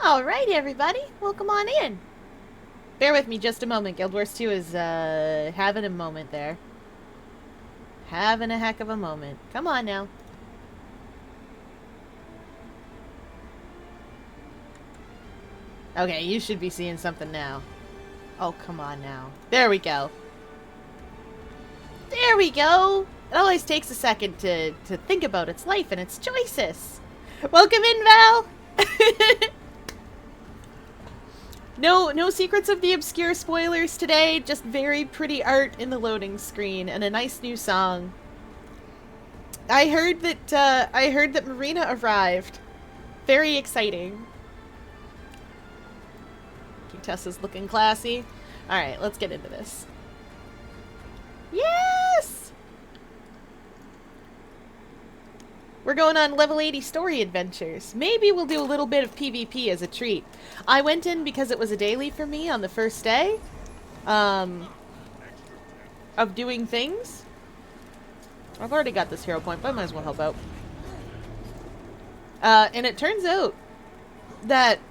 Alrighty, everybody. Welcome on in. Bear with me just a moment. Guild Wars 2 is having a moment there. Having a heck of a moment. Come on now. Okay, you should be seeing something now. Oh, come on now. There we go. There we go. It always takes a second to think about its life and its choices. Welcome in, Val. No secrets of the obscure spoilers today, just very pretty art in the loading screen and a nice new song. I heard that Marina arrived. Very exciting. Tessa's looking classy. Alright, let's get into this. Yes! We're going on level 80 story adventures. Maybe we'll do a little bit of PvP as a treat. I went in because it was a daily for me on the first day of doing things. I've already got this hero point, but I might as well help out. And it turns out that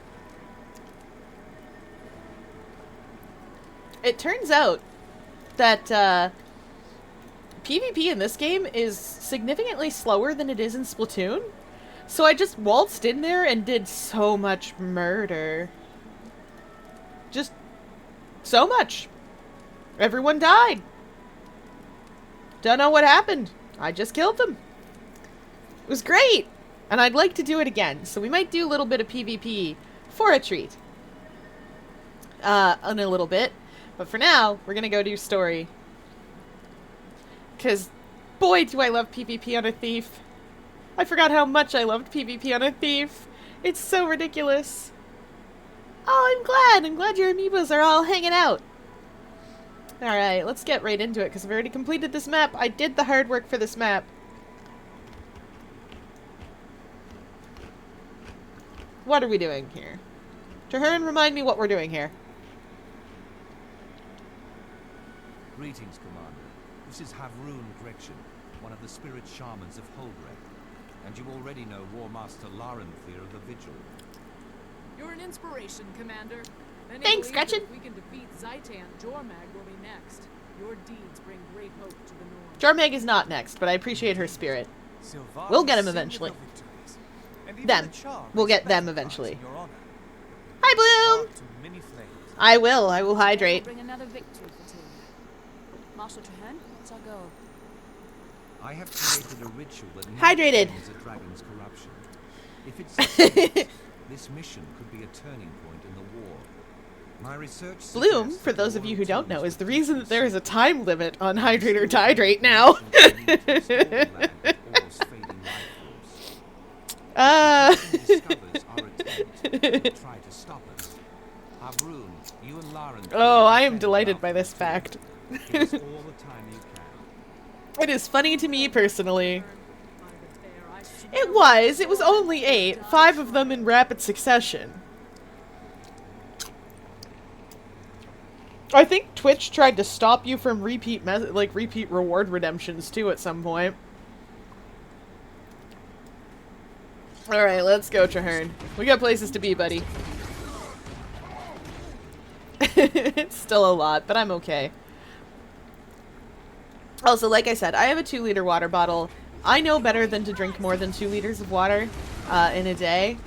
PvP in this game is significantly slower than it is in Splatoon. So I just waltzed in there and did so much murder. Just so much. Everyone died. Don't know what happened. I just killed them. It was great. And I'd like to do it again. So we might do a little bit of PvP for a treat. In a little bit. But for now, we're gonna go do story. Because, boy, do I love PvP on a thief. I forgot how much I loved PvP on a thief. It's so ridiculous. Oh, I'm glad. I'm glad your amiibos are all hanging out. Alright, let's get right into it, because I've already completed this map. I did the hard work for this map. What are we doing here? Traherne, remind me what we're doing here. Greetings, Commander. This is Fyerluna, one of the spirit shamans of Holbrecht. And you already know War Master Larenthir of the Vigil. You're an inspiration, Commander. Many Thanks, believe Gretchen. if we can defeat Zaitan, Jormag will be next. Your deeds bring great hope to the North. Jormag is not next, but I appreciate her spirit. We'll get him eventually. Them. We'll get them eventually. Hi, Bloom! I will. I will hydrate. Bring another victory for Tyr. Marshal Traherne, let's all go. I have created a ritual that Hydrated. ends a dragon's corruption. If it succeeds, this mission could be a turning point in the war. My research Bloom, suggests for that those the of you war who don't know, returns is the to reason that there is a peace. time limit on Hydrate or Hydrate now. Oh, I am delighted by this fact. It is funny to me personally. It was. It was only 8. 5 of them in rapid succession. I think Twitch tried to stop you from repeat reward redemptions too at some point. Alright, let's go, Traherne. We got places to be, buddy. It's still a lot, but I'm okay. Also, like I said, I have a 2-liter water bottle. I know better than to drink more than 2 liters of water in a day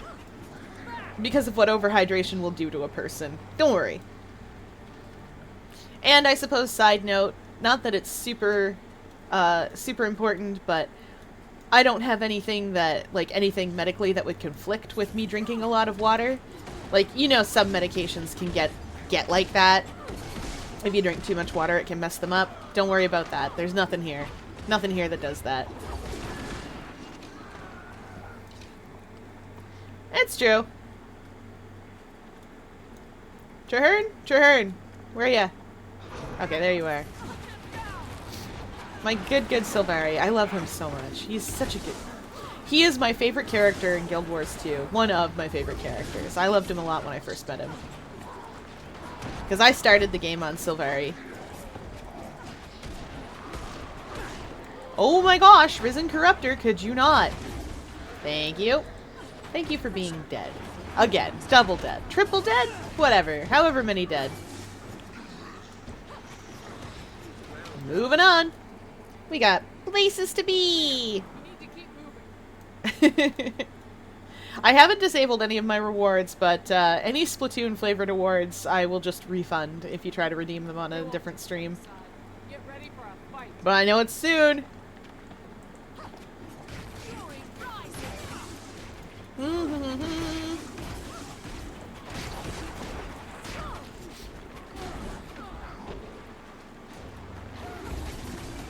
because of what overhydration will do to a person. Don't worry. And I suppose, side note, not that it's super important, but I don't have anything anything medically that would conflict with me drinking a lot of water. Like, you know, some medications can get like that. If you drink too much water, it can mess them up. Don't worry about that. There's nothing here. Nothing here that does that. It's true. Traherne? Traherne, where are ya? Okay, there you are. My good Silvari. I love him so much. He's such a good... He is my favorite character in Guild Wars 2. One of my favorite characters. I loved him a lot when I first met him. Because I started the game on Silvari. Oh my gosh, Risen Corruptor, could you not? Thank you. Thank you for being dead. Again, double dead. Triple dead? Whatever. However many dead. Moving on. We got places to be. We need to keep moving. I haven't disabled any of my rewards, but any Splatoon flavored awards I will just refund if you try to redeem them on a different stream. Get ready for a fight. But I know it's soon.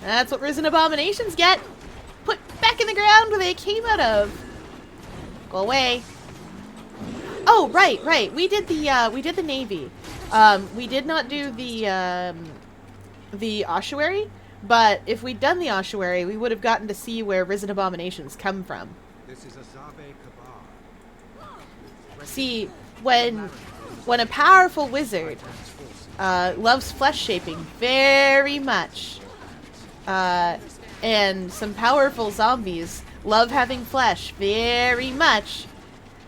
That's what Risen Abominations get. Put back in the ground where they came out of. Go away. Oh, right. We did the Navy. We did not do the ossuary, but if we'd done the ossuary, we would have gotten to see where Risen Abominations come from. This is a Zabe Kabar. See, when a powerful wizard loves flesh shaping very much, and some powerful zombies love having flesh very much,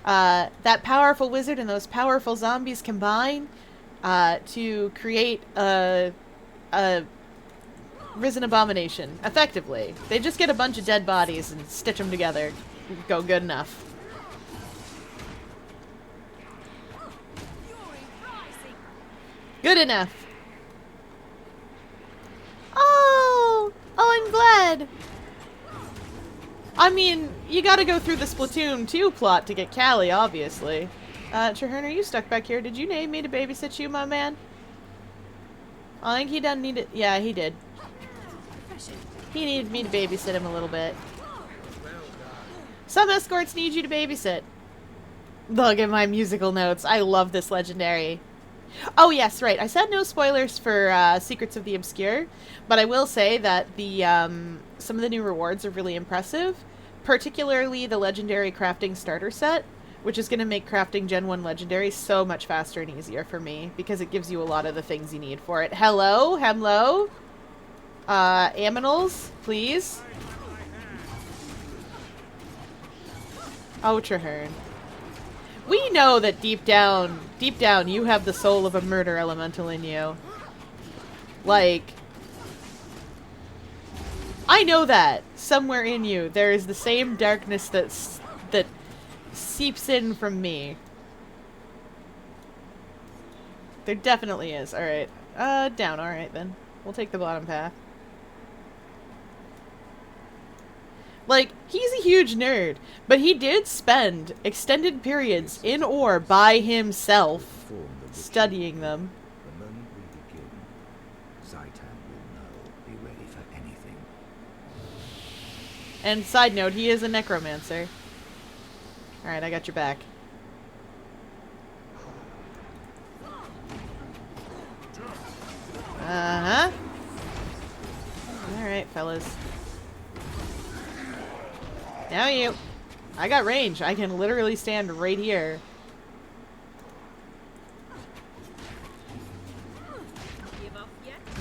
that powerful wizard and those powerful zombies combine to create a Risen Abomination, effectively. They just get a bunch of dead bodies and stitch them together. Go good enough. Good enough. Oh, I'm glad. I mean, you gotta go through the Splatoon 2 plot to get Callie, obviously. Traherne, are you stuck back here? Did you need me to babysit you, my man? I think he doesn't need it. Yeah, he did. He needed me to babysit him a little bit. Some escorts need you to babysit. Look at my musical notes. I love this legendary. Oh yes, right. I said no spoilers for Secrets of the Obscure, but I will say that the some of the new rewards are really impressive, particularly the legendary crafting starter set, which is going to make crafting Gen 1 legendary so much faster and easier for me because it gives you a lot of the things you need for it. Hello, hemlo, aminals, please. Oh, Traherne. We know that deep down, you have the soul of a murder elemental in you. Like, I know that somewhere in you there is the same darkness that seeps in from me. There definitely is. All right, down. All right then, we'll take the bottom path. Like, he's a huge nerd, but he did spend extended periods in ore by himself, studying them. The moment we begin, Zaitan will know. Be ready for anything. And side note, he is a necromancer. Alright, I got your back. Uh-huh. Alright, fellas. Now you. I got range. I can literally stand right here.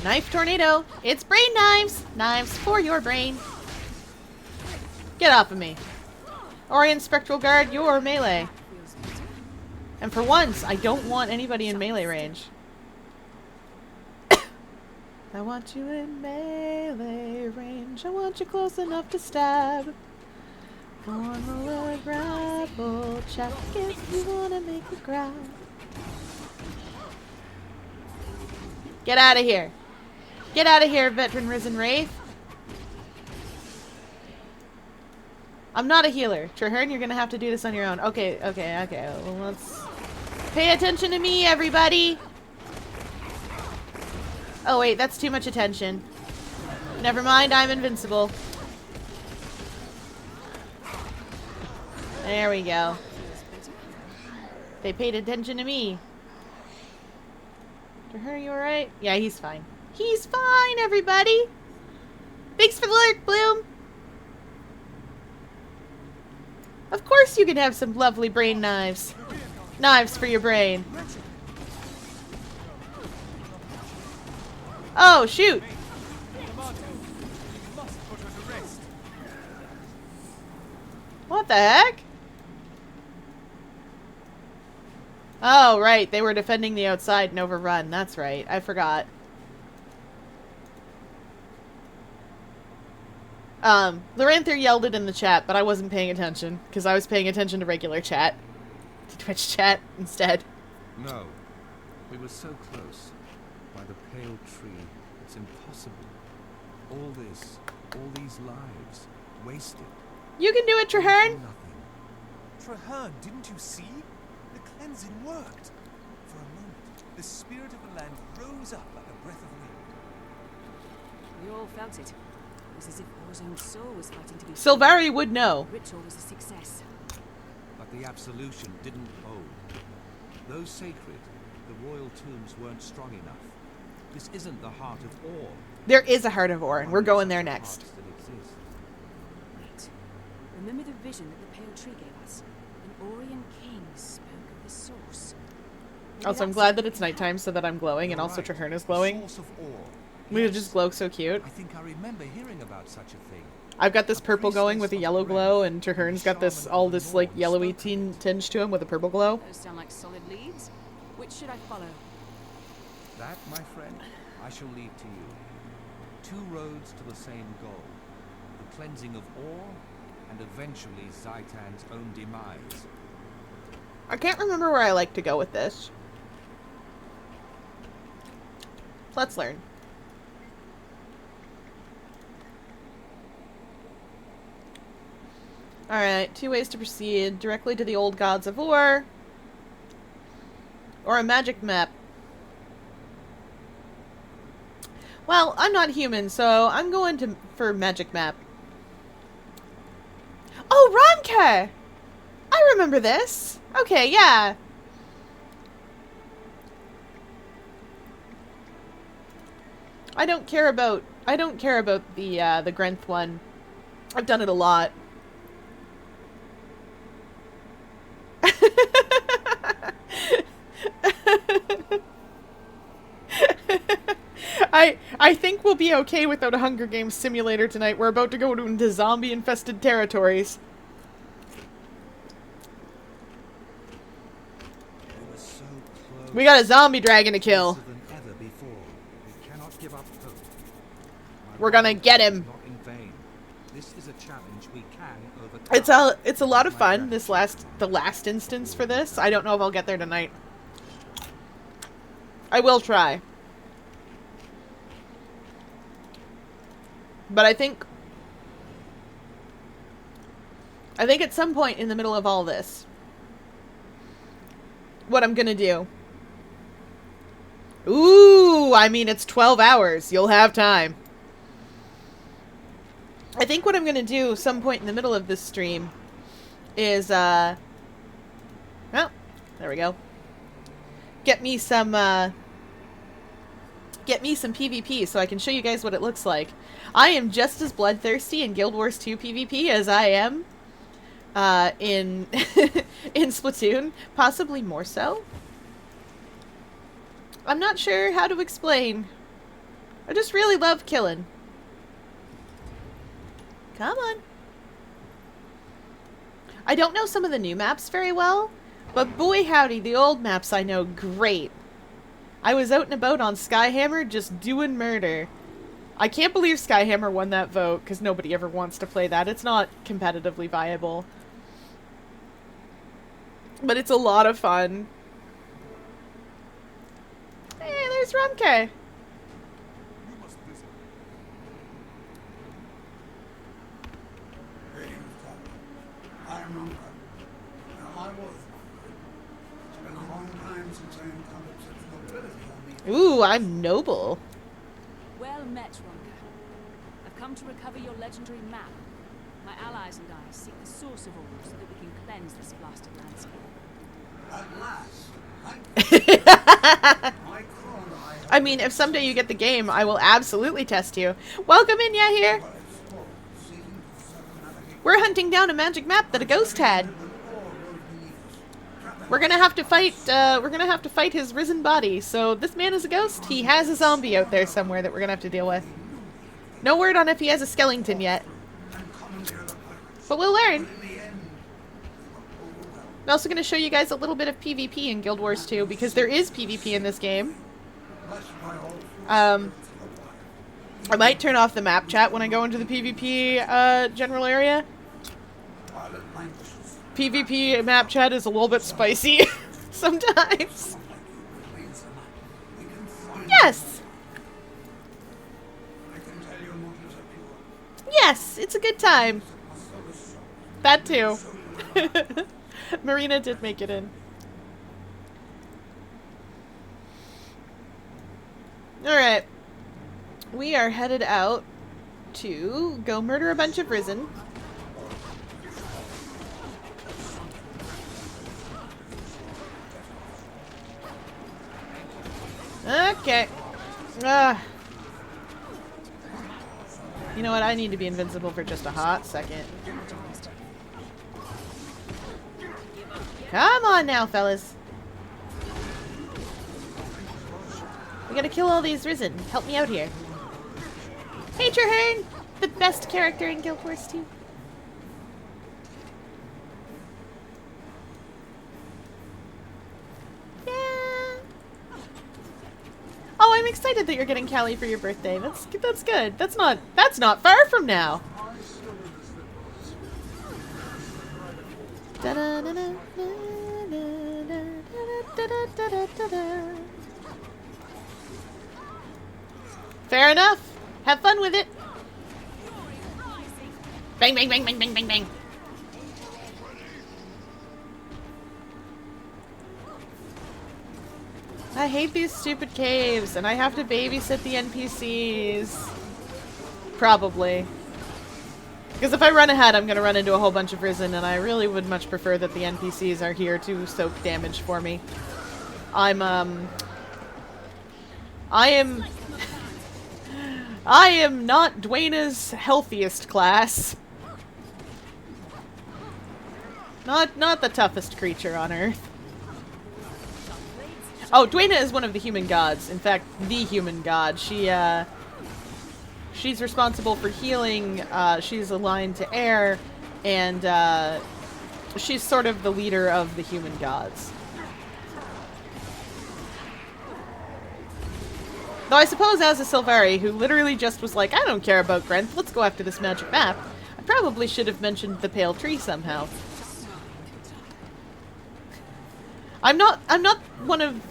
Knife tornado. It's brain knives. Knives for your brain. Get off of me. Orient Spectral Guard, you're melee. Feels better. And for once, I don't want anybody in melee range. I want you in melee range. I want you close enough to stab. Go on the word rabble check if you wanna make me cry. Get out of here. Get out of here, Veteran Risen Wraith. I'm not a healer. Traherne, you're gonna have to do this on your own. Okay. Well, let's pay attention to me, everybody. Oh, wait, that's too much attention. Never mind, I'm invincible. There we go. They paid attention to me. Traherne, you alright? Yeah, he's fine. He's fine, everybody! Thanks for the lurk, Bloom! Of course you can have some lovely brain knives. Knives for your brain. Oh, shoot! What the heck? Oh, right. They were defending the outside and overrun. That's right. I forgot. Loranther yelled it in the chat, but I wasn't paying attention, because I was paying attention to regular chat. To Twitch chat instead. No. We were so close. By the pale tree. It's impossible. All this, all these lives, wasted. You can do it, Traherne! Nothing. Traherne, didn't you see? The cleansing worked. For a moment, the spirit of the land rose up like a breath of wind. We all felt it. It was as if Or's own soul was fighting to be Silvari would know. The ritual was a success. But the absolution didn't hold. Though sacred, the royal tombs weren't strong enough. This isn't the heart of Or. There is a Heart of Or, and we're going there next. Wait. Remember the vision that the pale tree gave us? An Orion king spoke of the source. Maybe Also, I'm that's glad that it's something we nighttime so that I'm glowing, and also Traherne is glowing. Source of Or. We Yes. just glow so cute. I think I remember hearing about such a thing. I've got this purple going with a yellow glow, and Traherne's got this all this like yellowy tinge to him with a purple glow. Those sound like solid leads. Which should I follow? That, my friend, I shall leave to you. Two roads to the same goal. The cleansing of Or, and eventually Zaitan's own demise. I can't remember where I like to go with this. Let's learn. Alright, 2 ways to proceed. Directly to the old gods of war. Or a magic map. Well, I'm not human, so I'm going for magic map. Oh, Ramke! I remember this. Okay, yeah. I don't care about the Grenth one. I've done it a lot. I think we'll be okay without a Hunger Games simulator tonight. We're about to go into zombie-infested territories. We were so close. We got a zombie dragon to kill. Closer than ever before. We cannot give up hope. My We're gonna life get is him. Not in vain. This is a challenge we can overcome. It's a lot of fun. The last instance for this. I don't know if I'll get there tonight. I will try. But I think at some point in the middle of all this, what I'm gonna do. Ooh, I mean, it's 12 hours. You'll have time. I think what I'm gonna do some point in the middle of this stream is, oh, there we go. Get me some PvP so I can show you guys what it looks like. I am just as bloodthirsty in Guild Wars 2 PvP as I am in in Splatoon, possibly more so. I'm not sure how to explain. I just really love killing. Come on. I don't know some of the new maps very well, but boy howdy, the old maps I know great. I was out and about on Skyhammer just doing murder. I can't believe Skyhammer won that vote, because nobody ever wants to play that. It's not competitively viable. But it's a lot of fun. Hey, there's Rumke. You must visit. Greetings, Captain. I'm Runker. Now, I was It's been a long time since I encountered such nobility on the Ooh, I'm noble. Well met, Ronka. I've come to recover your legendary map. My allies and I seek the source of all so that we can cleanse this blasted landscape. At last, my crew and I I mean, if someday you get the game, I will absolutely test you. Welcome in, yeah, here. have explored, seeking to circumnavigate We're hunting down a magic map that a ghost had. an ore road beneath us. We're gonna have to fight his risen body. So this man is a ghost. He has a zombie out there somewhere that we're gonna have to deal with. No word on if he has a skeleton yet, And commandeer the pirates. but we'll learn. In the end, we were overwhelmed. I'm also gonna show you guys a little bit of PvP in Guild Wars 2 because there is PvP in this game. Blessed by all I might turn off the map chat when I go into the PvP general area. pilot languishes. PvP map chat is a little bit spicy sometimes. Leads the map. We can find Yes! I can tell your motives are pure. Yes! It's a good time. Must so is so. That too. So will I. Marina did make it in. Alright. We are headed out to go murder a bunch of Risen. Okay. You know what? I need to be invincible for just a hot second. Come on now, fellas. We gotta kill all these Risen. Help me out here. Hey, Traherne! The best character in Guild Wars 2. Yeah. Oh, I'm excited that you're getting Callie for your birthday. That's good. That's not far from now. Fair enough. Have fun with it. Bang, bang, bang, bang, bang, bang, bang. I hate these stupid caves, and I have to babysit the NPCs. Probably. Because if I run ahead, I'm going to run into a whole bunch of Risen, and I really would much prefer that the NPCs are here to soak damage for me. I am not Dwayna's healthiest class. Not the toughest creature on Earth. Oh, Dwayna is one of the human gods. In fact, the human god. She's responsible for healing. She's aligned to air, and she's sort of the leader of the human gods. Though I suppose as a Silvari, who literally just was like, I don't care about Grenth, let's go after this magic map, I probably should have mentioned the pale tree somehow. I'm not one of...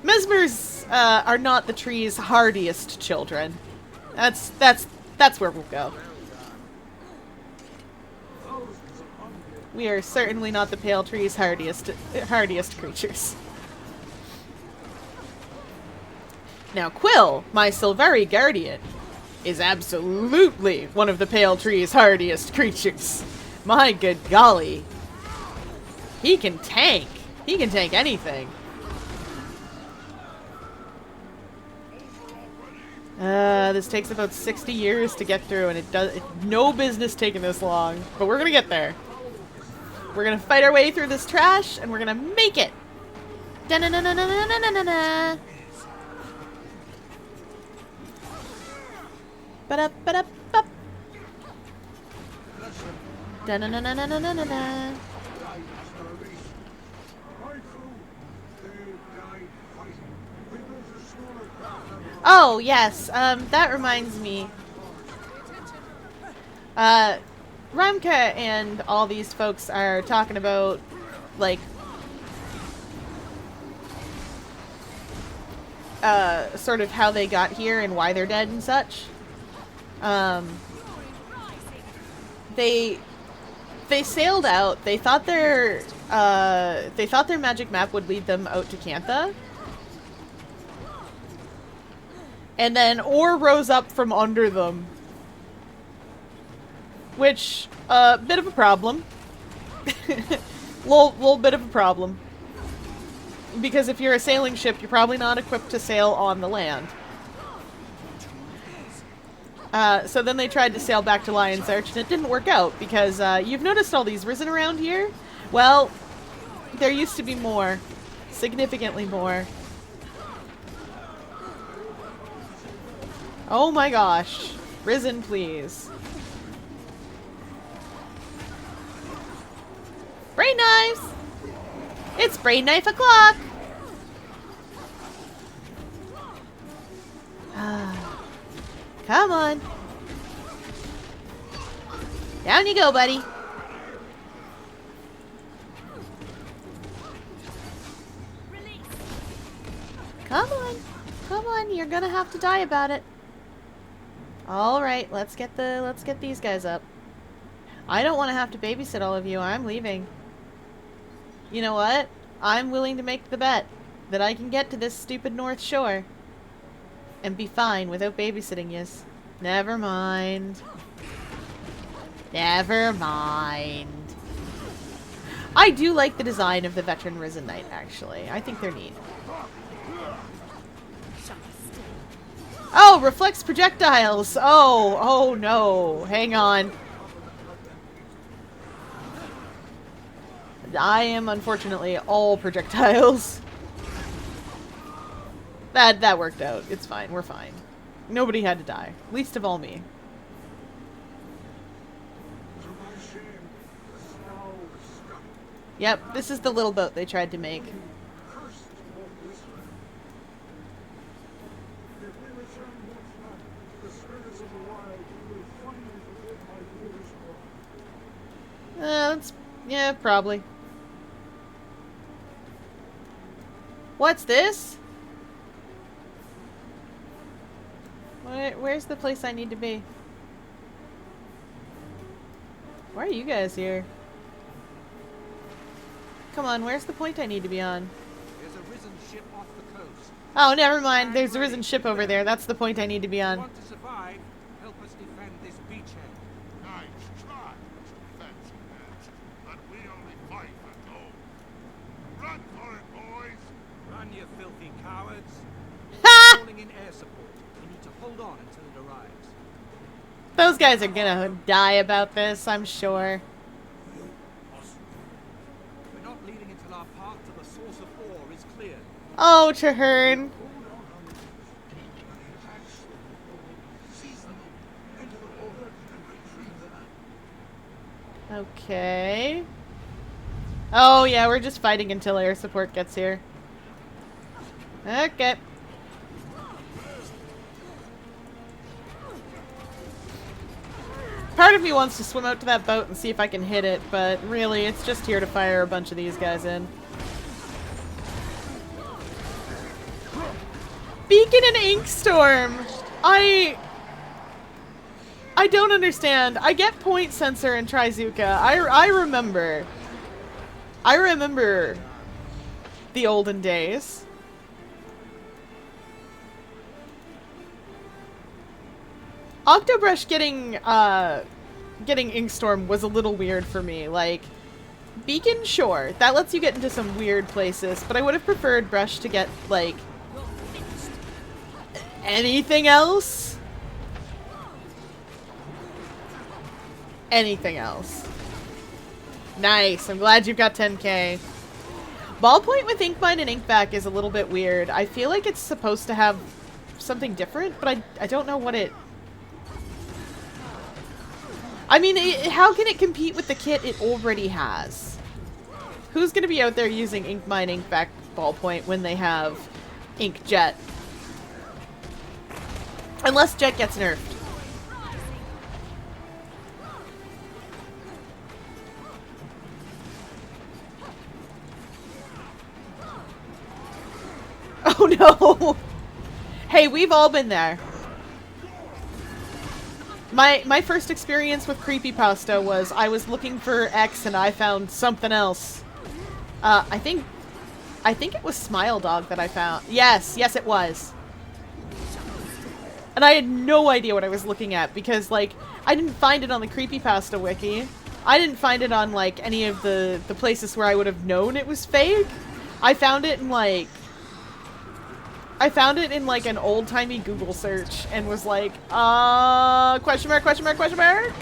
Mesmers are not the tree's hardiest children. That's where we'll go. We are certainly not the pale tree's hardiest creatures. Now Quill, my Silvari guardian, is absolutely one of the pale tree's hardiest creatures. My good golly. He can tank. He can tank anything. This takes about 60 years to get through, and it's no business taking this long. But we're gonna get there. We're gonna fight our way through this trash, and we're gonna make it! Da-na-na-na-na-na-na-na-na! Ba-da-ba-da-ba. Da-na-na-na-na-na-na-na. Oh, yes. That reminds me. Ramka and all these folks are talking about, like, sort of how they got here and why they're dead and such. They sailed out. They thought their magic map would lead them out to Cantha. And then ore rose up from under them. Which, bit of a problem. little bit of a problem. Because if you're a sailing ship, you're probably not equipped to sail on the land. So then they tried to sail back to Lion's Arch, and it didn't work out, because you've noticed all these risen around here? Well, there used to be more. Significantly more. Oh my gosh. Risen, please. Brain knives! It's brain knife o'clock! Come on. Down you go, buddy. Come on. Come on, you're gonna have to die about it. Alright, let's get these guys up. I don't want to have to babysit all of you. I'm leaving. You know what? I'm willing to make the bet that I can get to this stupid North Shore and be fine without babysitting yous. Never mind. Never mind. I do like the design of the Veteran Risen Knight, actually. I think they're neat. Oh, reflects projectiles! Oh no. Hang on. I am, unfortunately, all projectiles. That worked out. It's fine. We're fine. Nobody had to die. Least of all me. Yep, this is the little boat they tried to make. Yeah, probably. What's this? Where's the place I need to be? Why are you guys here? Come on, where's the point I need to be on? There's a risen ship off the coast. Oh, never mind. There's a risen ship over there. That's the point I need to be If you on. want to survive, help us defend this beachhead. Nice try, Mr. Fancy Pants, but we only fight for gold. Run for it, boys! Run, you filthy cowards. Ha! Calling in air support. You need to hold on until it arrives. Those guys are gonna die about this, I'm sure. We're not leaving until our path to the source of ore is clear. Oh, Traherne. Okay. Oh, yeah, we're just fighting until air support gets here. Okay. Part of me wants to swim out to that boat and see if I can hit it, but really, it's just here to fire a bunch of these guys in. Beacon and Inkstorm! I don't understand. I get Point Sensor and Trizuka. I remember. I remember the olden days. Octobrush getting Inkstorm was a little weird for me. Like, Beacon, sure, that lets you get into some weird places, but I would have preferred Brush to get, like, anything else? Anything else. Nice, I'm glad you've got 10k. Ballpoint with Inkmine and Inkback is a little bit weird. I feel like it's supposed to have something different, but I don't know what it I mean, how can it compete with the kit it already has? Who's going to be out there using ink mining back ballpoint when they have ink jet? Unless jet gets nerfed. Oh no! Hey, we've all been there. My first experience with creepypasta was I was looking for X and I found something else. I think it was Smile Dog that I found. Yes, it was. And I had no idea what I was looking at because, like, I didn't find it on the creepypasta wiki. I didn't find it on, like, any of the places where I would have known it was fake. I found it in, like, an old-timey Google search and was like, question mark, question mark, question mark?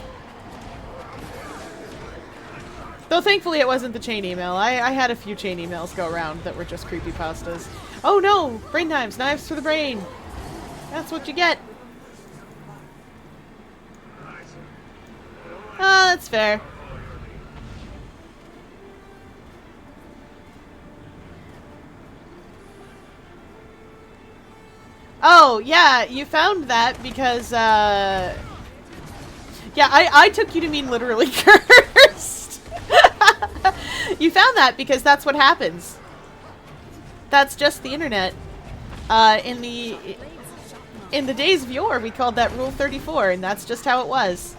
Though thankfully it wasn't the chain email. I had a few chain emails go around that were just creepypastas. Oh no! Brain knives! Knives for the brain! That's what you get! Ah, that's fair. Oh, yeah, you found that because, yeah, I took you to mean literally cursed. You found that because that's what happens. That's just the internet. In the days of yore, we called that Rule 34, and that's just how it was.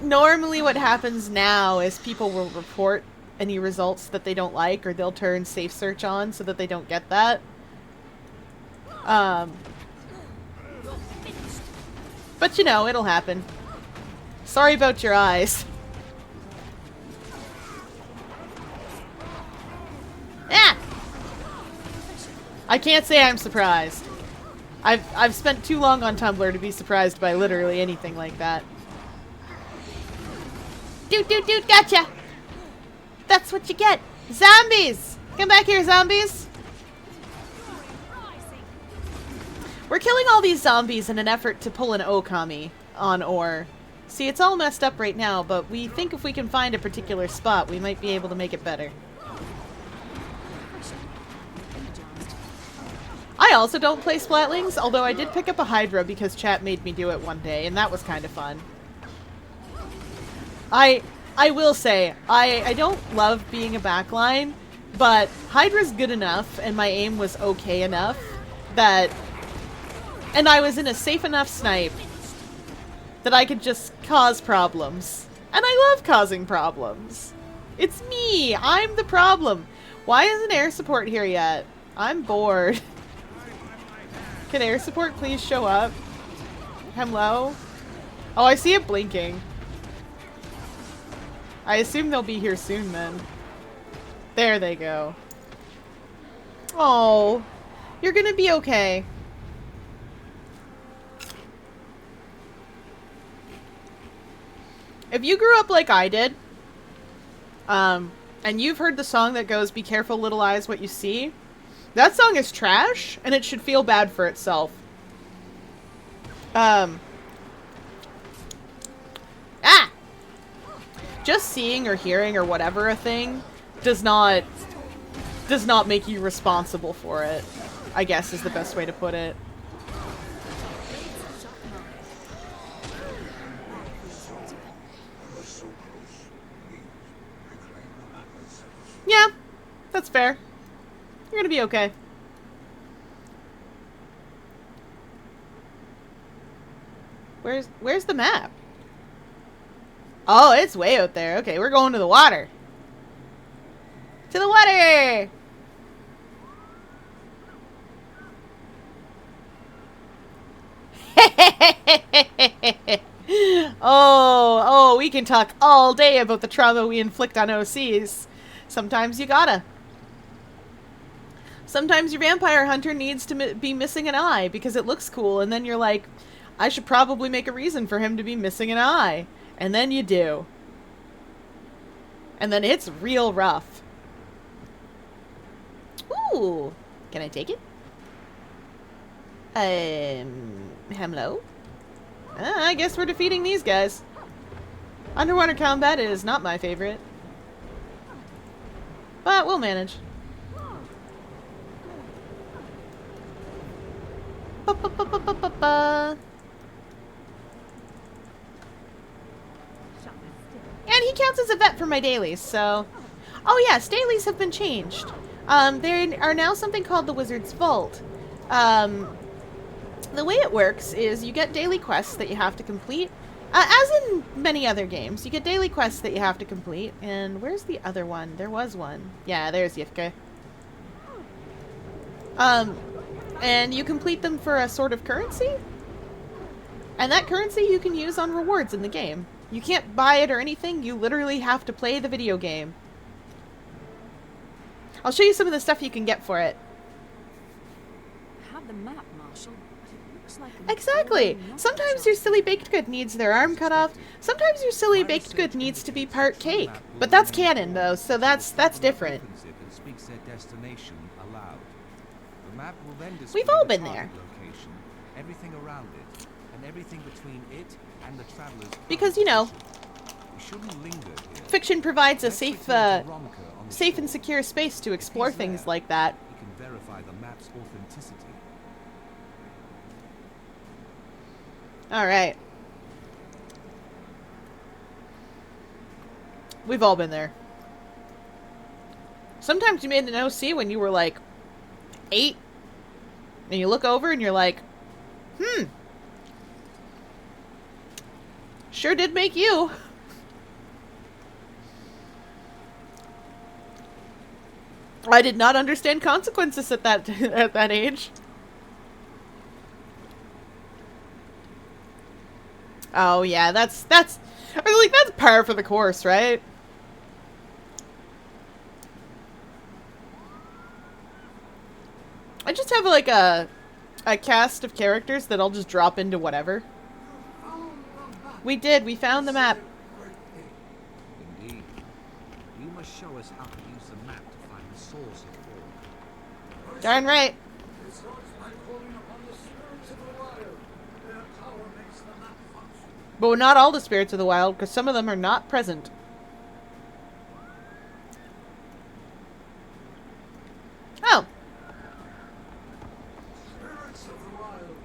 Normally what happens now is people will report any results that they don't like, or they'll turn safe search on so that they don't get that. But you know, it'll happen. Sorry about your eyes. Ah! I can't say I'm surprised. I've spent too long on Tumblr to be surprised by literally anything like that. Doot, gotcha! That's what you get! Zombies! Come back here, zombies! We're killing all these zombies in an effort to pull an Okami on ore. See, it's all messed up right now, but we think if we can find a particular spot, we might be able to make it better. I also don't play Splatlings, although I did pick up a Hydra because chat made me do it one day, and that was kind of fun. I will say, I don't love being a backline, but Hydra's good enough, and my aim was okay enough, that... And I was in a safe enough snipe that I could just cause problems. And I love causing problems. It's me! I'm the problem! Why isn't air support here yet? I'm bored. Can air support please show up? Hello? Oh, I see it blinking. I assume they'll be here soon then. There they go. Oh, you're gonna be okay. If you grew up like I did, and you've heard the song that goes, "Be careful, little eyes, what you see," that song is trash, and it should feel bad for itself. Just seeing or hearing or whatever a thing does not make you responsible for it, I guess is the best way to put it. Yeah, that's fair. You're gonna be okay. Where's the map? Oh, it's way out there. Okay, we're going to the water. To the water! Oh, we can talk all day about the trauma we inflict on OCs. Sometimes you gotta. Sometimes your vampire hunter needs to be missing an eye because it looks cool, and then you're like, I should probably make a reason for him to be missing an eye. And then you do. And then it's real rough. Ooh. Can I take it? Hello? I guess we're defeating these guys. Underwater combat is not my favorite. But we'll manage. Ba-ba-ba-ba-ba-ba. And he counts as a vet for my dailies, so... Oh yes, dailies have been changed. There are now something called the Wizard's Vault. The way it works is you get daily quests that you have to complete. As in many other games, you get daily quests that you have to complete. And where's the other one? There was one. Yeah, there's Yifka. And you complete them for a sort of currency. And that currency you can use on rewards in the game. You can't buy it or anything, you literally have to play the video game. I'll show you some of the stuff you can get for it. Have the map, Marshal. But it looks like Exactly! Sometimes your silly baked good needs their arm cut off. Sometimes your silly baked good needs to be part cake. But that's canon though, so that's different. It speaks their destination aloud. The map will then display We've all the been there. target location, everything around it, and everything between it and the traveler's Because, you know, we shouldn't linger here. fiction provides a Let's safe, return to Romka on the safe shore. and secure space to explore If he's things there, like that. We can verify the map's authenticity. Alright. We've all been there. Sometimes you made an OC when you were like 8. And you look over and you're like, sure did make you. I did not understand consequences at that at that age. Oh yeah, that's I was like, that's par for the course, right? I just have like a cast of characters that I'll just drop into whatever. We did, we found the map. Indeed. You must show us how to use the map to find the source of all. Darn right. It starts by calling upon the spirits of the wild. Their power makes the map function. But not all the spirits of the wild, because some of them are not present. Oh. Spirits of the wild.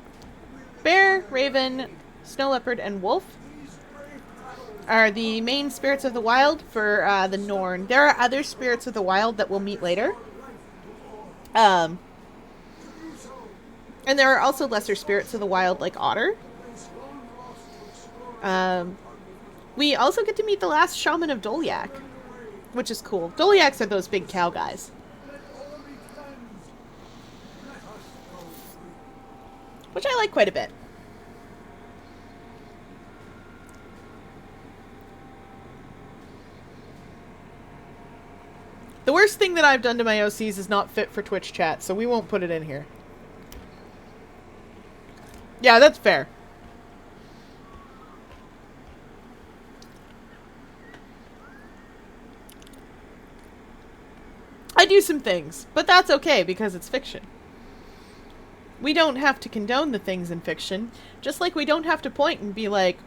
Bear, raven, snow leopard, and wolf These brave travelers are the main spirits of the wild for the Norn. There are other spirits of the wild that we'll meet later. And there are also lesser spirits of the wild like Otter. We also get to meet the last shaman of Dolyak, which is cool. Dolyaks are those big cow guys. Which I like quite a bit. The worst thing that I've done to my OCs is not fit for Twitch chat, so we won't put it in here. Yeah, that's fair. I do some things, but that's okay because it's fiction. We don't have to condone the things in fiction, just like we don't have to point and be like,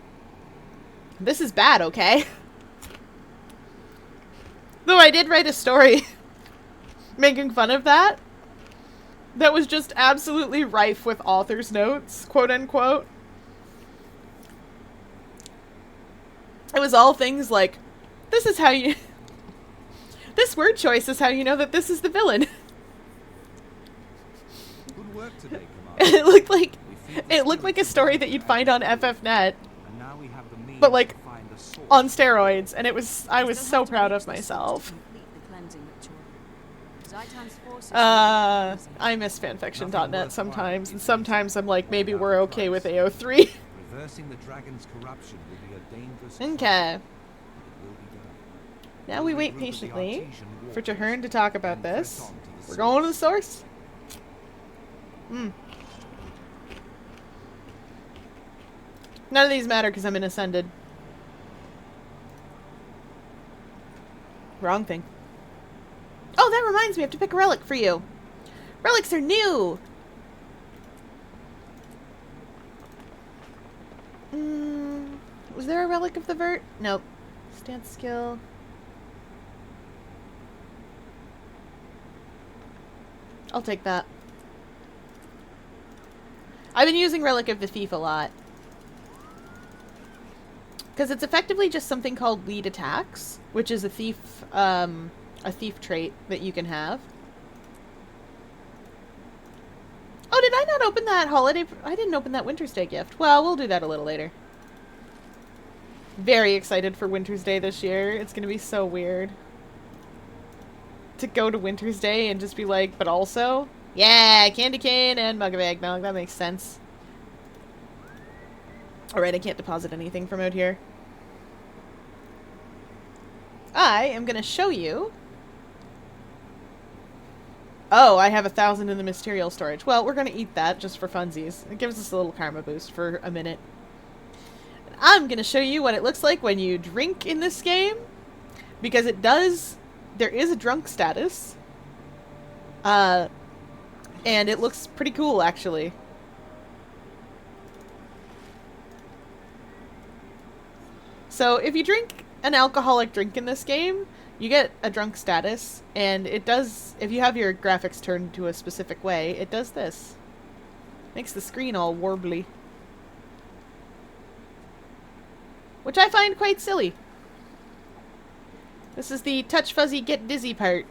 this is bad, okay? Though I did write a story making fun of that. That was just absolutely rife with author's notes, quote unquote. It was all things like, this is how you... this word choice is how you know that this is the villain. Good work today, Commander. It looked like a story that you'd find on FFnet, And now we have the means but like to find the source. on steroids, and I was Still so have to proud reach of the source myself. to complete the cleansing ritual. Zaitan's forces I miss fanfiction.net sometimes, and sometimes I'm like, maybe we're okay with AO3. Reversing the dragon's corruption will be a dangerous Okay. fight. It will be done. Now we wait patiently for Jahern to talk about this. We're going to the source. None of these matter because I'm in Ascended. Wrong thing. Oh, that reminds me, I have to pick a relic for you. Relics are new! Was there a relic of the vert? Nope. Stance skill. I'll take that. I've been using Relic of the Thief a lot. Because it's effectively just something called lead attacks, which is a thief trait that you can have. Oh, did I not open that holiday? I didn't open that Winter's Day gift. Well, we'll do that a little later. Very excited for Winter's Day this year. It's going to be so weird. To go to Winter's Day and just be like, but also... Yeah, candy cane and mug of eggnog. That makes sense. Alright, I can't deposit anything from out here. I am going to show you... Oh, I have 1,000 in the material storage. Well, we're going to eat that just for funsies. It gives us a little karma boost for a minute. And I'm going to show you what it looks like when you drink in this game. Because it does... There is a drunk status. And it looks pretty cool, actually. So, if you drink an alcoholic drink in this game, you get a drunk status, and it does, if you have your graphics turned to a specific way, it does this. Makes the screen all warbly. Which I find quite silly. This is the touch fuzzy get dizzy part.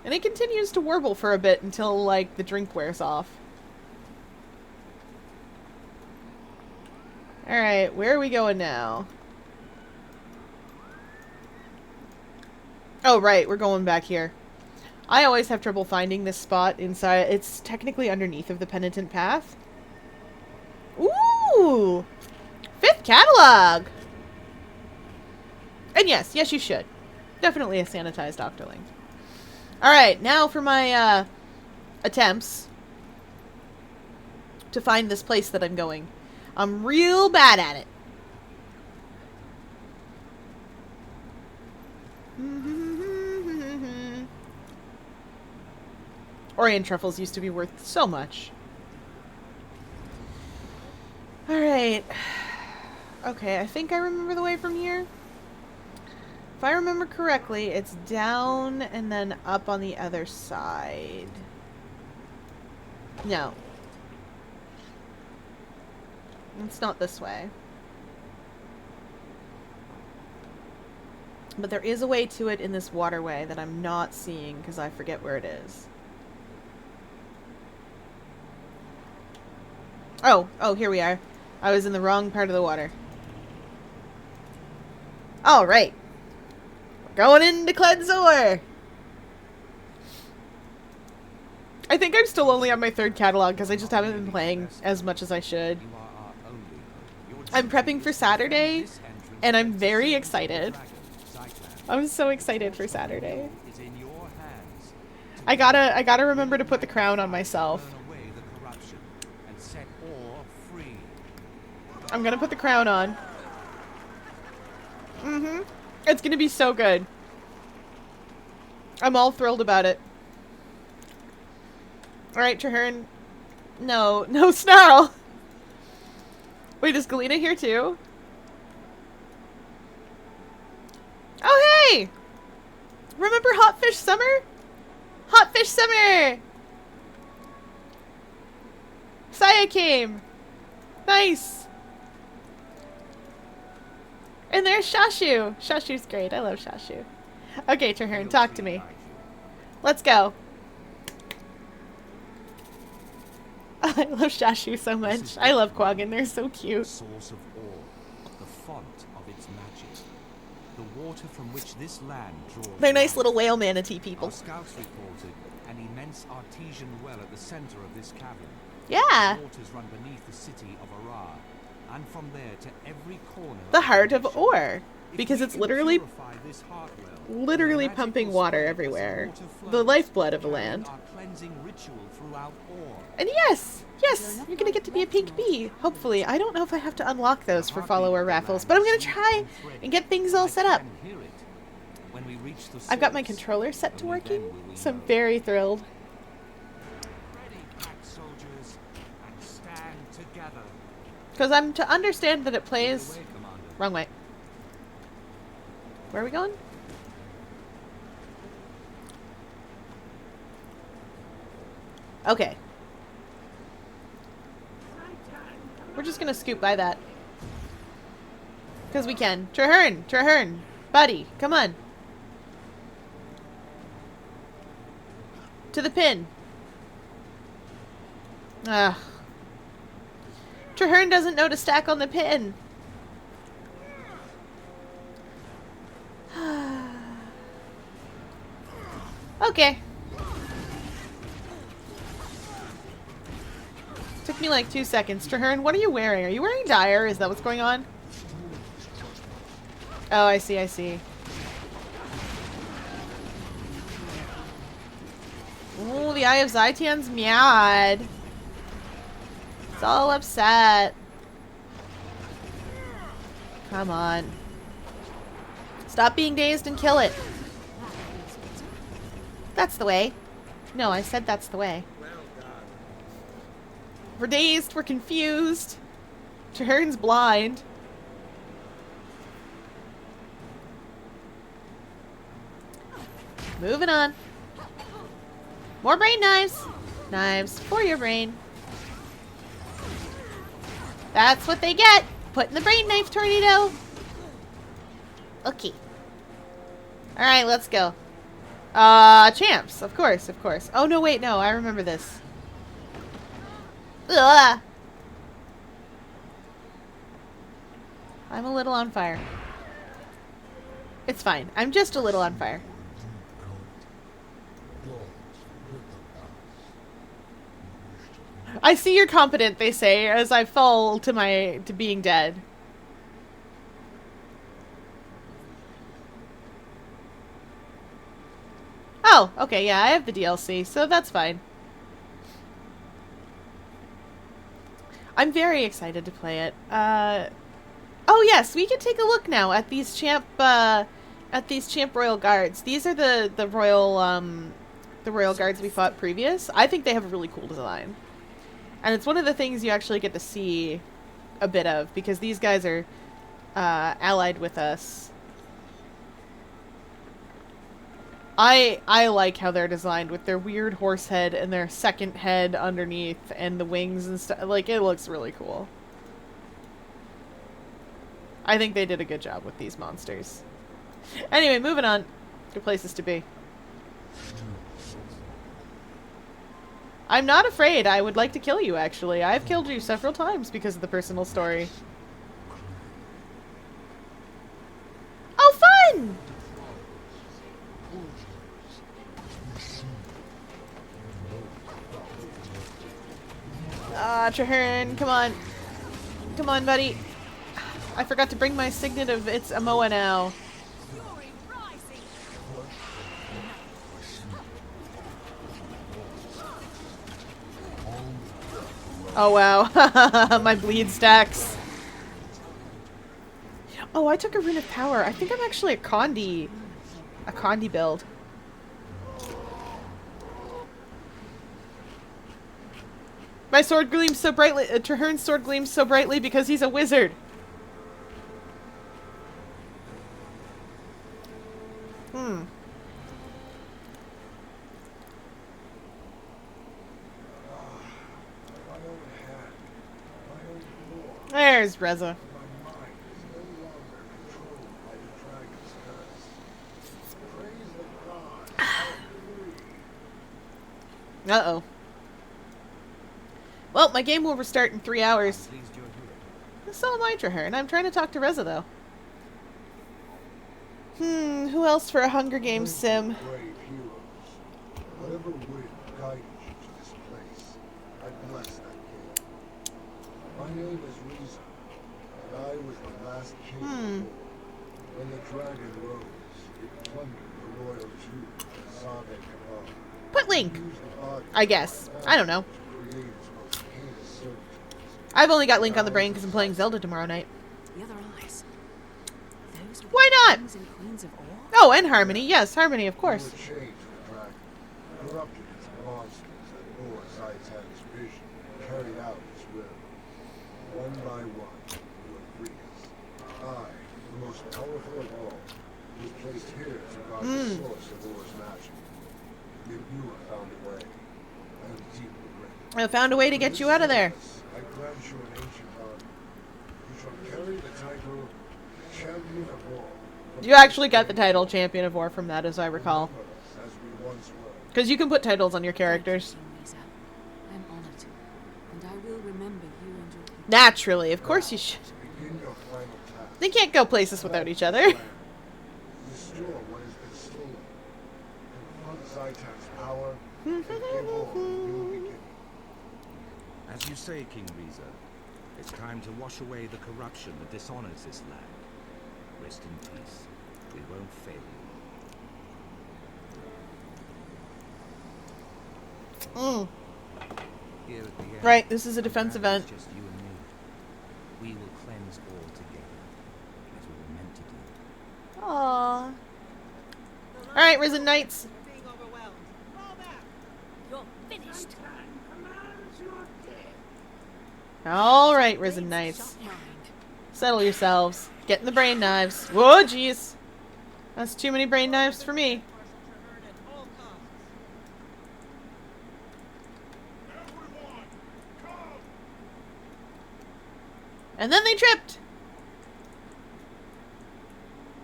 And it continues to warble for a bit until, like, the drink wears off. Alright, where are we going now? Oh, right, we're going back here. I always have trouble finding this spot inside. It's technically underneath of the Penitent Path. Ooh! 5th catalog! And yes, you should. Definitely a sanitized Octoling. Alright, now for my, attempts to find this place that I'm going. I'm real bad at it. Orient truffles used to be worth so much. Alright. Okay, I think I remember the way from here. If I remember correctly, it's down and then up on the other side. No. It's not this way. But there is a way to it in this waterway that I'm not seeing because I forget where it is. Oh, here we are. I was in the wrong part of the water. Alright. Going into Cleansor! I think I'm still only on my 3rd catalog because I just haven't been playing as much as I should. I'm prepping for Saturday, and I'm very excited. I'm so excited for Saturday. I gotta remember to put the crown on myself. I'm gonna put the crown on. It's gonna be so good. I'm all thrilled about it. Alright, Traherne. No, Snarl! Wait, is Galena here too? Oh, hey! Remember Hotfish Summer? Hotfish Summer! Saya came! Nice! And there's Shashu! Shashu's great. I love Shashu. Okay, Traherne, talk to me. Let's go. I love Shashu so much. I love Quaggan. They're so cute. Source of awe, the font of its magic, the water from which this land draws. They're nice little whale manatee people. Our scouts reported an immense artesian well at the center of this cavern. Yeah. The waters run beneath the city of Arar, and from there to every corner. The heart of Ore, because it's literally pumping water everywhere. The lifeblood of the land. And yes, you're gonna get to be a pink bee. Hopefully. I don't know if I have to unlock those for follower raffles, but I'm gonna try and get things all set up. I've got my controller set to working, so I'm very thrilled. Ready, pack soldiers, and stand together. Because I'm to understand that it plays... Away, Commander. Wrong way. Where are we going? Okay. We're just gonna scoot by that. Because we can. Traherne! Traherne! Buddy, come on. To the pin. Ugh. Traherne doesn't know to stack on the pin. Okay. Took me like 2 seconds. Traherne, what are you wearing? Are you wearing dire? Is that what's going on? Oh, I see, I see. Ooh, the Eye of Zaitan's mad. It's all upset. Come on. Stop being dazed and kill it. That's the way. No, I said that's the way. We're dazed, we're confused. Traherne's blind. Moving on. More brain knives. Knives for your brain. That's what they get. Put in the brain knife tornado. Okay. Alright, let's go. Champs. Of course, of course. Oh, no, wait, no. I remember this. Ugh. I'm a little on fire. It's fine. I'm just a little on fire. I see you're competent, they say, as I fall to being dead. Oh, okay, yeah, I have the DLC, so that's fine. I'm very excited to play it. Oh yes, we can take a look now at these champ royal guards. These are the royal guards we fought previous. I think they have a really cool design. And it's one of the things you actually get to see a bit of, because these guys are allied with us. I like how they're designed with their weird horse head and their second head underneath and the wings and stuff. Like, it looks really cool. I think they did a good job with these monsters. Anyway, moving on. Good places to be. I'm not afraid. I would like to kill you, actually. I've killed you several times because of the personal story. Oh, fun! Traherne, come on. Come on, buddy. I forgot to bring my signet of It's Amoa now. Oh wow, my bleed stacks. Oh, I took a Rune of Power. I think I'm actually a Condi build. My sword gleams so brightly. Traherne's sword gleams so brightly because he's a wizard. There's Reza. Uh-oh. Well, my game will restart in 3 hours. So am I, Traherne. I'm trying to talk to Reza, though. Who else for a Hunger Games sim? Whatever wind guided you to this place, I bless that king. My name is Riza, and I was the last king. When the dragon rose, it plundered the royal tomb and Sabe Kamal. Put Link, I guess. I don't know. To create its most heinous servitudes. I've only got Link on the brain because I'm playing Zelda tomorrow night. The other eyes. Those were Why not? kings and queens of Or? Oh, and Harmony. Yes, Harmony, of course. It changed the dragon, corrupted its monsters, and bore Zaitan's vision, and carried out his will. One by one, you have freed us. I, the most powerful of all, was placed here to guard the source of war's magic. Yet you have found a way. I am deeply grateful. I found a way to get you out of there. I grant you an ancient honor. You shall carry the title Champion of War. You actually got the title Champion of War from that, as I recall. As we once were. Because you can put titles on your characters. King Reza. I'm honored, and I will remember you and your people. Naturally, of course you should. Begin your final task. They can't go places without each other. Restore what has been stolen. Confront Zaitan's power and give all a new beginning. As you say, King Reza, it's time to wash away the corruption that dishonors this land. Rest in peace. We won't fail you. Here at the end, Right, this is a defense the battle is event. just you and me. We will cleanse all together, as we were meant to do. Aww. Alright, Risen Knights. You're finished. Alright, Risen Knights. Shut mind. Settle yourselves. Get in the brain knives. Whoa, jeez. That's too many brain knives for me. Everyone, come! And then they tripped.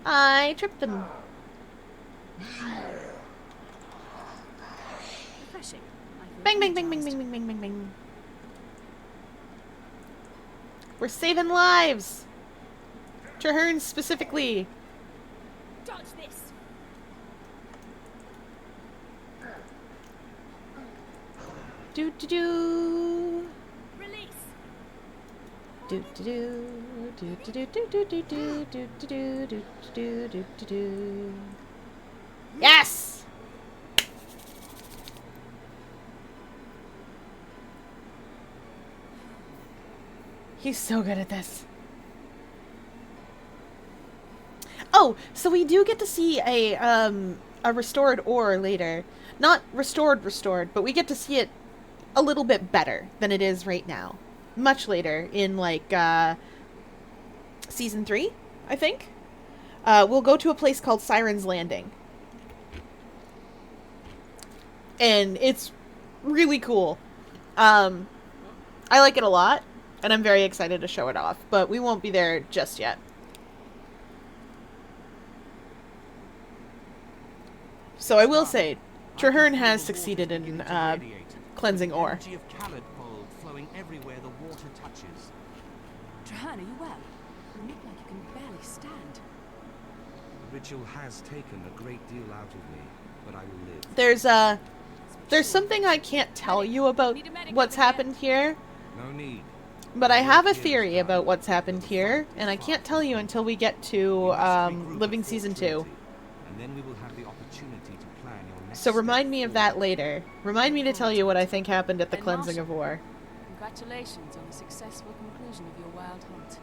I tripped them. Refreshing. I feel Bang, bang, bang, bang, energized. bang, bang, bang, bang, bang. We're saving lives. Traherne specifically. Dodge this. Do do do. Release. Do do do. Do do do do do do do do do do do do do do. Yes. He's so good at this. Oh, so we do get to see a restored ore later. Not restored, but we get to see it a little bit better than it is right now. Much later in like season 3, I think. We'll go to a place called Siren's Landing. And it's really cool. I like it a lot, and I'm very excited to show it off, but we won't be there just yet. So I will say, Traherne has succeeded in cleansing ore. Energy of Khalid-fold flowing everywhere the water touches. Traherne, are you well? You look like you can barely stand. The ritual has taken a great deal out of me, but I will live. There's something I can't tell you about what's happened here, No need. but I have a theory about what's happened here, and I can't tell you until we get to Living Season 2. And then we will have the opportunity to plan your next So step remind me of forward. that later. Remind me to tell you what I think happened at the And Cleansing Marshal, of War. Congratulations on the successful conclusion of your wild hunt.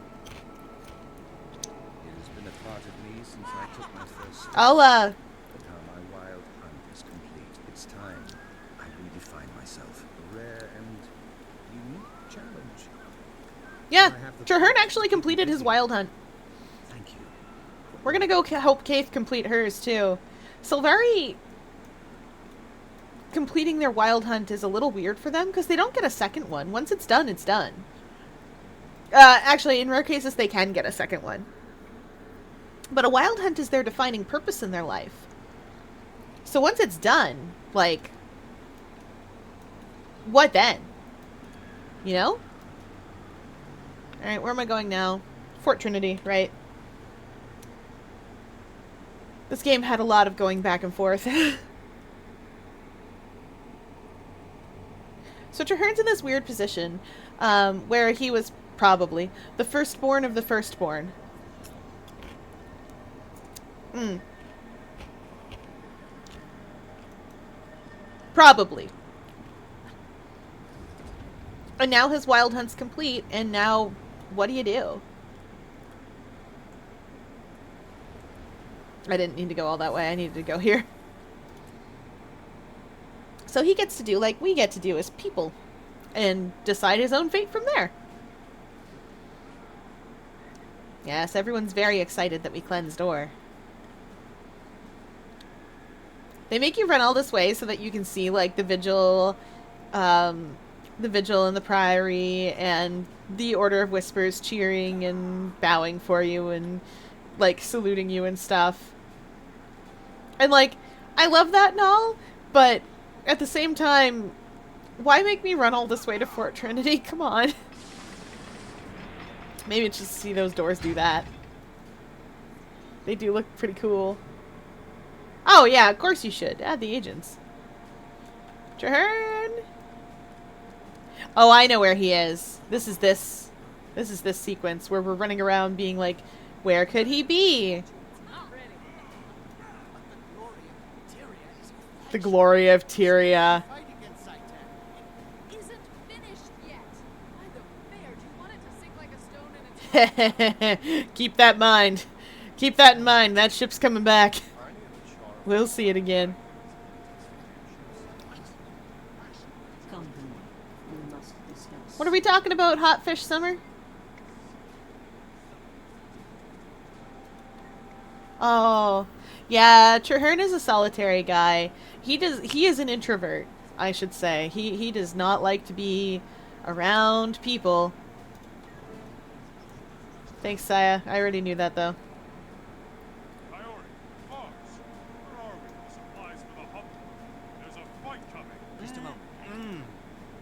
It has been a part of me since I took my first step. I'll, But now my wild hunt is complete. It's time I redefine myself. A rare and unique challenge. yeah, Traherne actually completed his wild hunt. Thank you. We're gonna go help Kaith complete hers, too. Sylvari completing their wild hunt is a little weird for them, because they don't get a second one. Once it's done, it's done. Actually, in rare cases, they can get a second one. But a wild hunt is their defining purpose in their life. So once it's done, like, what then? You know? Alright, where am I going now? Fort Trinity, right? This game had a lot of going back and forth. So Traherne's in this weird position, where he was probably the firstborn of the firstborn. Probably. And now his wild hunt's complete, and now what do you do? I didn't need to go all that way, I needed to go here. So he gets to do like we get to do as people, and decide his own fate from there. Yes, everyone's very excited that we cleansed ore. They make you run all this way so that you can see, like, the vigil in the priory and the Order of Whispers cheering and bowing for you and, like, saluting you and stuff. And, like, I love that and all, but at the same time, why make me run all this way to Fort Trinity? Come on. Maybe it's just to see those doors do that. They do look pretty cool. Oh, yeah, of course you should. Add the agents. Traherne! Oh, I know where he is. This is this sequence where we're running around being like, where could he be? The glory of Tyria. Keep that in mind. Keep that in mind. That ship's coming back. We'll see it again. What are we talking about, Hot Fish Summer? Oh, yeah, Traherne is a solitary guy. He is an introvert, I should say. He does not like to be around people. Thanks, Saya. I already knew that, though. Priority, pause. Where are we? The supplies for the hub. There's a fight coming. Just a moment.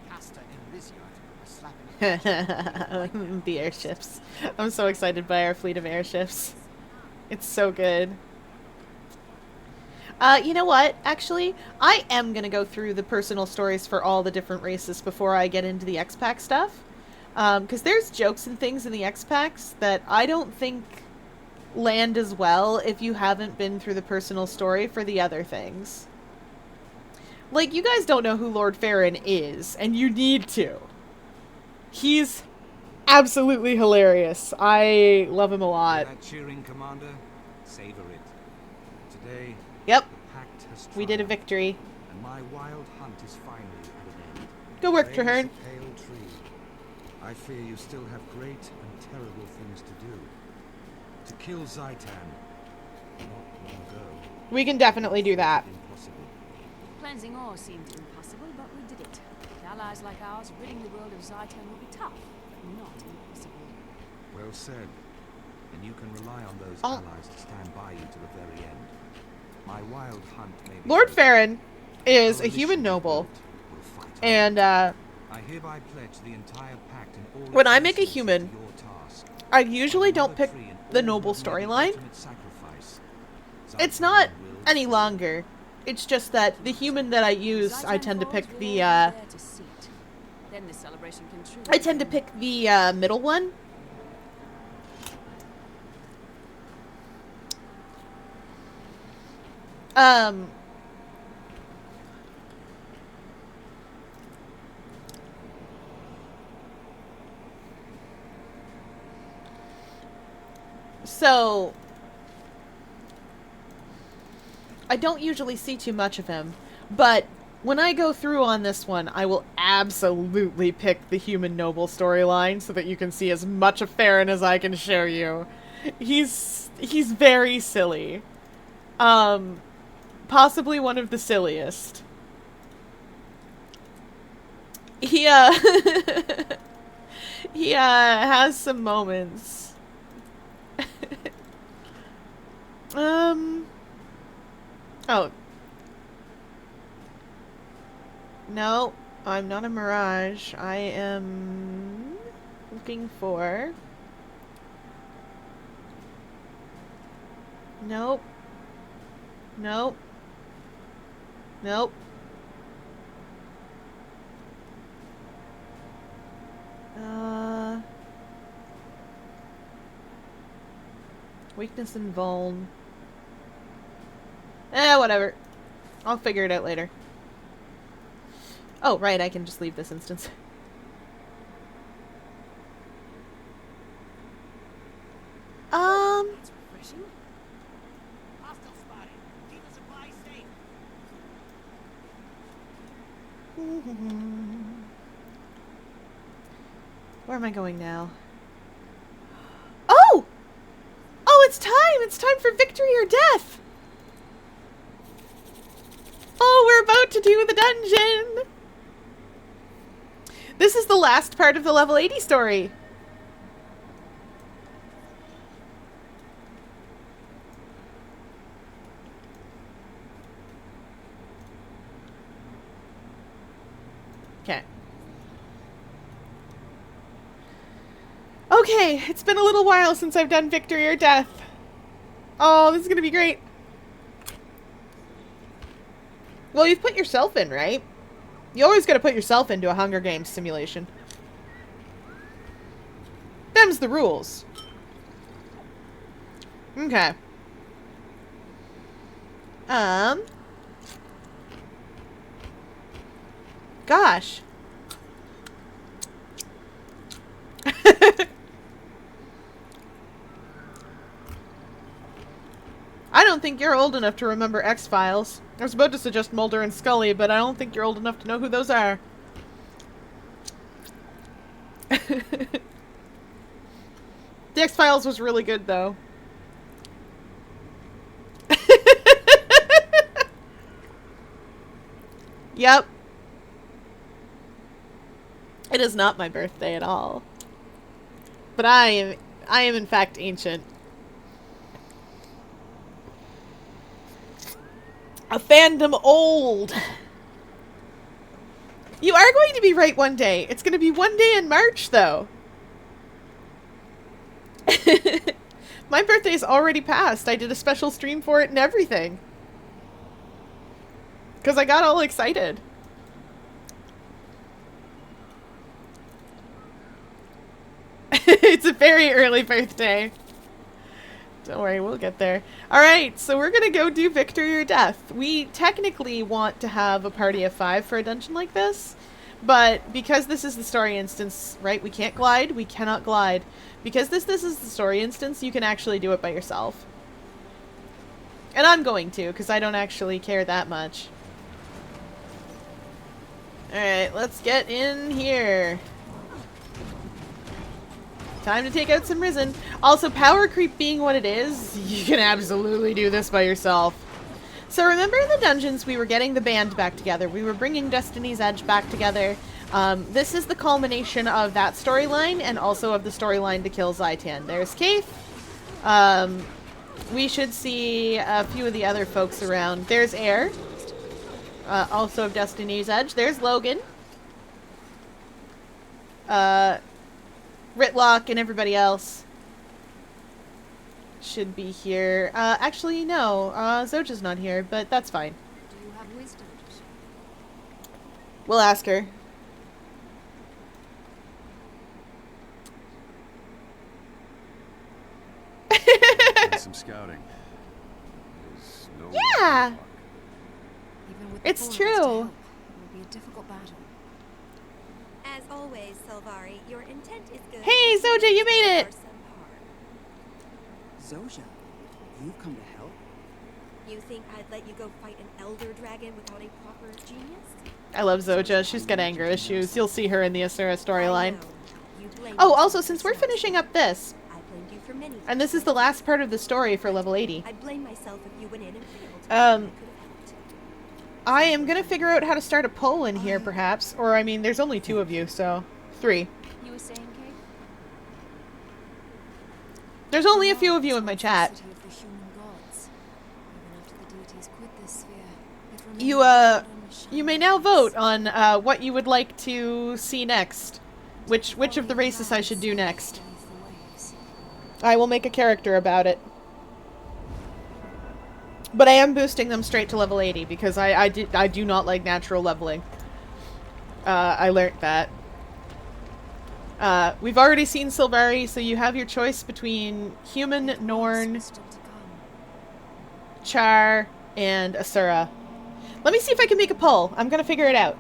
Casta and Rizyard are slapping. The airships. I'm so excited by our fleet of airships. It's so good. You know what? Actually, I am going to go through the personal stories for all the different races before I get into the X-Pack stuff. Because there's jokes and things in the X-Packs that I don't think land as well if you haven't been through the personal story for the other things. Like, you guys don't know who Lord Farron is, and you need to. He's absolutely hilarious. I love him a lot. That cheering, Commander? Savor it. Today, Yep, the pact has we did a triumphed, victory. and my wild hunt is finally at an end. Good work, Raise Traherne. a pale tree. I fear you still have great and terrible things to do. To kill Zaitan, not long ago. We can definitely do that. Impossible. Cleansing ore seemed impossible, but we did it. With allies like ours, ridding the world of Zaitan will be tough, but not impossible. Well said. And you can rely on those Oh. allies to stand by you to the very end. My wild hunt may be Lord over. Farron is Our a human mission noble, will fight on. and I hereby pledge the entire pact and all when its I make a resources human, to your task. I usually don't Another pick tree and the all noble who have made the storyline. ultimate sacrifice. It's Zaitan not will any fall. longer. It's just that the human that I use, I Zaitan tend to falls, pick we'll the, all be there to see it. Then the celebration can truly I tend to begin. pick the, middle one. So I don't usually see too much of him, but when I go through on this one, I will absolutely pick the human noble storyline so that you can see as much of Farron as I can show you. He's very silly. Possibly one of the silliest. He he has some moments. Oh. No, I'm not a mirage. I am looking for... Nope. Nope. Nope. Weakness and vuln. Whatever. I'll figure it out later. Oh, right, I can just leave this instance. That's refreshing. Hostile spotted. Keep the supply safe. Where am I going now? Oh! it's time for victory or death! Oh, we're about to do the dungeon! This is the last part of the level 80 story. Okay. Okay, it's been a little while since I've done victory or death. Oh, this is gonna be great. Well, you've put yourself in, right? You always gotta put yourself into a Hunger Games simulation. Them's the rules. Okay. Gosh. I don't think you're old enough to remember X-Files. I was about to suggest Mulder and Scully, but I don't think you're old enough to know who those are. The X-Files was really good, though. Yep. It is not my birthday at all. But I am in fact ancient. A fandom old. You are going to be right one day. It's going to be one day in March, though. My birthday's already passed. I did a special stream for it and everything. Because I got all excited. It's a very early birthday. Don't worry, we'll get there. Alright, so we're gonna go do victory or death. We technically want to have a party of 5 for a dungeon like this, but because this is the story instance, right, we can't glide, we cannot glide. Because this is the story instance, you can actually do it by yourself. And I'm going to, because I don't actually care that much. Alright, let's get in here. Time to take out some Risen. Also, power creep being what it is, you can absolutely do this by yourself. So remember in the dungeons, we were getting the band back together. We were bringing Destiny's Edge back together. This is the culmination of that storyline and also of the storyline to kill Zaitan. There's Keith. We should see a few of the other folks around. There's Air. Also of Destiny's Edge. There's Logan. Ritlock and everybody else should be here. Actually, no. Zoja's not here, but that's fine. Do you have wisdom to share? We'll ask her. Did some scouting. There's no Yeah. luck. Even with the It's four of us to true. help, it will be a difficult battle. As always, Silvari, your intent is good. Hey, Zoja, you made it! Zoja, you've come to help? You think I'd let you go fight an elder dragon without a proper genius? I love Zoja. She's got anger issues. You'll see her in the Asura storyline. I know. You blamed Oh, me also, for since we're yourself. finishing up this, I blamed you for many and this is the last part of the story for level 80, I blame myself if you went in and failed. Um, I could have helped. I am gonna figure out how to start a poll in here, perhaps. Or, I mean, there's only 2 of you, so 3. You were saying, Kate? There's only a few of you in my chat. City of the human gods. Even after the deities quit this sphere, it You, remained you may now vote on, what you would like to see next. Which of the races I should do next. beneath the waves. I will make a character about it. But I am boosting them straight to level 80 because I do not like natural leveling. I learnt that. We've already seen Silvari, so you have your choice between Human, Norn, Still to come. Char, and Asura. Let me see if I can make a poll. I'm gonna figure it out.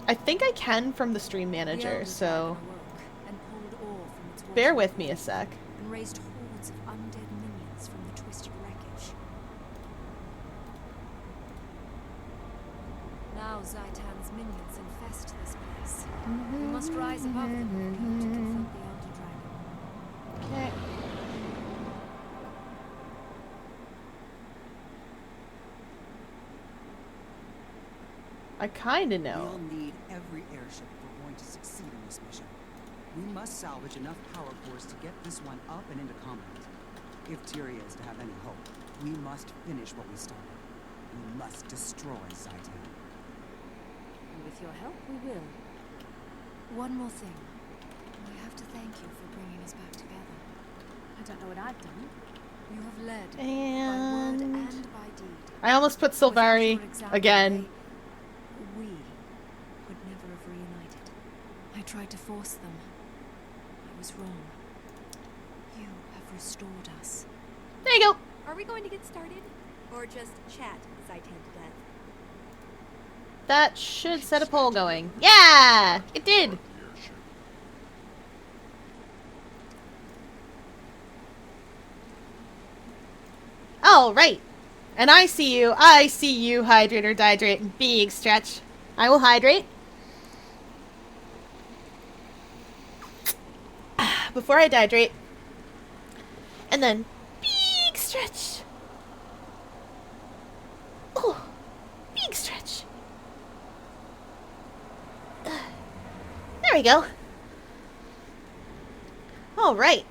I think I can from the stream The manager, elder so dragon awoke and pulled ore from its bear water with me a sec. and raised hordes of undead minions from the twisted wreckage. Now Zaitan's minions infest this place. We must rise above them in order to confront the elder dragon. Okay. I kinda We'll know. need every airship if we're going to succeed in this mission. We must salvage enough power cores to get this one up and into combat. If Tyria is to have any hope, we must finish what we started. We must destroy Zaitan. And with your help, we will. One more thing. I have to thank you for bringing us back together. I don't know what I've done. You have led by And word and by deed. I almost put Sylvari Without your example, again. we would never have reunited. I tried to force them. I was wrong. You have restored us. There you go. Are we going to get started? Or just chat Zaitan to death? That should set a poll going. Yeah, it did. All right. And I see you, hydrate or dihydrate. Big stretch. I will hydrate. Before I dihydrate. And then, big stretch. Oh, big stretch. There we go. All right.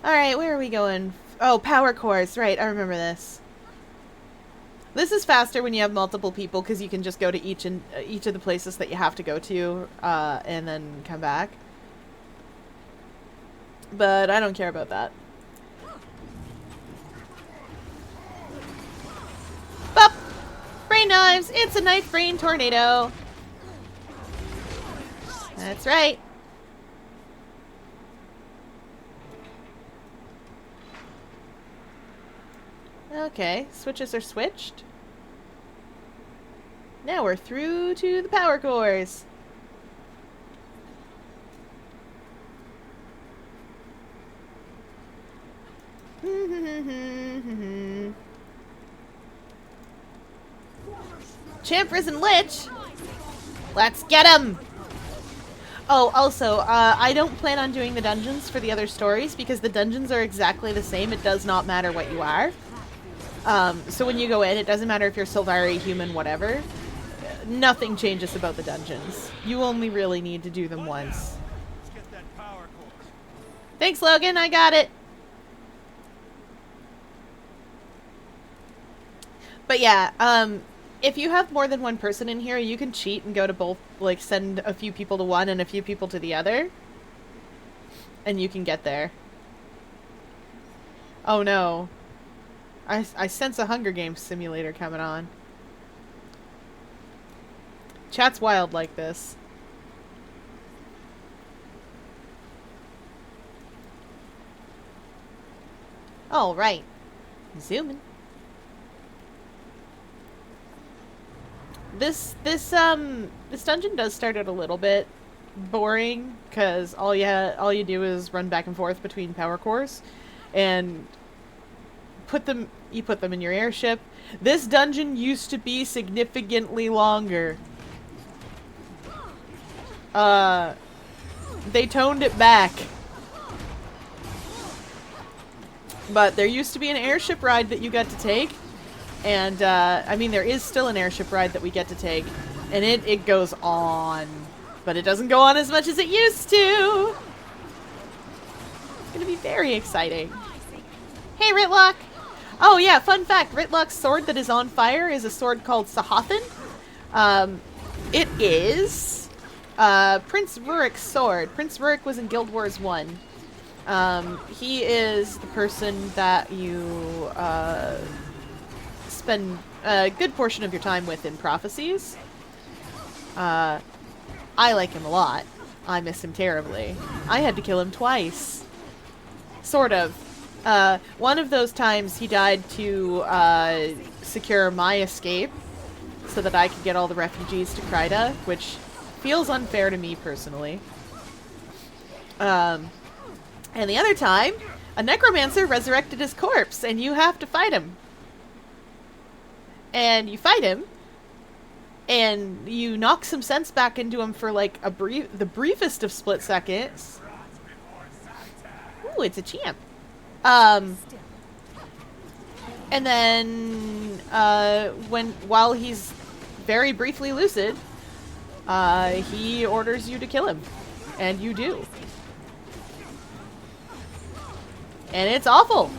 Alright, where are we going? Oh, power cores. Right, I remember this. This is faster when you have multiple people because you can just go to each of the places that you have to go to and then come back. But I don't care about that. Bop! Brain knives! It's a knife brain tornado! That's right. Okay, switches are switched. Now we're through to the power cores. Champ Risen Lich! Let's get him! Oh, also, I don't plan on doing the dungeons for the other stories because the dungeons are exactly the same. It does not matter what you are. So when you go in, it doesn't matter if you're Sylvari, human, whatever. Nothing changes about the dungeons. You only really need to do them once. Let's get that power core. Thanks, Logan. I got it. But yeah, if you have more than one person in here, you can cheat and go to both, like, send a few people to one and a few people to the other. And you can get there. Oh no. I sense a Hunger Games simulator coming on. Chat's wild like this. All right. Zooming. This dungeon does start out a little bit boring because all you do is run back and forth between power cores and you put them in your airship. This dungeon used to be significantly longer. They toned it back. But there used to be an airship ride that you got to take. And, I mean, there is still an airship ride that we get to take. And it goes on. But it doesn't go on as much as it used to. It's gonna be very exciting. Hey, Ritlock! Oh, yeah, fun fact. Ritlock's sword that is on fire is a sword called Sahathan. It is Prince Rurik's sword. Prince Rurik was in Guild Wars 1. He is the person that you spend a good portion of your time with in Prophecies. I like him a lot. I miss him terribly. I had to kill him twice. Sort of. One of those times he died to secure my escape so that I could get all the refugees to Kryda, which feels unfair to me personally. And the other time, a necromancer resurrected his corpse, and you have to fight him. And you fight him, and you knock some sense back into him for like the briefest of split seconds. Ooh, it's a champ. And then, while he's very briefly lucid, he orders you to kill him. And you do. And it's awful.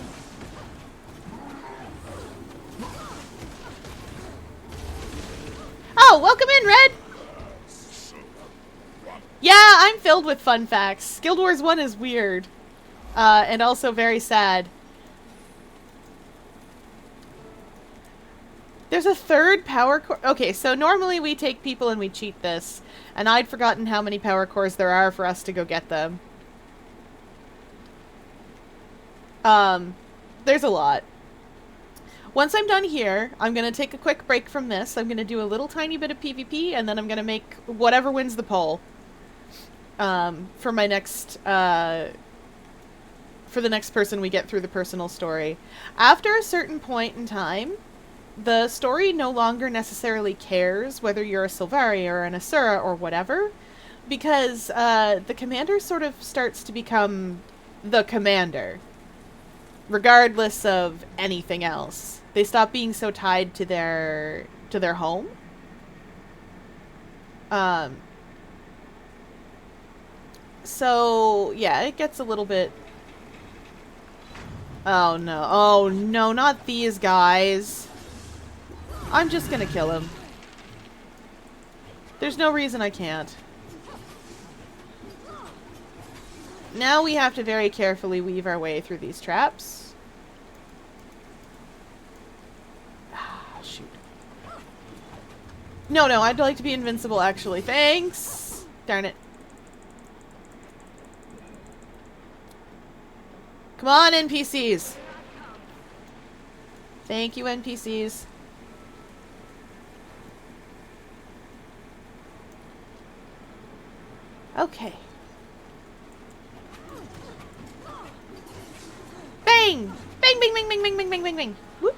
Oh, welcome in, Red! Yeah, I'm filled with fun facts. Guild Wars 1 is weird. And also very sad. There's a third power core. Okay, so normally we take people and we cheat this. And I'd forgotten how many power cores there are for us to go get them. There's a lot. Once I'm done here, I'm going to take a quick break from this. I'm going to do a little tiny bit of PvP, and then I'm going to make whatever wins the poll. For my next, for the next person we get through the personal story. After a certain point in time, the story no longer necessarily cares whether you're a Sylvari or an Asura or whatever, because the commander sort of starts to become the commander, regardless of anything else. They stop being so tied to their home. So yeah, it gets a little bit. Oh no, not these guys. I'm just gonna kill him. There's no reason I can't. Now we have to very carefully weave our way through these traps. Ah, shoot. No, I'd like to be invincible, actually. Thanks! Darn it. Come on, NPCs! Thank you, NPCs. Okay. Bang! Bang, bang, bang, bang, bang, bang, bang, bang, bang. Whoop.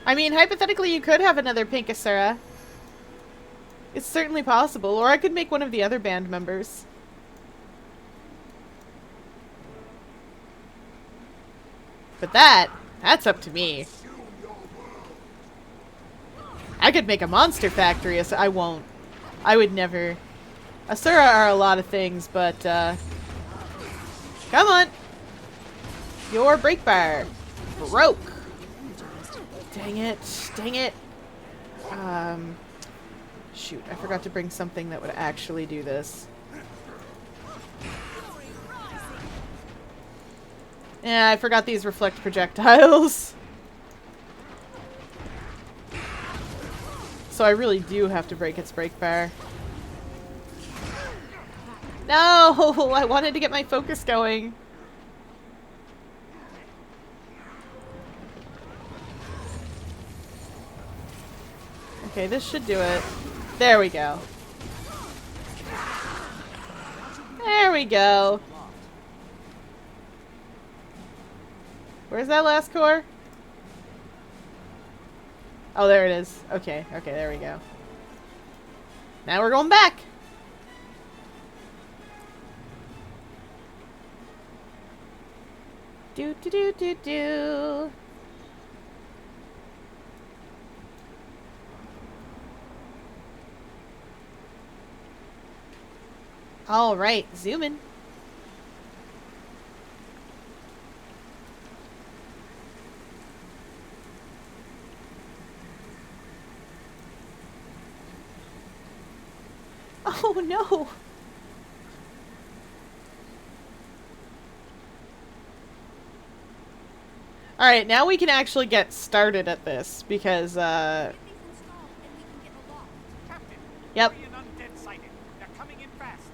I mean, hypothetically, you could have another pink Asura. It's certainly possible, or I could make one of the other band members. But that's up to me. I could make a monster factory. I won't. I would never. Asura are a lot of things, but, come on! Your break bar broke! Dang it. Dang it. Shoot, I forgot to bring something that would actually do this. Yeah, I forgot these reflect projectiles. So I really do have to break its brake bar. No! I wanted to get my focus going. Okay, this should do it. There we go. There we go. Where's that last core? Oh, there it is. Okay, there we go. Now we're going back! Do do do do do. All right, zoom in. Oh no! Alright, now we can actually get started at this, because, Yep.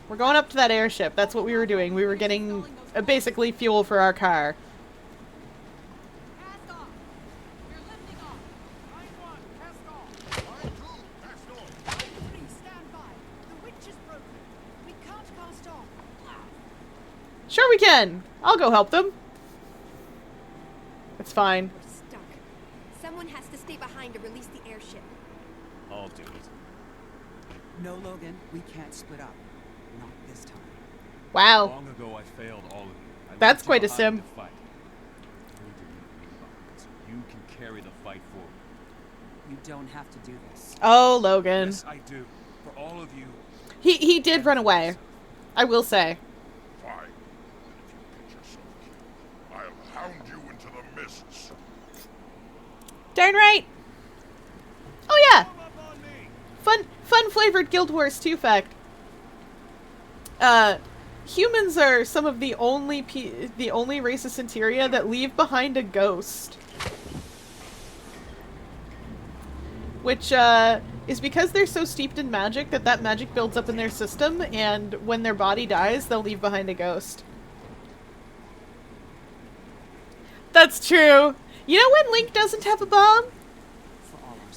We're going up to that airship. That's what we were doing. We were getting, basically, fuel for our car. Sure we can! I'll go help them. It's fine. We're stuck. Someone has to stay behind to release the airship. I'll do it. No, Logan, we can't split up. Not this time. Wow. Long ago, I failed all of you. I That's left you quite a behind sim. to fight. I need to leave you behind so you can carry the fight forward. You don't have to do this. Oh, Logan. Yes, I do. For all of you. He did run away. I will say. Fine. And if you pitch yourself killed, I'll hound you into the mists. Darn right. Oh yeah. Fun flavored Guild Wars 2 fact. Humans are some of the only races in Tyria that leave behind a ghost. Which, is because they're so steeped in magic that magic builds up in their system, and when their body dies, they'll leave behind a ghost. That's true. You know when Link doesn't have a bomb?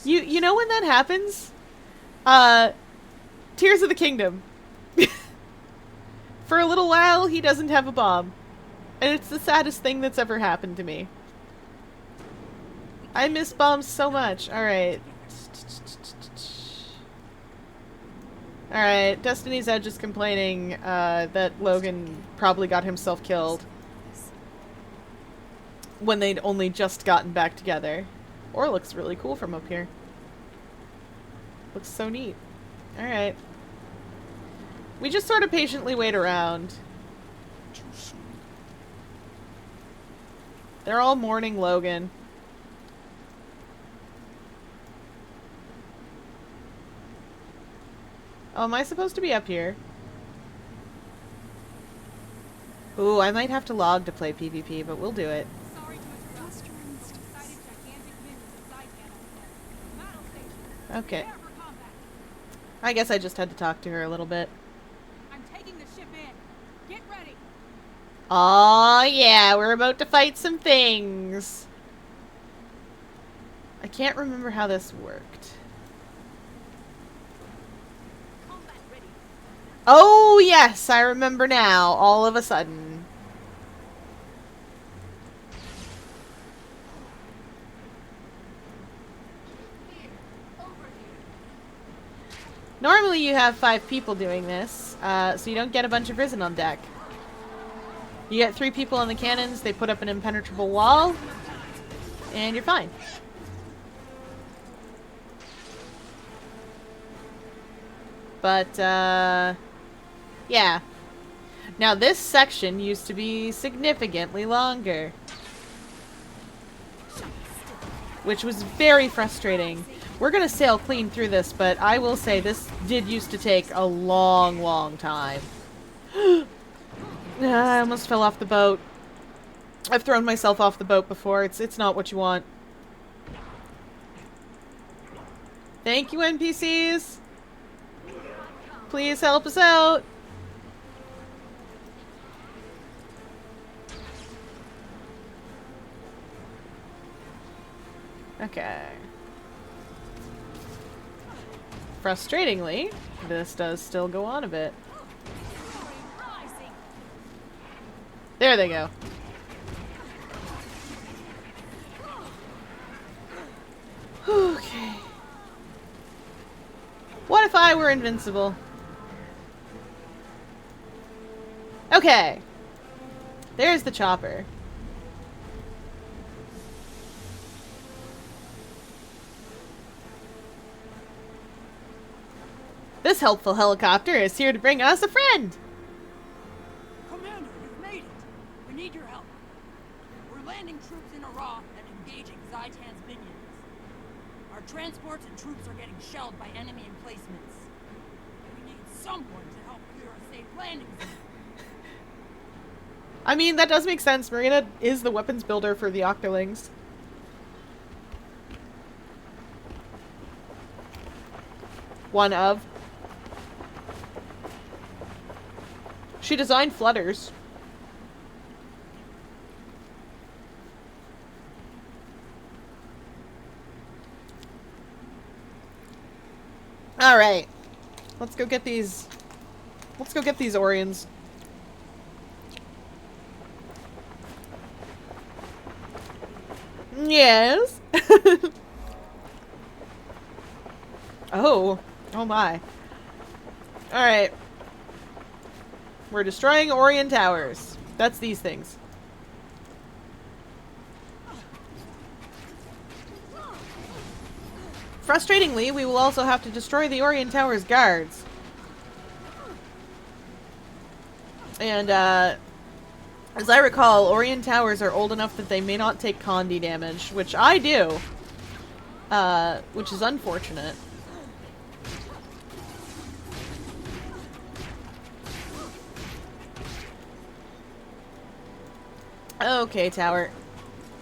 You know when that happens? Tears of the Kingdom. For a little while, he doesn't have a bomb. And it's the saddest thing that's ever happened to me. I miss bombs so much. Alright. Alright, Destiny's Edge is complaining that Logan probably got himself killed when they'd only just gotten back together. Or looks really cool from up here. Looks so neat. Alright. We just sort of patiently wait around. Too soon. They're all mourning Logan. Oh, am I supposed to be up here? Ooh, I might have to log to play PvP, but we'll do it. Okay. I guess I just had to talk to her a little bit. I'm taking the ship in. Get ready. Aw, yeah, we're about to fight some things. I can't remember how this worked. Oh, yes, I remember now, all of a sudden. Normally you have 5 people doing this, so you don't get a bunch of Risen on deck. You get 3 people on the cannons, they put up an impenetrable wall, and you're fine. But, yeah. Now this section used to be significantly longer. Which was very frustrating. We're gonna sail clean through this, but I will say this did used to take a long, long time. I almost fell off the boat. I've thrown myself off the boat before. It's not what you want. Thank you, NPCs! Please help us out! Okay. Frustratingly, this does still go on a bit. There they go. Okay. What if I were invincible? Okay. There's the chopper. This helpful helicopter is here to bring us a friend. Commander, you've made it. We need your help. We're landing troops in Iraq and engaging Zaitan's minions. Our transports and troops are getting shelled by enemy emplacements. We need someone to help clear a safe landing zone. I mean, that does make sense. Marina is the weapons builder for the Octolings. One of. She designed flutters. All right. Let's go get these. Let's go get these Orions. Yes. Oh. Oh my. Alright. We're destroying Orient Towers. That's these things. Frustratingly, we will also have to destroy the Orient Towers guards. And, as I recall, Orient Towers are old enough that they may not take Condi damage, which I do. Which is unfortunate. Okay, tower.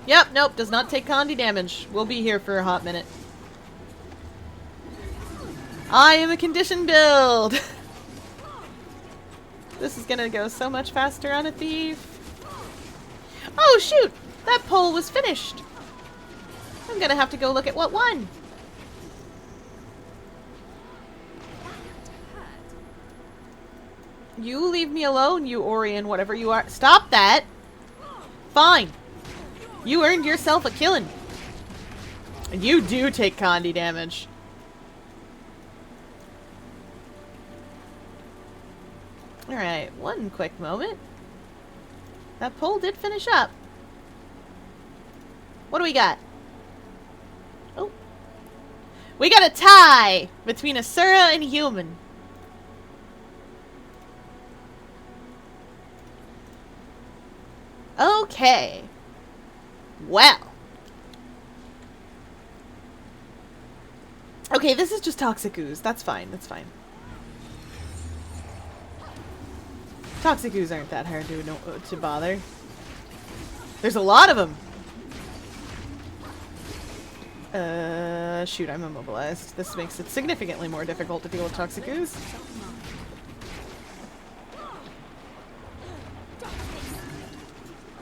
Yep, nope, does not take Condi damage. We'll be here for a hot minute. I am a condition build! This is gonna go so much faster on a thief. Oh shoot! That poll was finished! I'm gonna have to go look at what won. You leave me alone, you Orion, whatever you are. Stop that! Fine. You earned yourself a killing. And you do take Condi damage. Alright, one quick moment. That poll did finish up. What do we got? Oh. We got a tie between Asura and human. Okay. Well. Okay, this is just toxic ooze. That's fine. That's fine. Toxic ooze aren't that hard to bother. There's a lot of them. Shoot, I'm immobilized. This makes it significantly more difficult to deal with toxic ooze.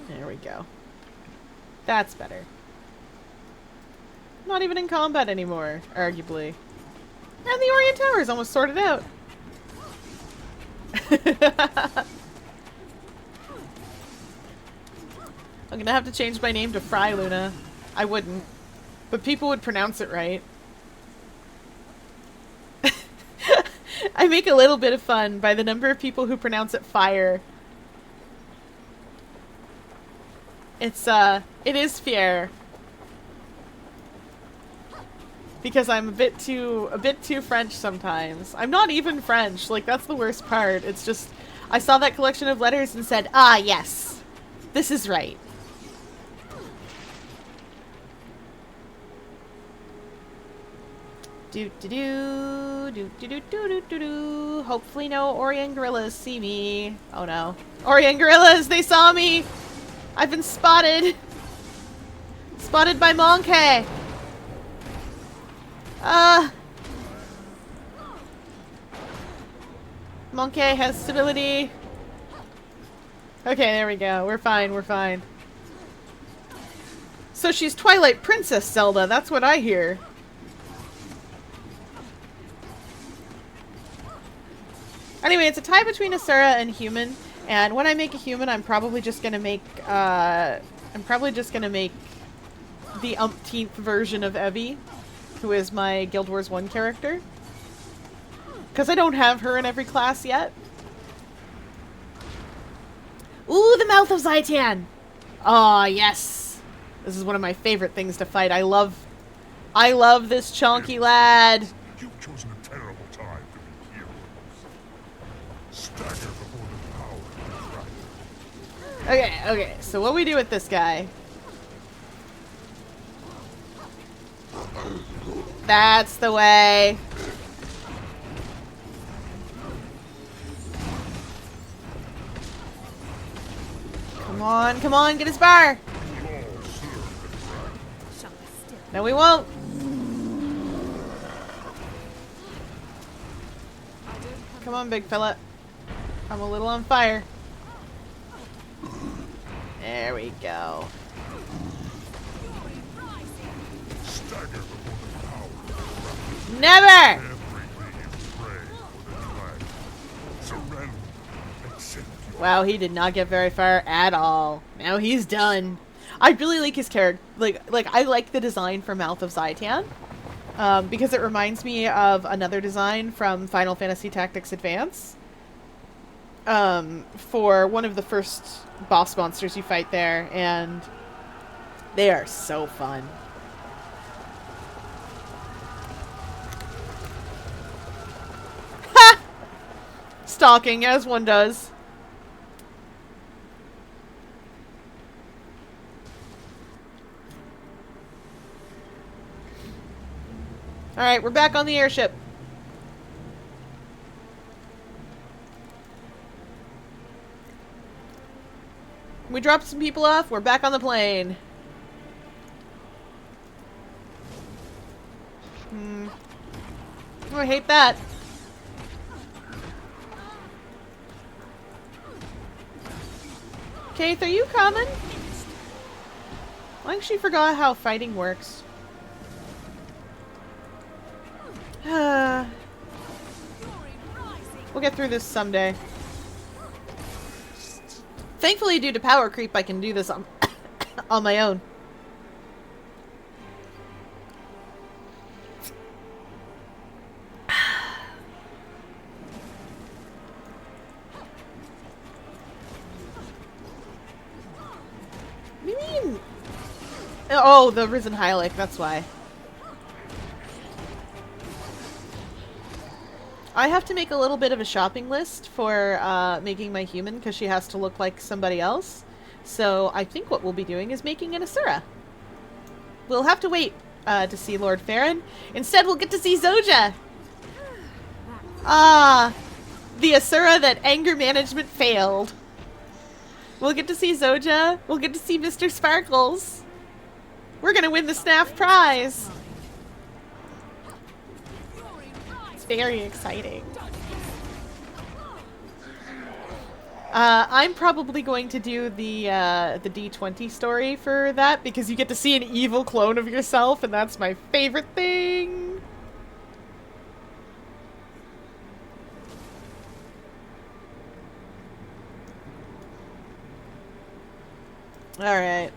There we go. That's better. Not even in combat anymore, arguably. And the Orient Tower is almost sorted out. I'm gonna have to change my name to Fyerluna. I wouldn't. But people would pronounce it right. I make a little bit of fun by the number of people who pronounce it fire. It is Fyer. Because I'm a bit too French sometimes. I'm not even French, like that's the worst part. It's just, I saw that collection of letters and said, ah yes, this is right. Do. Hopefully no Orient gorillas see me. Oh no. Orient gorillas, they saw me! I've been spotted! Spotted by Monkey! Monkey has stability. Okay, there we go. We're fine, we're fine. So she's Twilight Princess Zelda, that's what I hear. Anyway, it's a tie between Asura and human, and when I make a human, I'm probably just gonna make, the umpteenth version of Evie, who is my Guild Wars 1 character. Because I don't have her in every class yet. Ooh, the mouth of Zaitan! Oh, yes! This is one of my favorite things to fight. I love this chunky lad! You've chosen a terrible time to be heroes. Stagger before the power of right. Okay, so what do we do with this guy? That's the way. Come on, get his bar! No, we won't! Come on, big fella. I'm a little on fire. There we go. Never! Wow, he did not get very far at all. Now he's done. I really like his character. Like I like the design for Mouth of Zaitan. Because it reminds me of another design from Final Fantasy Tactics Advance. For one of the first boss monsters you fight there, and they are so fun. Ha! Stalking, as one does. Alright, we're back on the airship. We dropped some people off. We're back on the plane. Oh, I hate that. Keith, are you coming? I actually forgot how fighting works. We'll get through this someday. Thankfully, due to power creep, I can do this on, on my own. What do you mean? Oh, the Risen Hylek, that's why. I have to make a little bit of a shopping list for making my human because she has to look like somebody else. So I think what we'll be doing is making an Asura. We'll have to wait to see Lord Farron. Instead, we'll get to see Zoja. Ah, the Asura that anger management failed. We'll get to see Zoja. We'll get to see Mr. Sparkles. We're gonna win the SNAF prize. Very exciting. I'm probably going to do the D20 story for that because you get to see an evil clone of yourself, and that's my favorite thing. All right.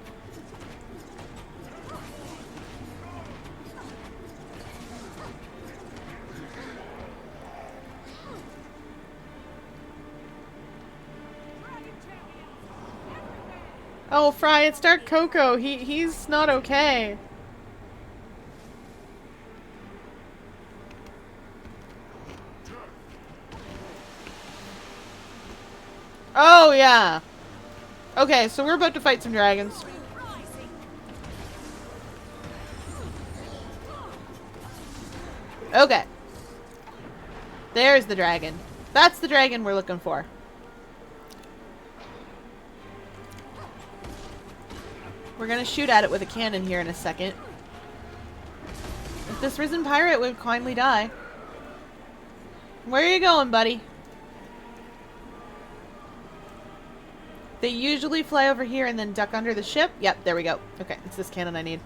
Oh, Fry, it's Dark Coco. He's not okay. Oh, yeah. Okay, so we're about to fight some dragons. Okay. There's the dragon. That's the dragon we're looking for. We're gonna shoot at it with a cannon here in a second. If this risen pirate would kindly die. Where are you going, buddy? They usually fly over here and then duck under the ship. Yep, there we go. Okay, it's this cannon I need.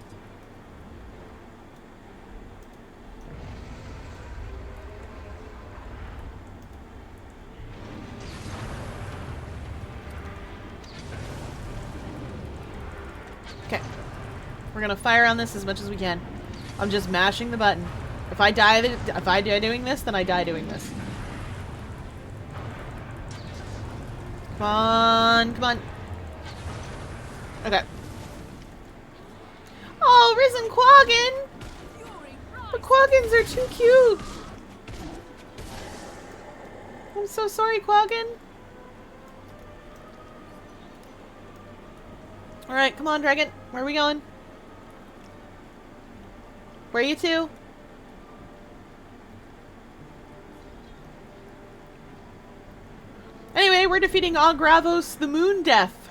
Okay. We're gonna fire on this as much as we can. I'm just mashing the button. If I die doing this, then I die doing this. Come on, come on. Okay. Oh, Risen Quaggin! The Quaggins are too cute! I'm so sorry, Quaggin. Alright, come on, dragon. Where are we going? Where are you two? Anyway, we're defeating Agravos the Moon Death.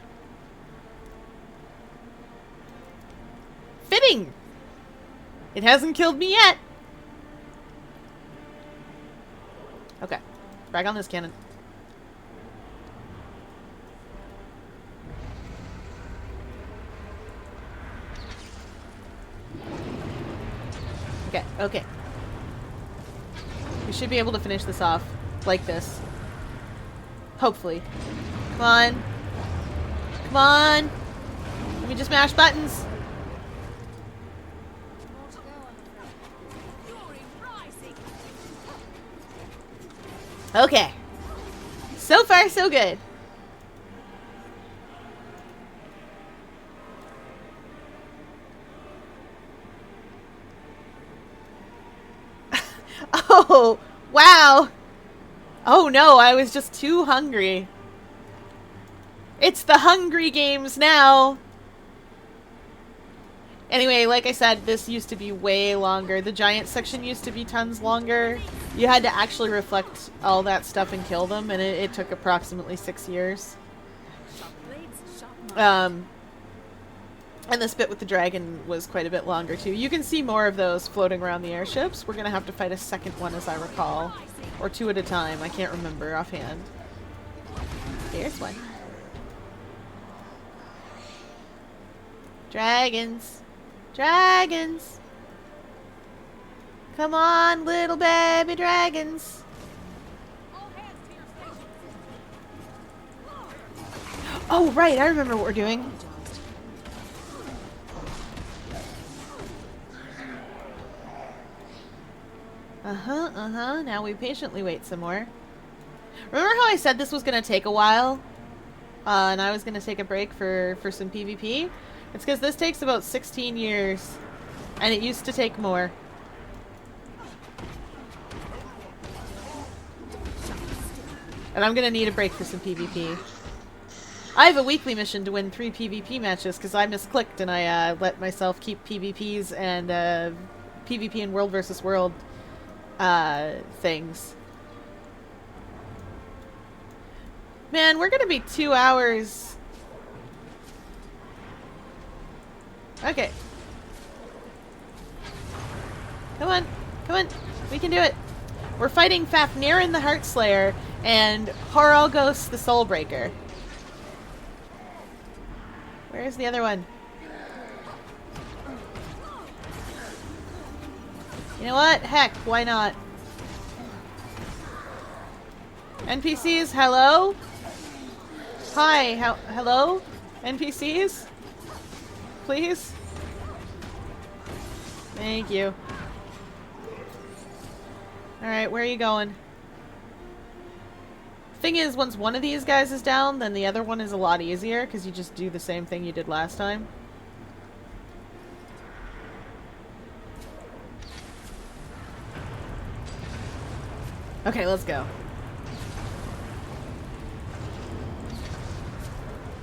Fitting! It hasn't killed me yet. Okay. Back on this cannon. Okay, okay. We should be able to finish this off like this. Hopefully. Come on. Come on. Let me just mash buttons. Okay. So far, so good. Oh, wow. Oh no, I was just too hungry. It's the Hungry Games now. Anyway, like I said, this used to be way longer. The giant section used to be tons longer. You had to actually reflect all that stuff and kill them, and it took approximately 6 years. And this bit with the dragon was quite a bit longer too. You can see more of those floating around the airships. We're gonna have to fight a second one, as I recall. Or 2 at a time. I can't remember offhand. Here's one. Dragons. Dragons. Come on, little baby dragons. Oh, right. I remember what we're doing. Now we patiently wait some more. Remember how I said this was going to take a while? And I was going to take a break for some PvP? It's because this takes about 16 years. And it used to take more. And I'm going to need a break for some PvP. I have a weekly mission to win 3 PvP matches because I misclicked and I let myself keep PvPs and PvP and World vs. World things. Man, we're gonna be 2 hours. Okay. Come on. Come on. We can do it. We're fighting Fafnir the Heartslayer and Horolgos the Soulbreaker. Where's the other one? You know what? Heck, why not? NPCs, hello? Hi, hello? NPCs? Please? Thank you. Alright, where are you going? Thing is, once one of these guys is down, then the other one is a lot easier, because you just do the same thing you did last time. Okay, let's go.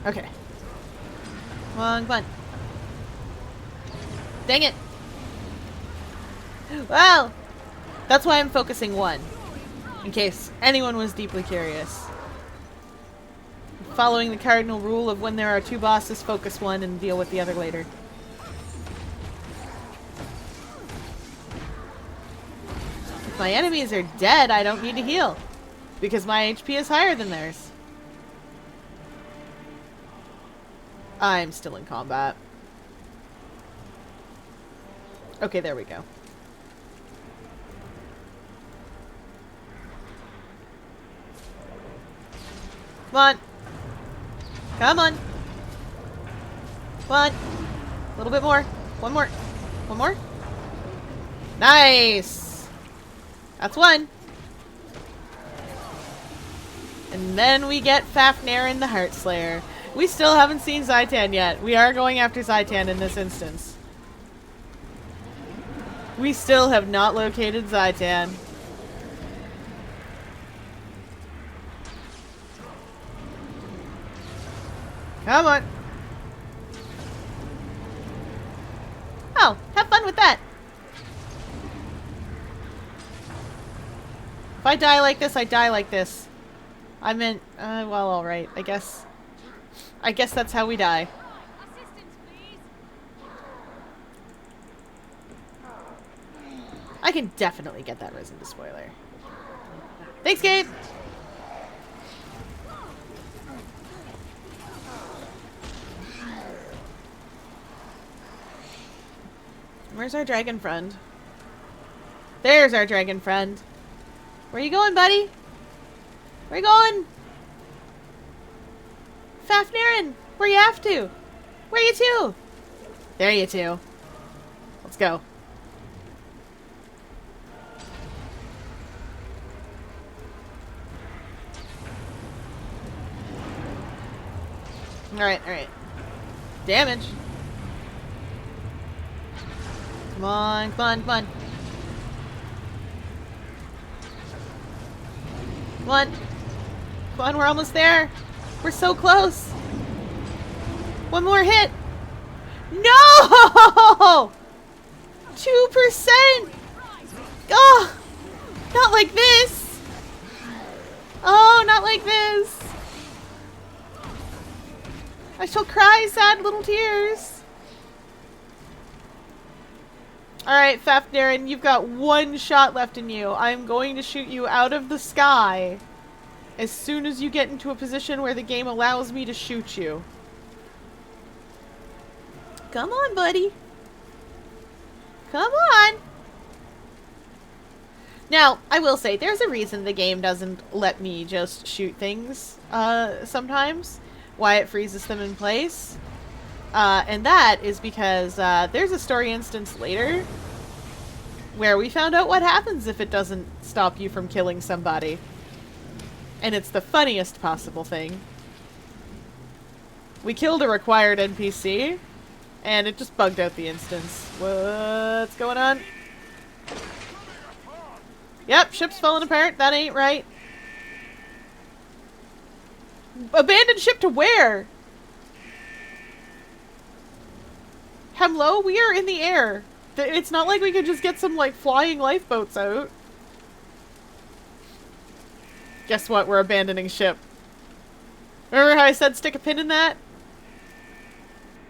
Okay. Come on, come on. Dang it! Well, that's why I'm focusing one. In case anyone was deeply curious. Following the cardinal rule of when there are 2 bosses, focus one and deal with the other later. If my enemies are dead, I don't need to heal. Because my HP is higher than theirs. I'm still in combat. Okay, there we go. Come on. Come on. Come on. A little bit more. One more. One more. Nice. That's one. And then we get Fafnir the Heartslayer. We still haven't seen Zaitan yet. We are going after Zaitan in this instance. We still have not located Zaitan. Come on. Oh, have fun with that. If I die like this, I die like this. I meant, well, alright. I guess that's how we die. I can definitely get that resin to spoiler. Thanks, Gabe! Where's our dragon friend? There's our dragon friend. Where you going, buddy? Where you going? Fafnirin, where you have to? Where you two? There you two. Let's go. Alright, alright. Damage. Come on, come on, come on. Come on. Come on, we're almost there. We're so close. One more hit. No! 2%! Oh! Not like this! Oh, not like this! I shall cry sad little tears. Alright, Fafnir, you've got one shot left in you. I'm going to shoot you out of the sky as soon as you get into a position where the game allows me to shoot you. Come on, buddy. Come on. Now, I will say, there's a reason the game doesn't let me just shoot things sometimes. Why it freezes them in place. And that is because there's a story instance later where we found out what happens if it doesn't stop you from killing somebody. And it's the funniest possible thing. We killed a required NPC, and it just bugged out the instance. What's going on? Yep, ship's falling apart. That ain't right. Abandoned ship to where? Hemlo, we are in the air. It's not like we could just get some, like, flying lifeboats out. Guess what? We're abandoning ship. Remember how I said stick a pin in that?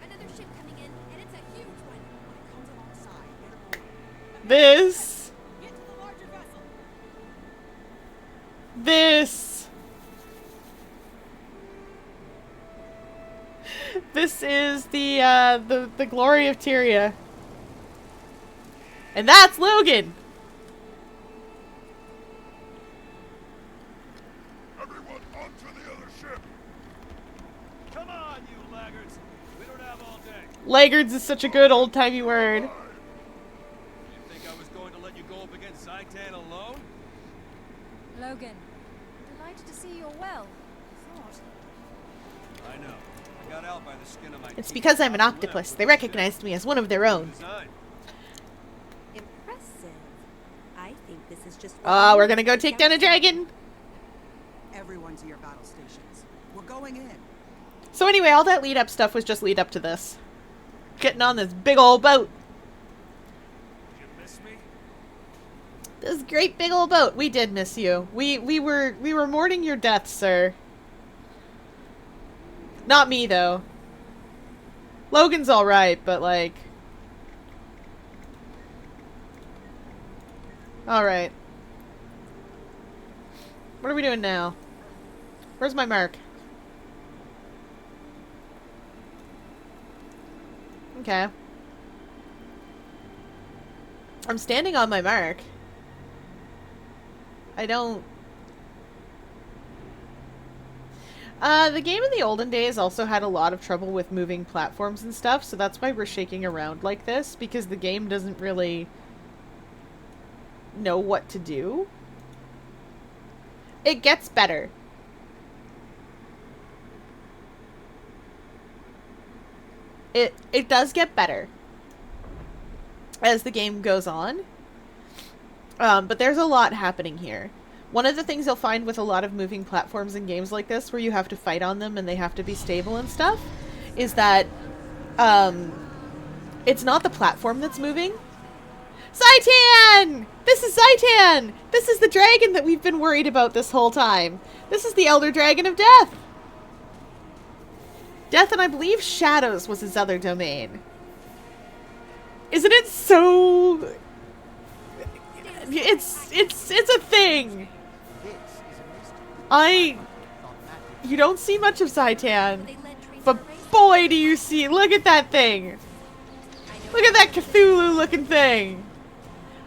Another ship coming in, and it's a huge one. When it comes alongside, This. Get to the larger vessel. This. This is the glory of Tyria. And that's Logan! Everyone onto the other ship! Come on, you laggards. We don't have all day. Laggards is such a good old-timey word. You think I was going to let you go up against Zaitan alone? Logan, delighted to see you're well. I know. I got out by the skin of my It's teeth. because I'm an octopus. They recognized me as one of their own. Design. impressive. I think this is just. Ah, we're gonna go take down a dragon! Everyone to your battle stations. We're going in. So anyway, all that lead-up stuff was just lead up to this. Getting on this big old boat. Did you miss me? This great big old boat. We did miss you. We were mourning your death, sir. Not me, though. Logan's alright, but like... Alright. What are we doing now? Where's my mark? Okay. I'm standing on my mark. I don't... the game in the olden days also had a lot of trouble with moving platforms and stuff, so that's why we're shaking around like this, because the game doesn't really know what to do. It gets better. It does get better as the game goes on. But there's a lot happening here. One of the things you'll find with a lot of moving platforms in games like this, where you have to fight on them and they have to be stable and stuff, is that it's not the platform that's moving. Zaitan! This is Zaitan! This is the dragon that we've been worried about this whole time. This is the Elder Dragon of Death. Death, and I believe Shadows was his other domain. Isn't it so... It's a thing. You don't see much of Zaitan, but boy do you see, look at that thing. Look at that Cthulhu looking thing.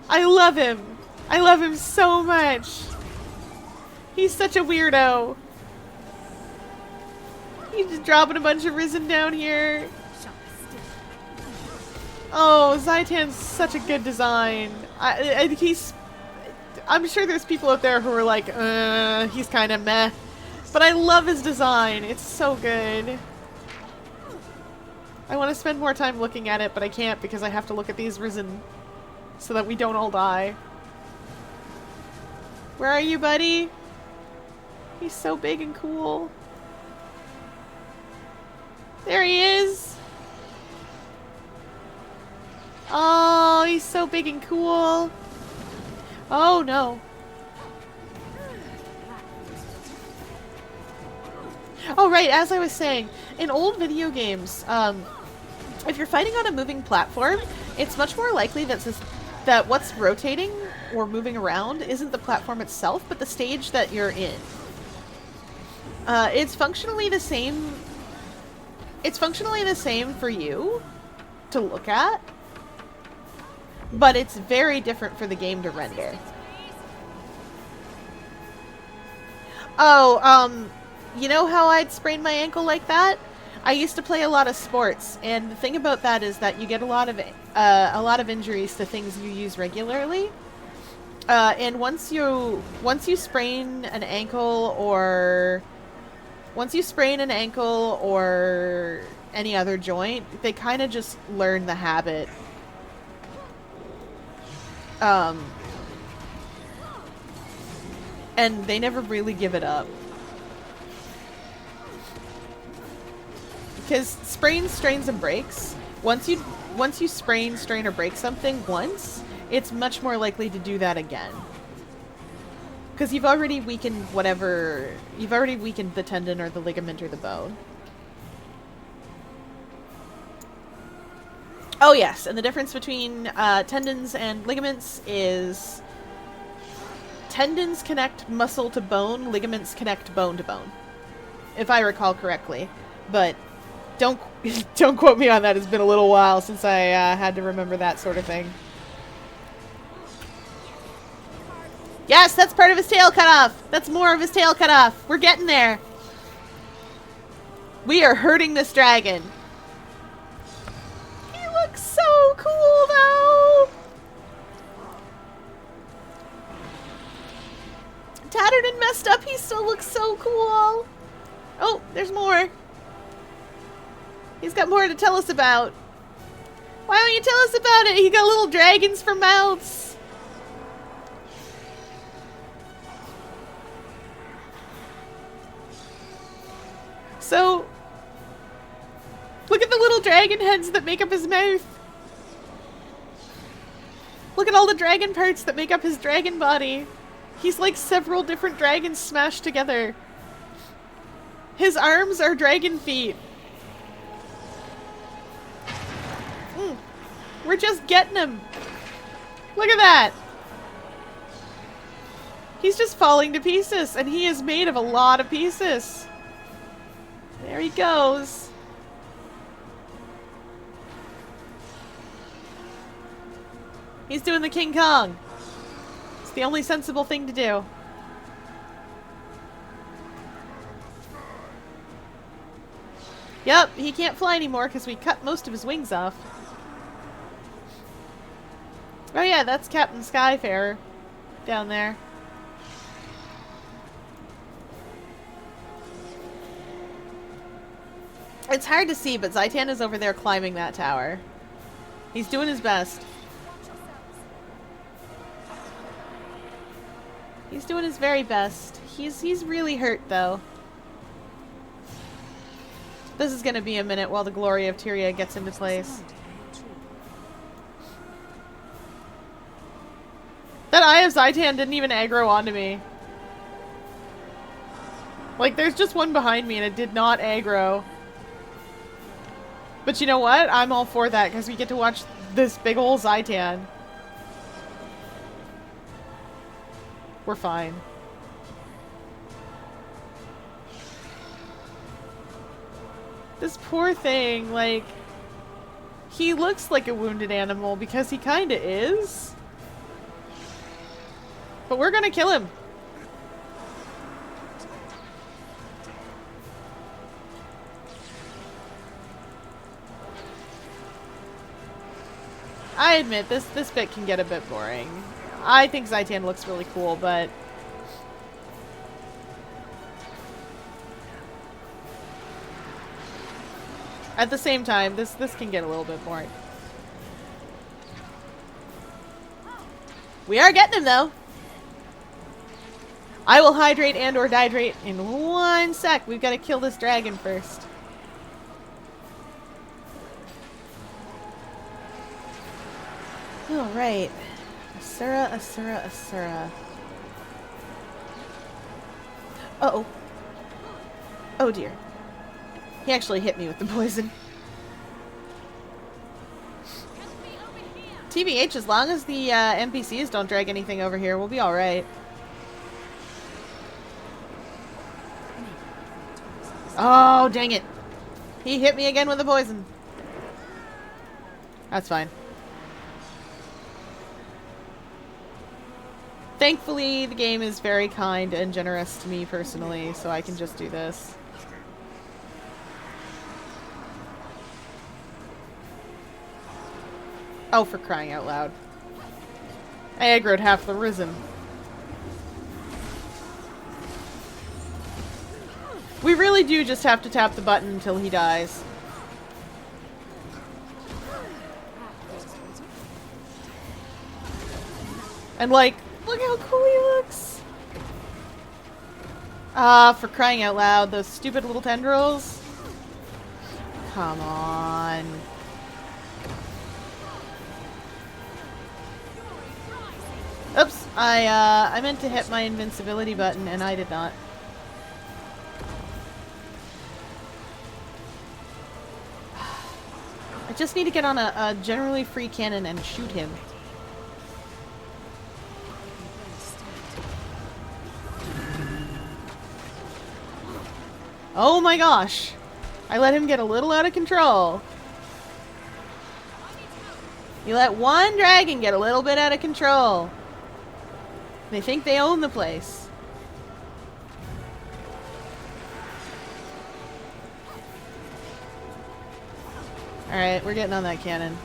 I love him. I love him so much. He's such a weirdo. He's just dropping a bunch of Risen down here. Shut Oh, Zaitan's such a good design. I'm sure there's people out there who are like, he's kind of meh. But I love his design. It's so good. I want to spend more time looking at it, but I can't because I have to look at these risen so that we don't all die. Where are you, buddy? He's so big and cool. There he is. Oh, he's so big and cool. Oh, no. Oh, right, as I was saying, in old video games, if you're fighting on a moving platform, it's much more likely that what's rotating or moving around isn't the platform itself, but the stage that you're in. It's functionally the same. It's functionally the same for you to look at, but it's very different for the game to render. Oh, you know how I'd sprain my ankle like that? I used to play a lot of sports, and the thing about that is that you get a lot of injuries to things you use regularly. And once you sprain an ankle or any other joint, they kind of just learn the habit. And they never really give it up. Because sprains, strains, and breaks, once you sprain, strain, or break something once, it's much more likely to do that again. Because you've already weakened the tendon or the ligament or the bone. Oh yes, and the difference between tendons and ligaments is tendons connect muscle to bone, ligaments connect bone to bone. If I recall correctly. But don't quote me on that. It's been a little while since I had to remember that sort of thing. Yes, that's part of his tail cut off. That's more of his tail cut off. We're getting there. We are hurting this dragon. He looks so cool, though. Tattered and messed up, he still looks so cool. Oh, there's more. He's got more to tell us about. Why don't you tell us about it? He got little dragons for mouths. So, look at the little dragon heads that make up his mouth. Look at all the dragon parts that make up his dragon body. He's like several different dragons smashed together. His arms are dragon feet. We're just getting him. Look at that. He's just falling to pieces, and he is made of a lot of pieces. There he goes. He's doing the King Kong. It's the only sensible thing to do. Yep, he can't fly anymore because we cut most of his wings off. Oh yeah, that's Captain Skyfarer down there. It's hard to see, but Zaitan is over there climbing that tower. He's doing his best. He's doing his very best. He's really hurt, though. This is gonna be a minute while the glory of Tyria gets into place. That Eye of Zaitan didn't even aggro onto me. Like, there's just one behind me and it did not aggro. But you know what? I'm all for that because we get to watch this big ol' Zaitan. We're fine. This poor thing, like, he looks like a wounded animal because he kinda is. But we're gonna kill him. I admit, this bit can get a bit boring. I think Zaitan looks really cool, but... at the same time, this can get a little bit boring. We are getting him, though! I will hydrate and or dihydrate in 1 sec. We've got to kill this dragon first. Alright. Asura, Asura, Asura. Uh-oh. Oh dear. He actually hit me with the poison. TBH, as long as the NPCs don't drag anything over here, we'll be alright. Oh, dang it. He hit me again with the poison. That's fine. Thankfully, the game is very kind and generous to me personally, so I can just do this. Oh, for crying out loud. I aggroed half the risen. We really do just have to tap the button until he dies. And like, look how cool he looks! Ah, for crying out loud, those stupid little tendrils. Come on. Oops, I meant to hit my invincibility button and I did not. I just need to get on a generally free cannon and shoot him. Oh my gosh! I let him get a little out of control. You let one dragon get a little bit out of control. They think they own the place. Alright, we're getting on that cannon.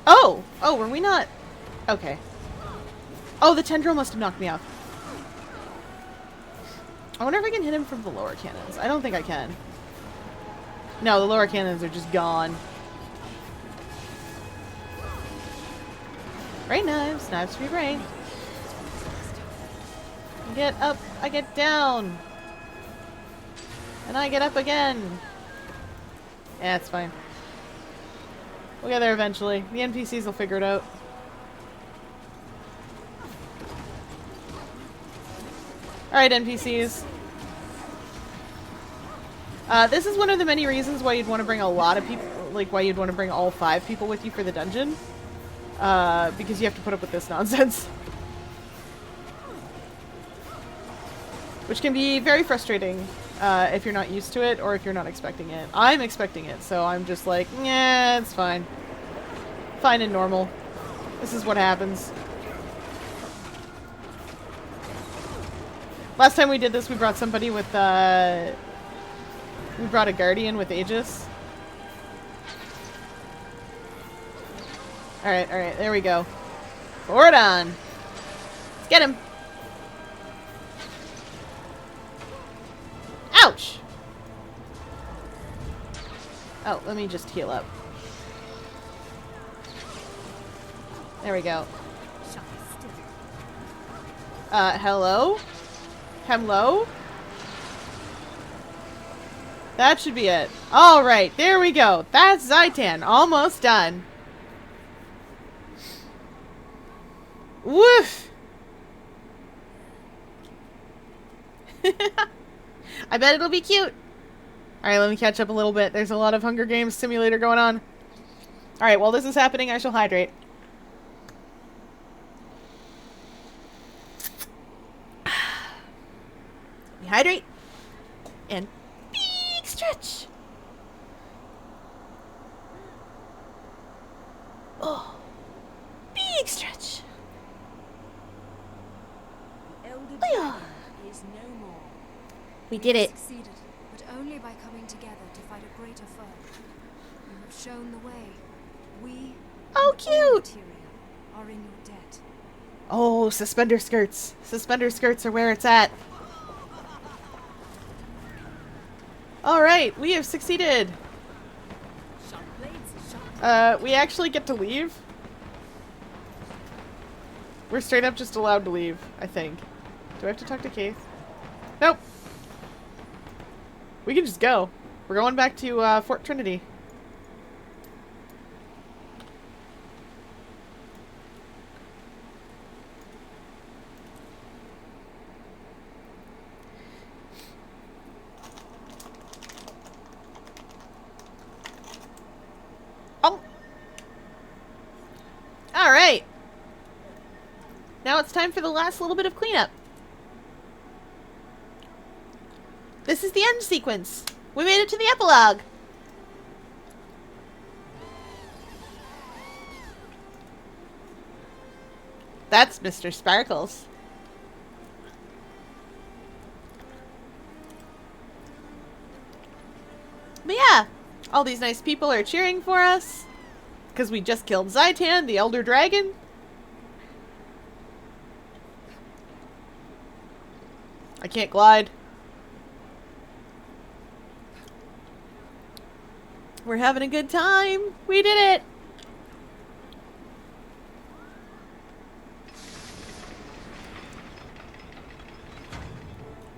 Oh! Oh, were we not? Okay. Oh, the tendril must have knocked me off. I wonder if I can hit him from the lower cannons. I don't think I can. No, the lower cannons are just gone. Brain knives. Knives for your brain. I get up. I get down. And I get up again. Yeah, it's fine. We'll get there eventually. The NPCs will figure it out. Alright, NPCs. This is one of the many reasons why you'd want to bring a lot of people, like why you'd want to bring all 5 people with you for the dungeon. Because you have to put up with this nonsense. Which can be very frustrating if you're not used to it or if you're not expecting it. I'm expecting it, so I'm just like, yeah, it's fine. Fine and normal. This is what happens. Last time we did this, we brought somebody with, we brought a guardian with Aegis. Alright, alright, there we go. Forward on! Let's get him! Ouch! Oh, let me just heal up. There we go. Hello? Hello? That should be it. Alright, there we go. That's Zaitan. Almost done. Woof! I bet it'll be cute. Alright, let me catch up a little bit. There's a lot of Hunger Games simulator going on. Alright, while this is happening, I shall hydrate. Let me hydrate. And big stretch. Oh. Big stretch. The elder Leo. dragon is no more. We did it. Succeeded, but only by coming together to fight a greater foe. You have shown the way. We Oh, and all cute! Tyria are in your debt. Oh, suspender skirts. Suspender skirts are where it's at. Alright, we have succeeded. We actually get to leave. We're straight up just allowed to leave, I think. Do I have to talk to Keith? Nope. We can just go. We're going back to Fort Trinity. Oh! Alright. Now it's time for the last little bit of cleanup. This is the end sequence. We made it to the epilogue. That's Mr. Sparkles. But yeah, all these nice people are cheering for us. Because we just killed Zaitan, the Elder Dragon. I can't glide. We're having a good time. We did it.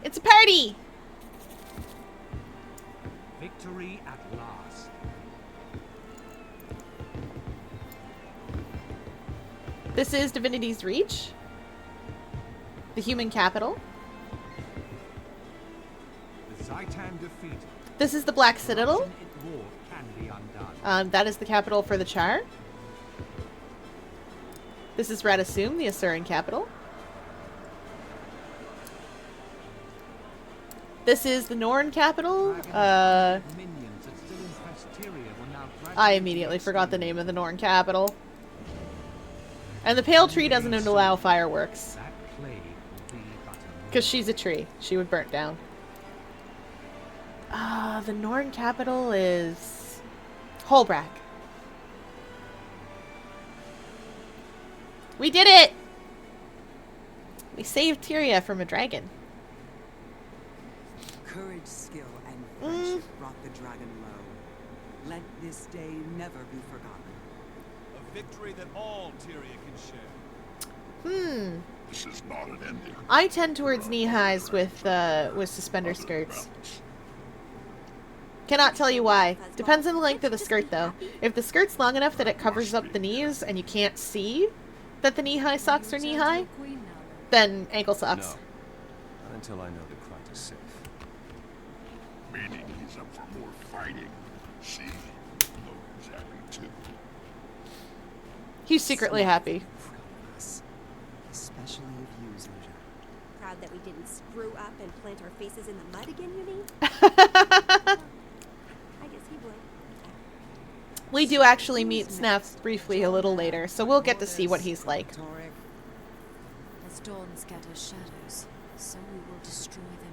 It's a party. Victory at last. This is Divinity's Reach. The human capital. The Zaitan defeated. This is the Black Citadel. Can be undone. That is the capital for the Char. This is Radasum, the Asuran capital. This is the Norn capital. I immediately forgot the name of the Norn capital. And the Pale Tree doesn't allow fireworks. Because she's a tree. She would burn down. The Norn capital is Holbrack. We did it! We saved Tyria from a dragon. Courage, skill, and friendship brought the dragon low. Let this day never be forgotten. A victory that all Tyria can share. This is not an ending. I tend towards knee highs with suspender skirts. Cannot tell you why. Depends on the length of the skirt, though. If the skirt's long enough that it covers up the knees and you can't see that the knee-high socks are knee-high, then ankle socks. No. Not until I know the Kront is safe. Meaning he's up for more fighting. See? Logan's happy too. He's secretly happy. Especially of you, Zuzia. Proud that we didn't screw up and plant our faces in the mud again, you mean? I guess he would. We do actually meet Snaps briefly a little later, so we'll get to see what he's like. As dawn scatters shadows, so we will destroy them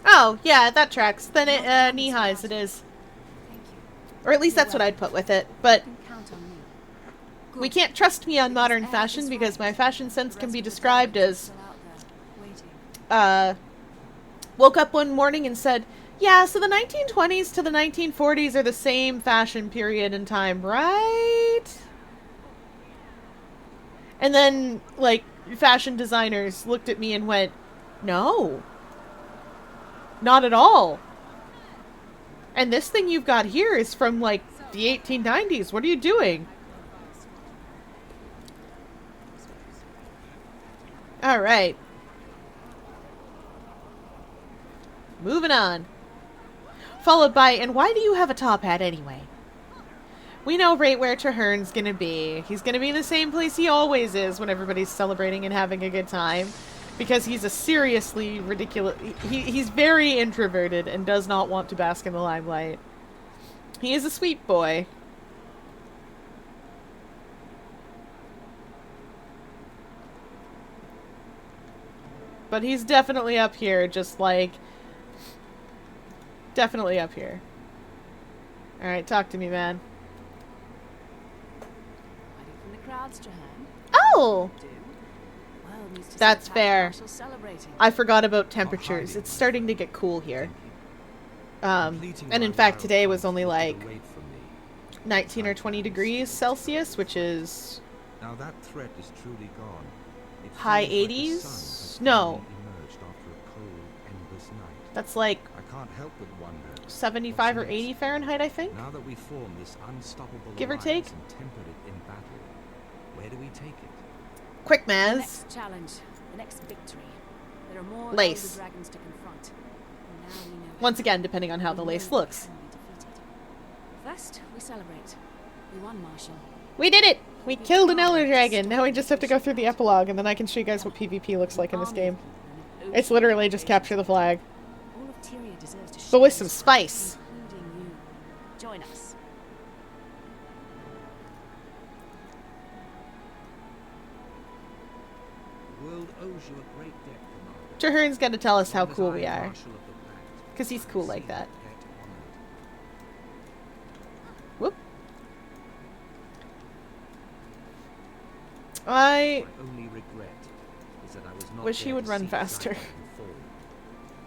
all. Oh, yeah, that tracks. Then it, knee-highs it is. Thank you. Or at least that's what I'd put with it, but You can count on me. we can't trust me on modern fashion because my fashion sense can be described as, Still out there, waiting. woke up one morning and said, yeah, so the 1920s to the 1940s are the same fashion period in time, right? And then, like, fashion designers looked at me and went, no. Not at all. And this thing you've got here is from, like, the 1890s. What are you doing? Alright. Moving on. Followed by, and why do you have a top hat anyway? We know right where Trahern's gonna be. He's gonna be in the same place he always is when everybody's celebrating and having a good time. Because he's a seriously ridiculous... He's very introverted and does not want to bask in the limelight. He is a sweet boy. But he's definitely up here, just like... Definitely up here. Alright, talk to me, man. Hiding from the crowds, Strahan. Oh! Do. Well, needs to see That's the fair. marshal celebrating. I forgot about temperatures. It's starting to get cool here. And in fact, today was only like 19 or 20 degrees Celsius, which is Now that threat is truly gone. It high feels like the 80s? sun has No. finally emerged after a cold, endless night. that's like I can't help but wonder. 75 or what's next? 80 Fahrenheit, I think. Now that we form this unstoppable Give or alliance take. and tempered it in battle, where do we take it? Quick, The Maz. next challenge, the next victory. There are more Lace. elder dragons to confront. And now we know Once how. again, depending on how the We lace know looks. they can be defeated. First, we celebrate. We won, Marshal. We did it! We killed an elder dragon. Now we just have to go through the epilogue, and then I can show you guys what PvP looks like in this game. It's literally just capture the flag. All of Tyria deserves to But with share some this spice. including you. Join us. The world owes you a great debt, Commander. Trahern's gonna tell us how Long as cool I we am are. Marshal of the Pact, Because he's I cool see like that. debt honored. Whoop. I My only regret is that I was not wish he there would to run see faster. Zion fall.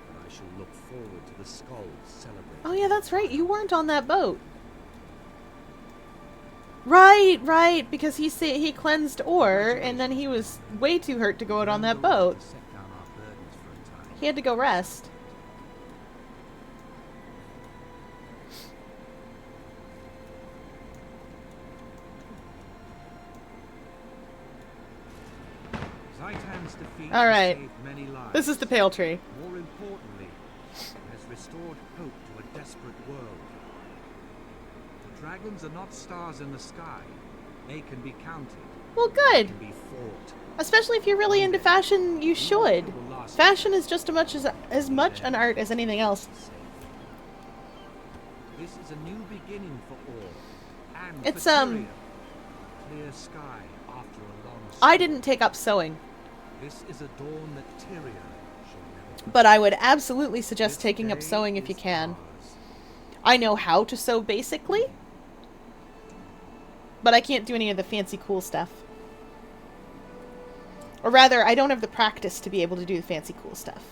But I shall look forward to the skulls celebrating. Oh yeah, that's right. You weren't on that boat. Right, right. Because he cleansed ore, and then he was way too hurt to go out on that boat. To set down our burdens for a time. He had to go rest. Zaitan's defeat All has right. saved many lives. This is the pale tree. More importantly, it has restored hope to a desperate world. The dragons are not stars in the sky. They can be counted. Well, good. Can be fought. Especially if you're really into fashion, you should. Fashion is just as much an art as anything else. This is a new beginning for all. And It's, for Tyria. Clear sky after a long I storm. didn't take up sewing, This is a dawn that Tyria shall never but I would absolutely suggest This taking up day sewing if you is can. ours. I know how to sew basically, but I can't do any of the fancy cool stuff. Or rather, I don't have the practice to be able to do the fancy cool stuff.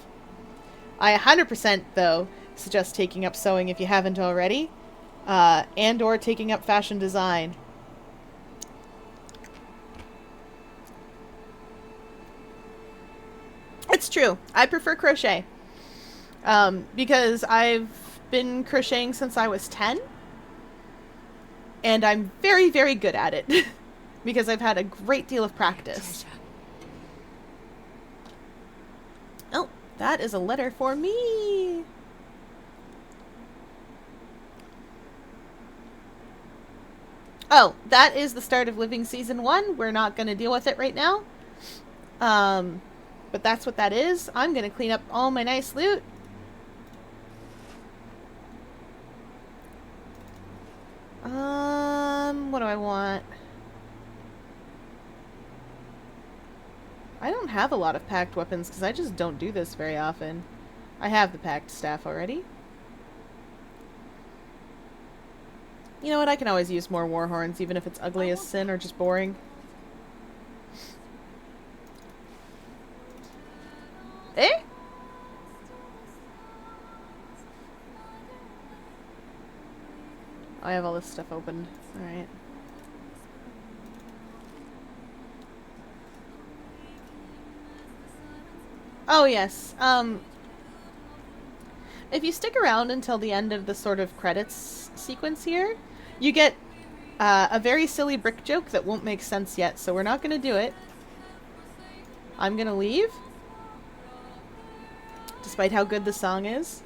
I 100% though suggest taking up sewing if you haven't already, and or taking up fashion design. It's true. I prefer crochet. Because I've been crocheting since I was 10. And I'm very, very good at it. Because I've had a great deal of practice. Oh, that is a letter for me. Oh, that is the start of Living Season 1. We're not going to deal with it right now. But that's what that is. I'm going to clean up all my nice loot. What do I want? I don't have a lot of packed weapons because I just don't do this very often. I have the packed staff already. You know what? I can always use more war horns, even if it's ugly as sin or just boring. Eh? I have all this stuff opened. Alright. Oh, yes. If you stick around until the end of the sort of credits sequence here, you get a very silly brick joke that won't make sense yet, so we're not going to do it. I'm going to leave. Despite how good the song is.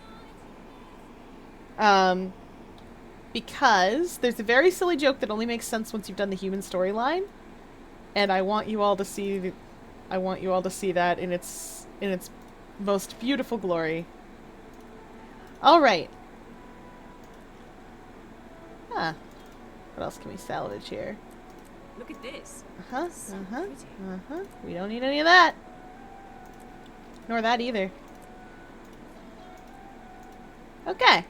Because there's a very silly joke that only makes sense once you've done the human storyline. And I want you all to see that in its most beautiful glory. Alright. Huh. What else can we salvage here? Look at this. Uh-huh, So uh-huh, pretty. uh-huh. We don't need any of that. Nor that either. Okay.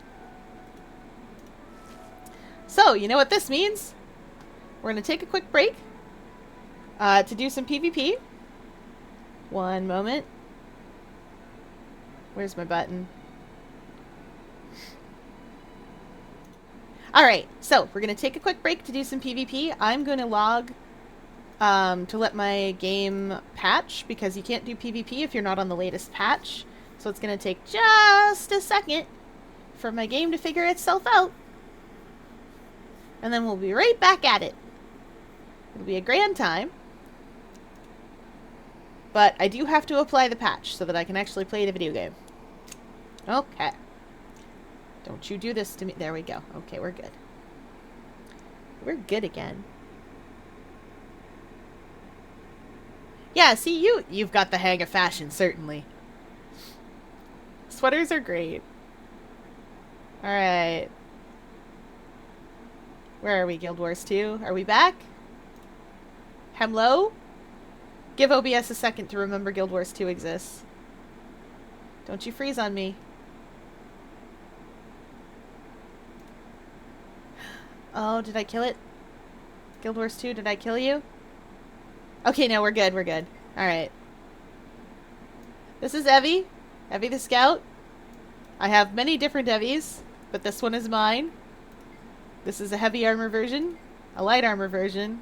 So, you know what this means? We're going to take a quick break to do some PvP. One moment. Where's my button? Alright, so we're going to take a quick break to do some PvP. I'm going to log to let my game patch, because you can't do PvP if you're not on the latest patch. So it's going to take just a second for my game to figure itself out. And then we'll be right back at it. It'll be a grand time. But I do have to apply the patch so that I can actually play the video game. Okay. Don't you do this to me. There we go. Okay, we're good. We're good again. Yeah, see, you've got the hang of fashion, certainly. Sweaters are great. Alright. Where are we, Guild Wars 2? Are we back? Hello? Give OBS a second to remember Guild Wars 2 exists. Don't you freeze on me. Oh, did I kill it? Guild Wars 2, did I kill you? Okay, no, we're good, we're good. Alright. This is Evie. Evie the Scout. I have many different Evies, but this one is mine. This is a heavy armor version, a light armor version,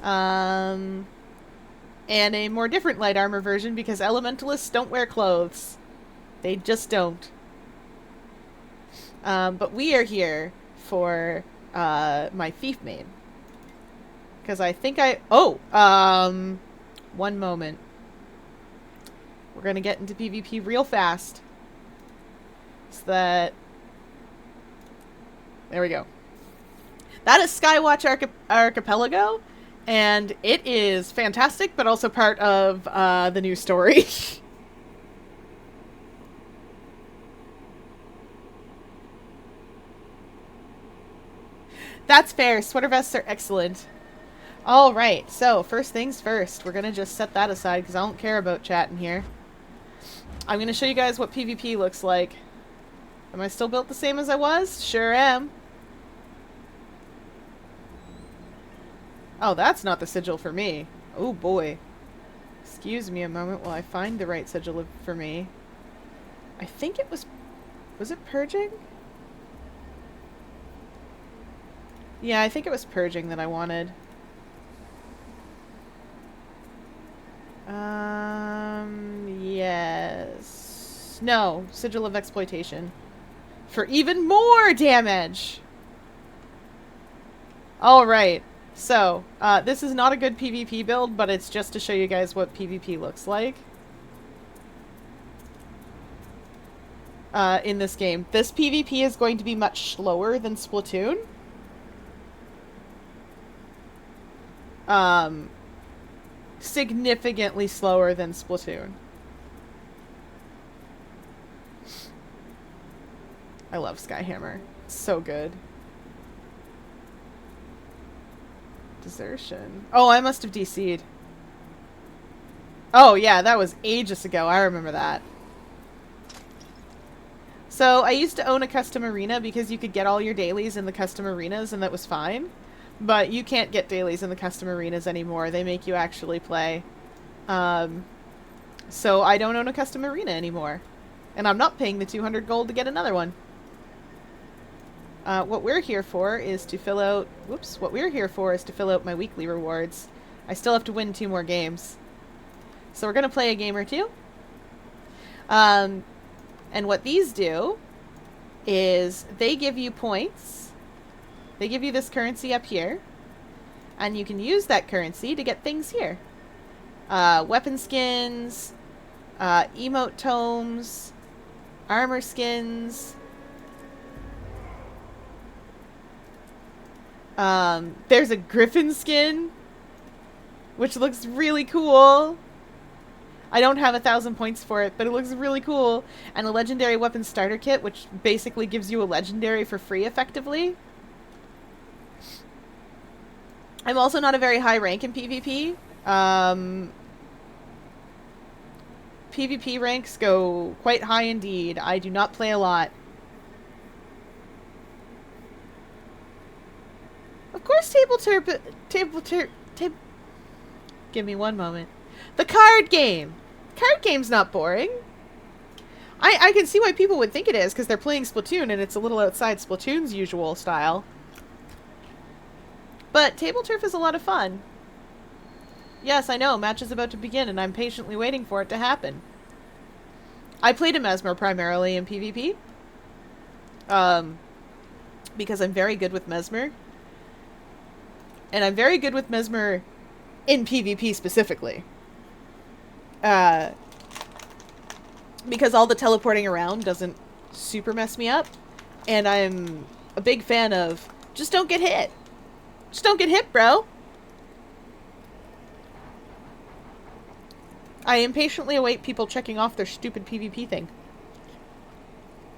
and a more different light armor version because elementalists don't wear clothes. They just don't. But we are here for my thief main. Because I think one moment. We're going to get into PvP real fast. So that... There we go. That is Skywatch Archipelago, and it is fantastic, but also part of the new story. That's fair. Sweater vests are excellent. Alright, so first things first. We're going to just set that aside because I don't care about chat in here. I'm going to show you guys what PvP looks like. Am I still built the same as I was? Sure am. Oh, that's not the sigil for me. Oh boy. Excuse me a moment while I find the right sigil for me. I think it was... Was it purging? Yeah, I think it was purging that I wanted. Yes. No, sigil of exploitation. For even more damage! Alright, so, this is not a good PvP build, but it's just to show you guys what PvP looks like. In this game. This PvP is going to be much slower than Splatoon. Significantly slower than Splatoon. I love Skyhammer. It's so good. Desertion. Oh, I must have DC'd. Oh, yeah, that was ages ago. I remember that. So, I used to own a custom arena because you could get all your dailies in the custom arenas, and that was fine. But you can't get dailies in the custom arenas anymore. They make you actually play. So I don't own a custom arena anymore. And I'm not paying the 200 gold to get another one. What we're here for is to fill out... Whoops. What we're here for is to fill out my weekly rewards. I still have to win 2 more games. So we're going to play a game or 2. And what these do is they give you points. They give you this currency up here, and you can use that currency to get things here. Weapon skins, emote tomes, armor skins. There's a griffin skin, which looks really cool. I don't have 1,000 points for it, but it looks really cool. And a legendary weapon starter kit, which basically gives you a legendary for free, effectively. I'm also not a very high rank in PvP. PvP ranks go quite high indeed. I do not play a lot. Of course, give me one moment. The card game. Card game's not boring. I can see why people would think it is, because they're playing Splatoon and it's a little outside Splatoon's usual style. But table turf is a lot of fun. Yes, I know, match is about to begin and I'm patiently waiting for it to happen. I played a mesmer primarily in PvP. Because I'm very good with mesmer. And I'm very good with mesmer in PvP specifically. Because all the teleporting around doesn't super mess me up. And I'm a big fan of just don't get hit. Just don't get hit, bro. I impatiently await people checking off their stupid PvP thing.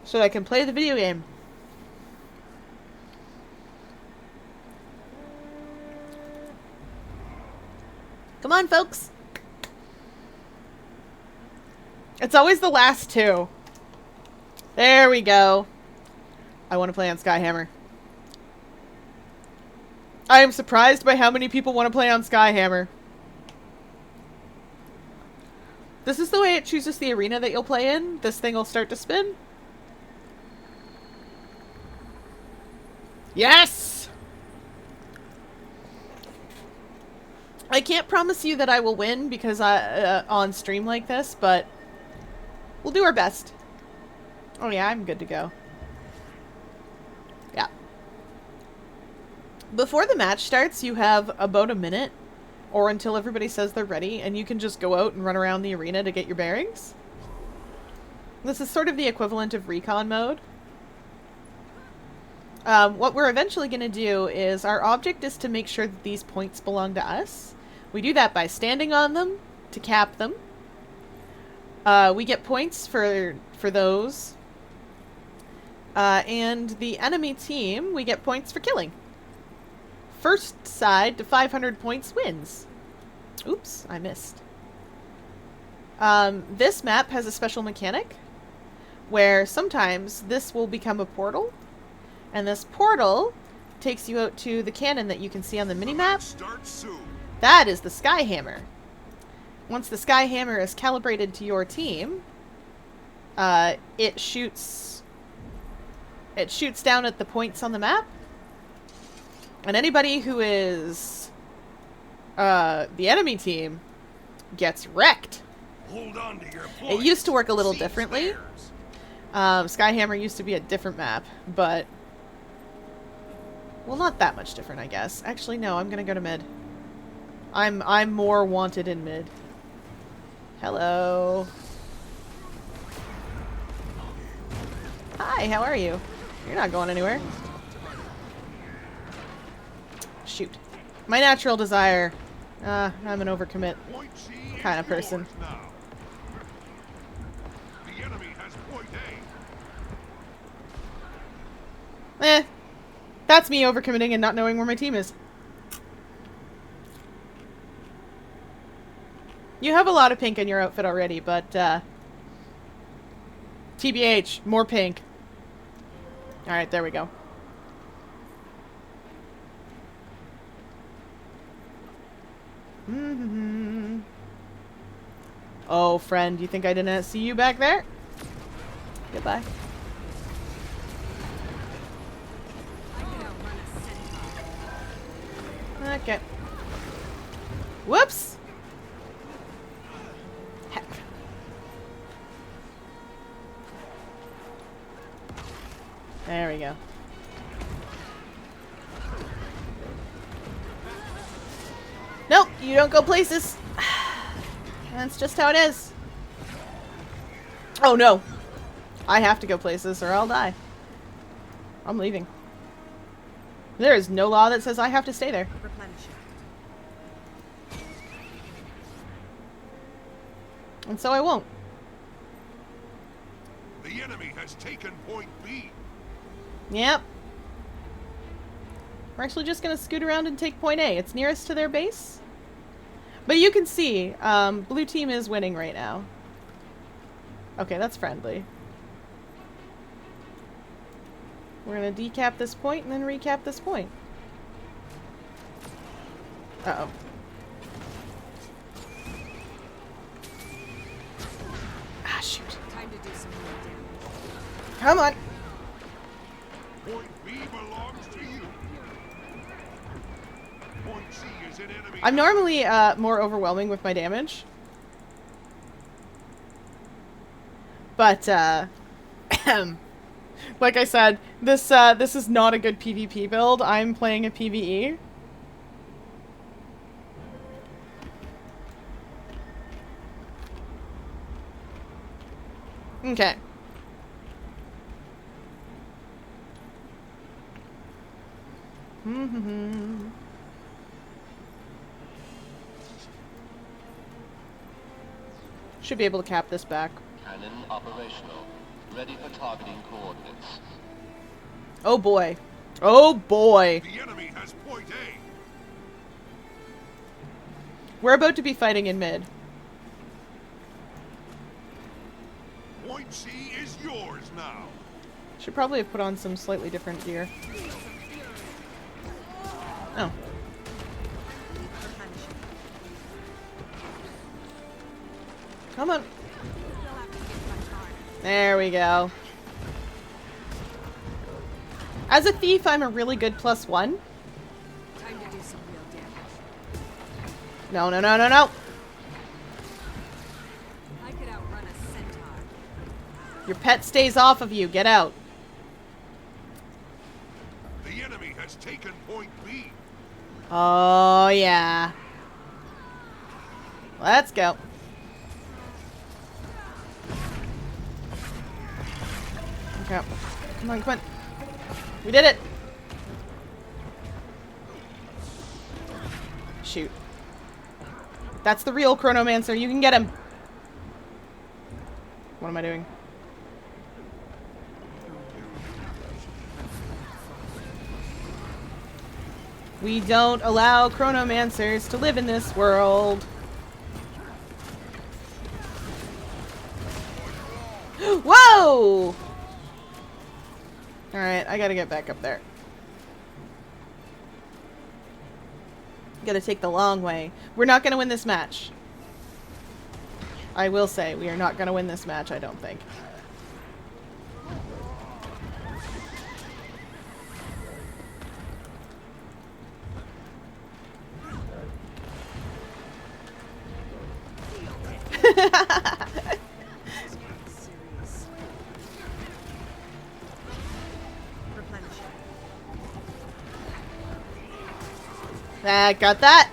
So that I can play the video game. Come on, folks. It's always the last two. There we go. I want to play on Skyhammer. I am surprised by how many people want to play on Skyhammer. This is the way it chooses the arena that you'll play in. This thing will start to spin. Yes! I can't promise you that I will win because on stream like this, but we'll do our best. Oh yeah, I'm good to go. Yeah. Before the match starts, you have about a minute, or until everybody says they're ready, and you can just go out and run around the arena to get your bearings. This is sort of the equivalent of recon mode. What we're eventually going to do is, our object is to make sure that these points belong to us. We do that by standing on them to cap them. We get points for those. And the enemy team, we get points for killing. First side to 500 points wins. Oops, I missed. This map has a special mechanic where sometimes this will become a portal, and this portal takes you out to the cannon that you can see on the minimap. That is the Skyhammer. Once the Skyhammer is calibrated to your team, it shoots down at the points on the map. And anybody who is the enemy team gets wrecked. Hold on to your It used to work a little differently. Skyhammer used to be a different map, but well, not that much different, I guess. Actually, no, I'm gonna go to mid. I'm more wanted in mid. Hello. Hi, how are you? You're not going anywhere. Shoot. My natural desire. I'm an overcommit kind of person. The enemy has point A. Eh. That's me overcommitting and not knowing where my team is. You have a lot of pink in your outfit already, but, TBH, more pink. Alright, there we go. Mm-hmm. Oh, friend, you think I didn't see you back there? Goodbye. Okay. Whoops! Heck. There we go. Nope, you don't go places. That's just how it is. Oh no. I have to go places or I'll die. I'm leaving. There is no law that says I have to stay there. And so I won't. The enemy has taken point B. Yep. We're actually just gonna scoot around and take point A. It's nearest to their base. But you can see, blue team is winning right now. Okay, that's friendly. We're gonna decap this point and then recap this point. Uh-oh. Ah, shoot. Time to do some more damage. Come on. Point B belongs to you. Point C is an enemy. I'm normally more overwhelming with my damage. But like I said, this is not a good PvP build. I'm playing a PvE. Okay. Should be able to cap this back. Cannon operational. Ready for targeting coordinates. Oh boy. Oh boy. The enemy has point A. We're about to be fighting in mid. Point C is yours now. Should probably have put on some slightly different gear. Oh. Come on. There we go. As a thief, I'm a really good +1. Time to do some real damage. No, no, no, no, no. I could outrun a centaur. Your pet stays off of you. Get out. The enemy has taken point B. Oh, yeah. Let's go. Okay. Come on, come on. We did it. Shoot. That's the real Chronomancer. You can get him. What am I doing? We don't allow Chronomancers to live in this world. Whoa! Alright, I gotta get back up there. Gotta take the long way. We're not gonna win this match. I will say, we are not gonna win this match, I don't think. Got that.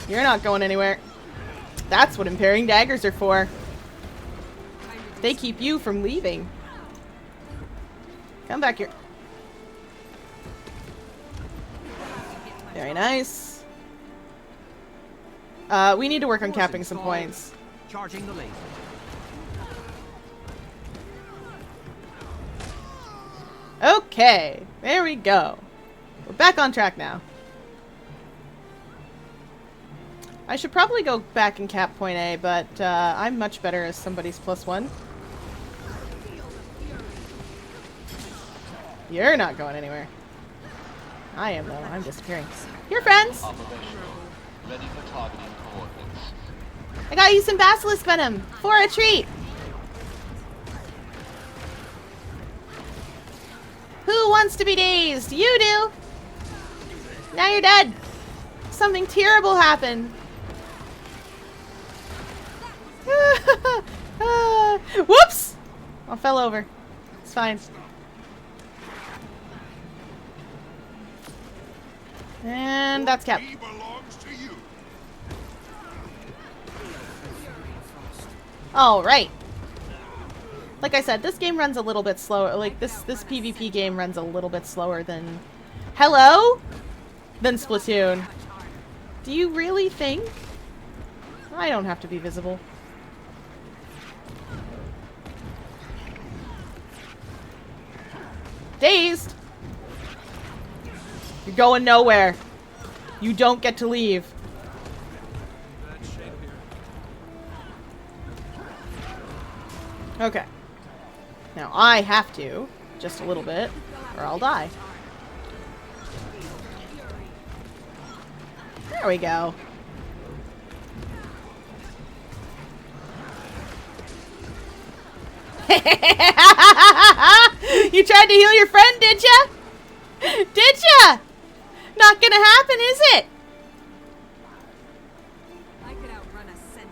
You're not going anywhere. That's what impairing daggers are for. They keep you from leaving. Come back here. Very nice. We need to work on capping some points. Charging the laser. Okay, there we go. We're back on track now. I should probably go back and cap point A, but I'm much better as somebody's +1. You're not going anywhere. I am, though. I'm disappearing. Here, friends! Ready for targeting coordinates. I got you some basilisk venom for a treat! Who wants to be dazed? You do! Now you're dead! Something terrible happened! Whoops! I fell over. It's fine. And that's kept. Alright. Like I said, this game runs a little bit slower. Like, this PvP game runs a little bit slower than... Hello? Than Splatoon. Do you really think? I don't have to be visible. Dazed! You're going nowhere. You don't get to leave. Okay. Now I have to, just a little bit, or I'll die. There we go. You tried to heal your friend, did ya? Did ya? Not gonna happen, is it?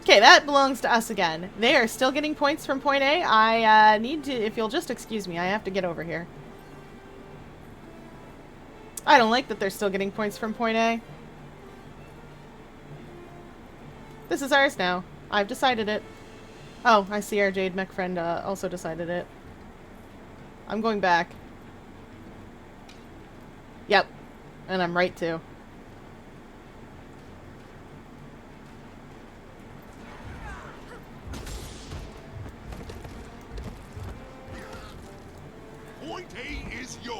Okay, that belongs to us again. They are still getting points from point A. I need to, if you'll just excuse me, I have to get over here. I don't like that they're still getting points from point A. This is ours now. I've decided it. Oh, I see our Jade Mech friend also decided it. I'm going back. Yep. And I'm right too. Point A is yours.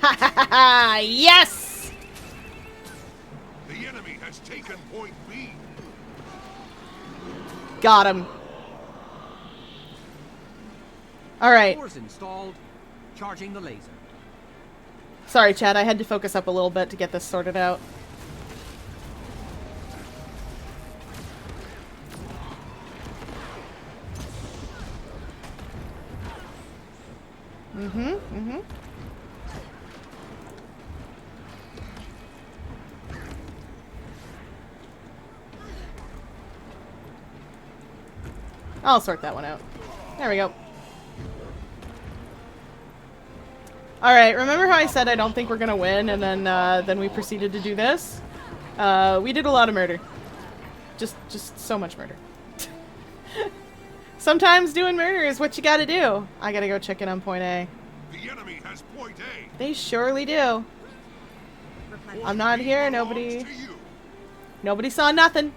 Ha ha ha ha! Yes! The enemy has taken point B. Got him. Alright. Doors installed. Charging the laser. Sorry, Chad. I had to focus up a little bit to get this sorted out. I'll sort that one out. There we go. Alright, remember how I said I don't think we're gonna win, and then we proceeded to do this? We did a lot of murder. Just so much murder. Sometimes doing murder is what you gotta do. I gotta go check in on point A. The enemy has point A. They surely do. I'm not here, nobody saw nothing.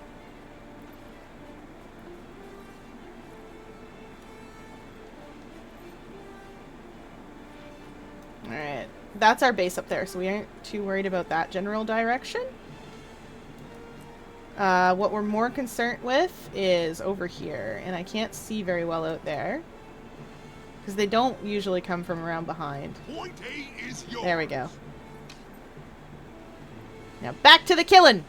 Alright, that's our base up there, so we aren't too worried about that general direction. What we're more concerned with is over here, and I can't see very well out there. Because they don't usually come from around behind. Point A is yours. There we go. Now back to the killing!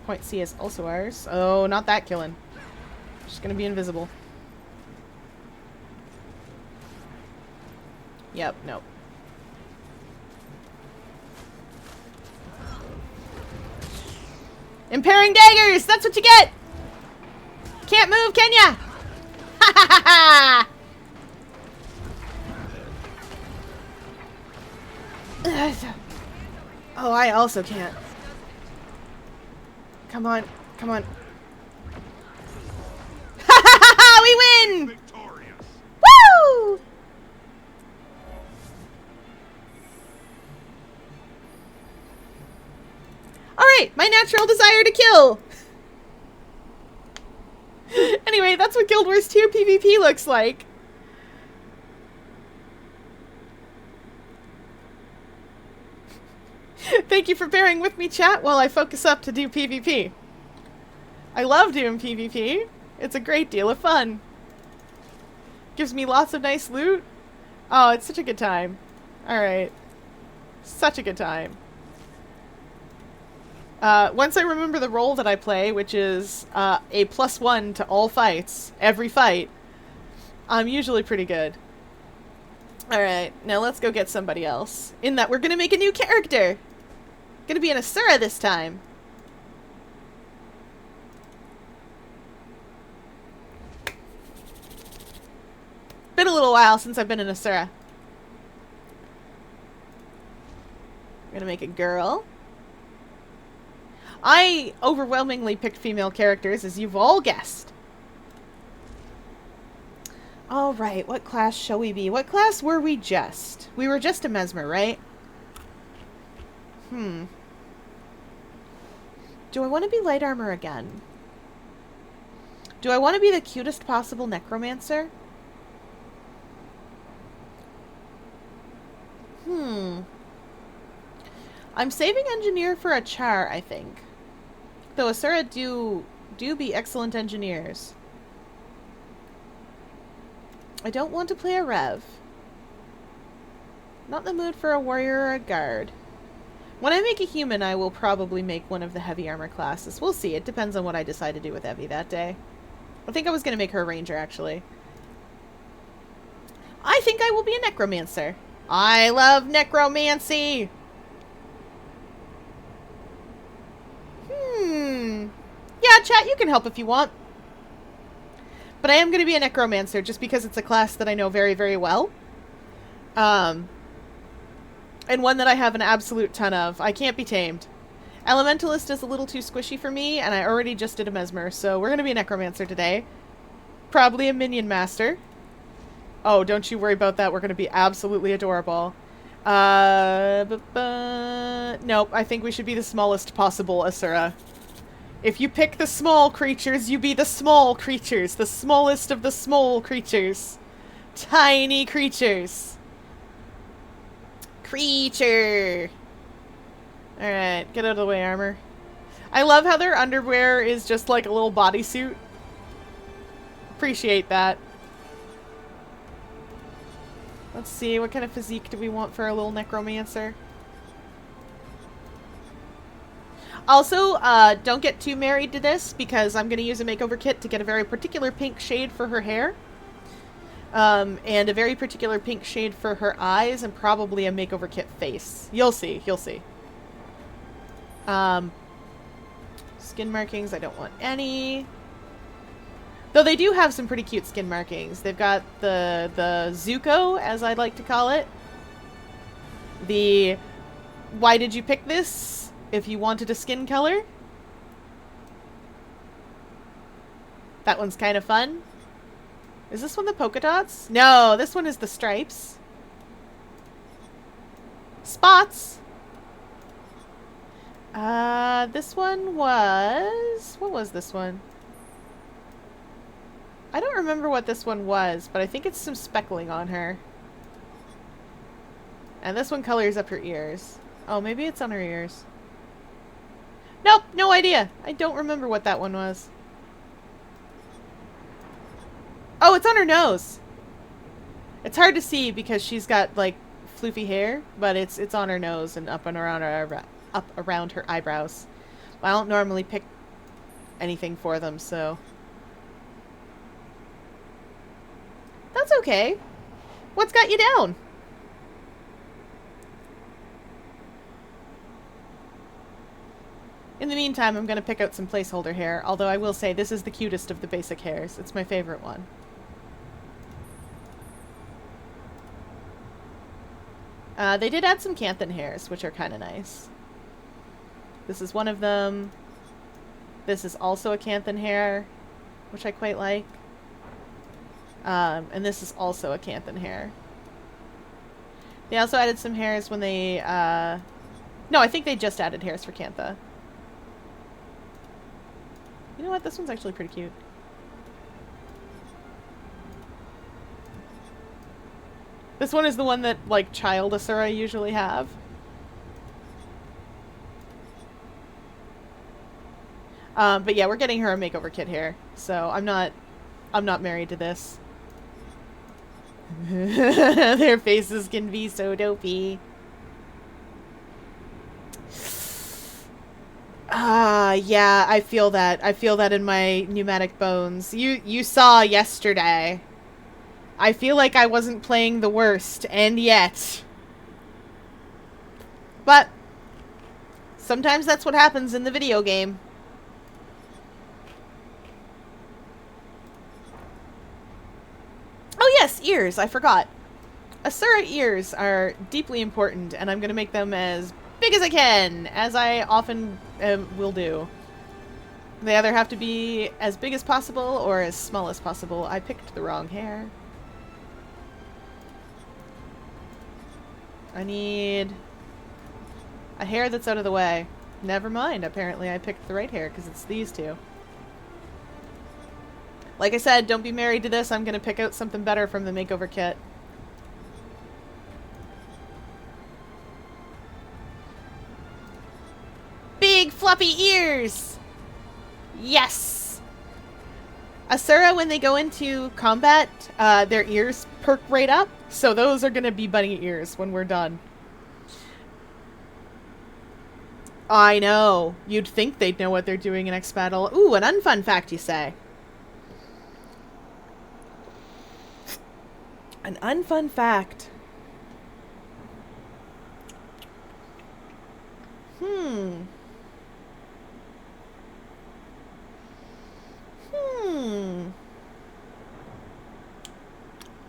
Point C is also ours. Oh, not that killing. Just gonna be invisible. Yep, nope. Impairing daggers! That's what you get! Can't move, can ya? Ha ha ha ha! Oh, I also can't. Come on, come on. Ha ha ha ha! We win! Victorious. Woo! Alright, my natural desire to kill! Anyway, that's what Guild Wars 2 PvP looks like. Thank you for bearing with me, chat, while I focus up to do PvP. I love doing PvP. It's a great deal of fun. Gives me lots of nice loot. Oh, it's such a good time. Alright. Such a good time. Once I remember the role that I play, which is a +1 to all fights, every fight, I'm usually pretty good. Alright, now let's go get somebody else. In that, we're gonna make a new character! Gonna be an Asura this time. Been a little while since I've been an Asura. I'm gonna make a girl. I overwhelmingly picked female characters, as you've all guessed. Alright, what class shall we be? What class were we just? We were just a mesmer, right? Do I want to be light armor again? Do I want to be the cutest possible necromancer? I'm saving engineer for a char, I think. Though Asura do be excellent engineers. I don't want to play a Rev. Not in the mood for a warrior or a guard. When I make a human, I will probably make one of the heavy armor classes. We'll see. It depends on what I decide to do with Evie that day. I think I was going to make her a ranger, actually. I think I will be a necromancer. I love necromancy! Yeah, chat, you can help if you want. But I am going to be a necromancer just because it's a class that I know very, very well. And one that I have an absolute ton of. I can't be tamed. Elementalist is a little too squishy for me, and I already just did a mesmer, so we're going to be a necromancer today. Probably a minion master. Oh, don't you worry about that. We're going to be absolutely adorable. Nope, I think we should be the smallest possible Asura. If you pick the small creatures, you be the small creatures. The smallest of the small creatures. Tiny creatures. Creature. Alright, get out of the way, armor. I love how their underwear is just like a little bodysuit. Appreciate that. Let's see, what kind of physique do we want for our little necromancer? Also, don't get too married to this, because I'm going to use a makeover kit to get a very particular pink shade for her hair. And a very particular pink shade for her eyes, and probably a makeover kit face. You'll see, you'll see. Skin markings, I don't want any. Though they do have some pretty cute skin markings. They've got the Zuko, as I'd like to call it. The why did you pick this? If you wanted a skin color. That one's kind of fun. Is this one the polka dots? No, this one is the stripes. Spots. This one was... What was this one? I don't remember what this one was, but I think it's some speckling on her. And this one colors up her ears. Oh, maybe it's on her ears. Nope, no idea. I don't remember what that one was. Oh, it's on her nose. It's hard to see because she's got like floofy hair, but it's on her nose and up and around her eyebrows. I don't normally pick anything for them, so that's okay. What's got you down? In the meantime, I'm going to pick out some placeholder hair, although I will say this is the cutest of the basic hairs. It's my favorite one. They did add some Canthan hairs, which are kind of nice. This is one of them. This is also a Canthan hair, which I quite like. And this is also a Canthan hair. They also added some hairs when they... No, I think they just added hairs for Cantha. You know what? This one's actually pretty cute. This one is the one that, like, child Asura usually have. But yeah, we're getting her a makeover kit here. So I'm not married to this. Their faces can be so dopey. Yeah, I feel that. I feel that in my pneumatic bones. You saw yesterday. I feel like I wasn't playing the worst, and yet. But sometimes that's what happens in the video game. Oh yes, ears, I forgot. Asura ears are deeply important, and I'm going to make them as big as I can, as I often will do. They either have to be as big as possible or as small as possible. I picked the wrong hair. I need a hair that's out of the way. Never mind, apparently I picked the right hair because it's these two. Like I said, don't be married to this. I'm going to pick out something better from the makeover kit. big floppy ears! Yes! Asura, when they go into combat, their ears perk right up. So those are gonna be bunny ears when we're done. I know. You'd think they'd know what they're doing in X Battle. Ooh, an unfun fact, you say. An unfun fact.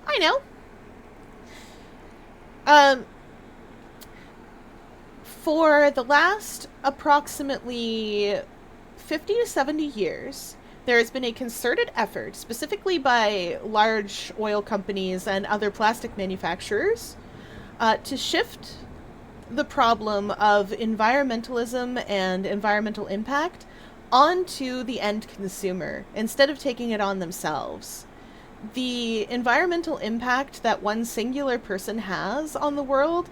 I know. For the last approximately 50 to 70 years, there has been a concerted effort, specifically by large oil companies and other plastic manufacturers, to shift the problem of environmentalism and environmental impact onto the end consumer, instead of taking it on themselves. The environmental impact that one singular person has on the world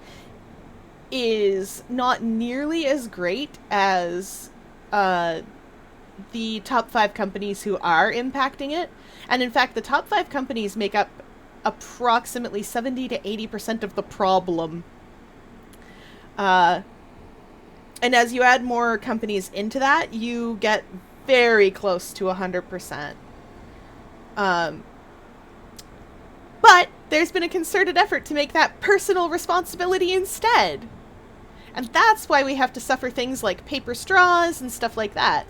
is not nearly as great as the top 5 companies who are impacting it. And in fact, the top 5 companies make up approximately 70 to 80% of the problem. And as you add more companies into that, you get very close to 100%. But there's been a concerted effort to make that personal responsibility instead. And that's why we have to suffer things like paper straws and stuff like that.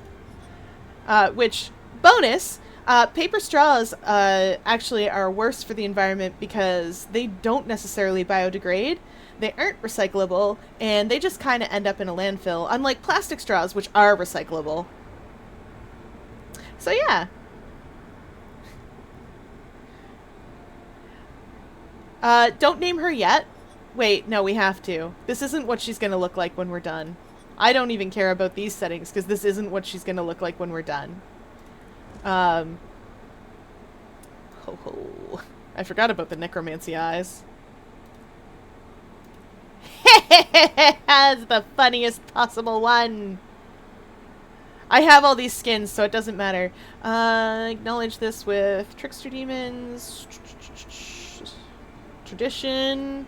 Which, bonus, paper straws actually are worse for the environment because they don't necessarily biodegrade, they aren't recyclable, and they just kind of end up in a landfill, unlike plastic straws, which are recyclable. So yeah. Don't name her yet. Wait, no, we have to. This isn't what she's gonna look like when we're done. I don't even care about these settings, because this isn't what she's gonna look like when we're done. Ho ho. I forgot about the necromancy eyes. That's the funniest possible one. I have all these skins, so it doesn't matter. Acknowledge this with Trickster Demons, Tradition,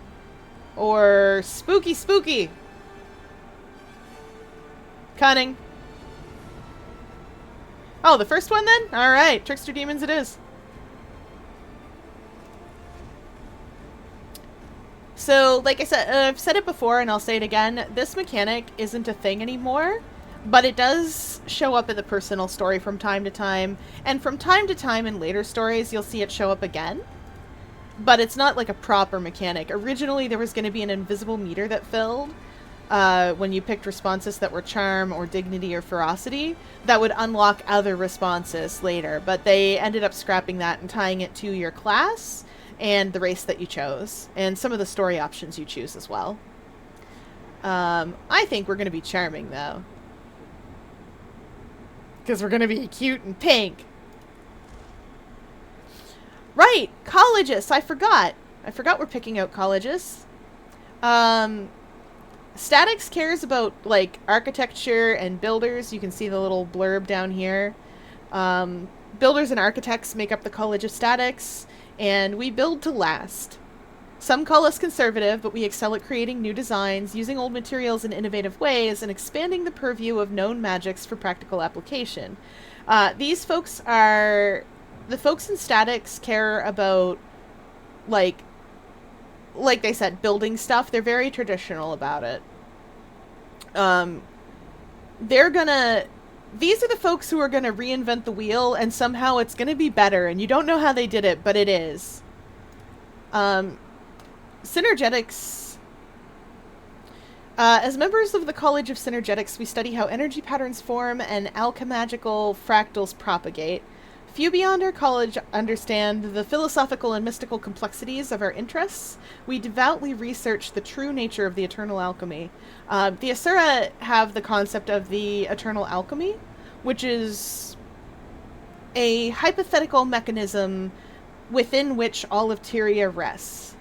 or Spooky Spooky. Cunning. Oh, the first one then? Alright, Trickster Demons it is. So, like I said, I've said it before and I'll say it again, this mechanic isn't a thing anymore, but it does show up in the personal story from time to time, and from time to time in later stories you'll see it show up again. But it's not like a proper mechanic. Originally there was going to be an invisible meter that filled when you picked responses that were charm or dignity or ferocity that would unlock other responses later, but they ended up scrapping that and tying it to your class and the race that you chose, and some of the story options you choose as well. I think we're going to be charming, though. Because we're going to be cute and pink. Right! Colleges! I forgot we're picking out colleges. Statics cares about, like, architecture and builders. You can see the little blurb down here. Builders and architects make up the College of Statics, and we build to last. Some call us conservative, but we excel at creating new designs, using old materials in innovative ways, and expanding the purview of known magics for practical application. These folks are... The folks in Statics care about, like they said, building stuff. They're very traditional about it. They're gonna... These are the folks who are gonna reinvent the wheel, and somehow it's gonna be better, and you don't know how they did it, but it is. Synergetics. As members of the College of Synergetics, we study how energy patterns form and alchemagical fractals propagate. Few beyond our college understand the philosophical and mystical complexities of our interests. We devoutly research the true nature of the eternal alchemy. The Asura have the concept of the eternal alchemy, which is a hypothetical mechanism within which all of Tyria rests.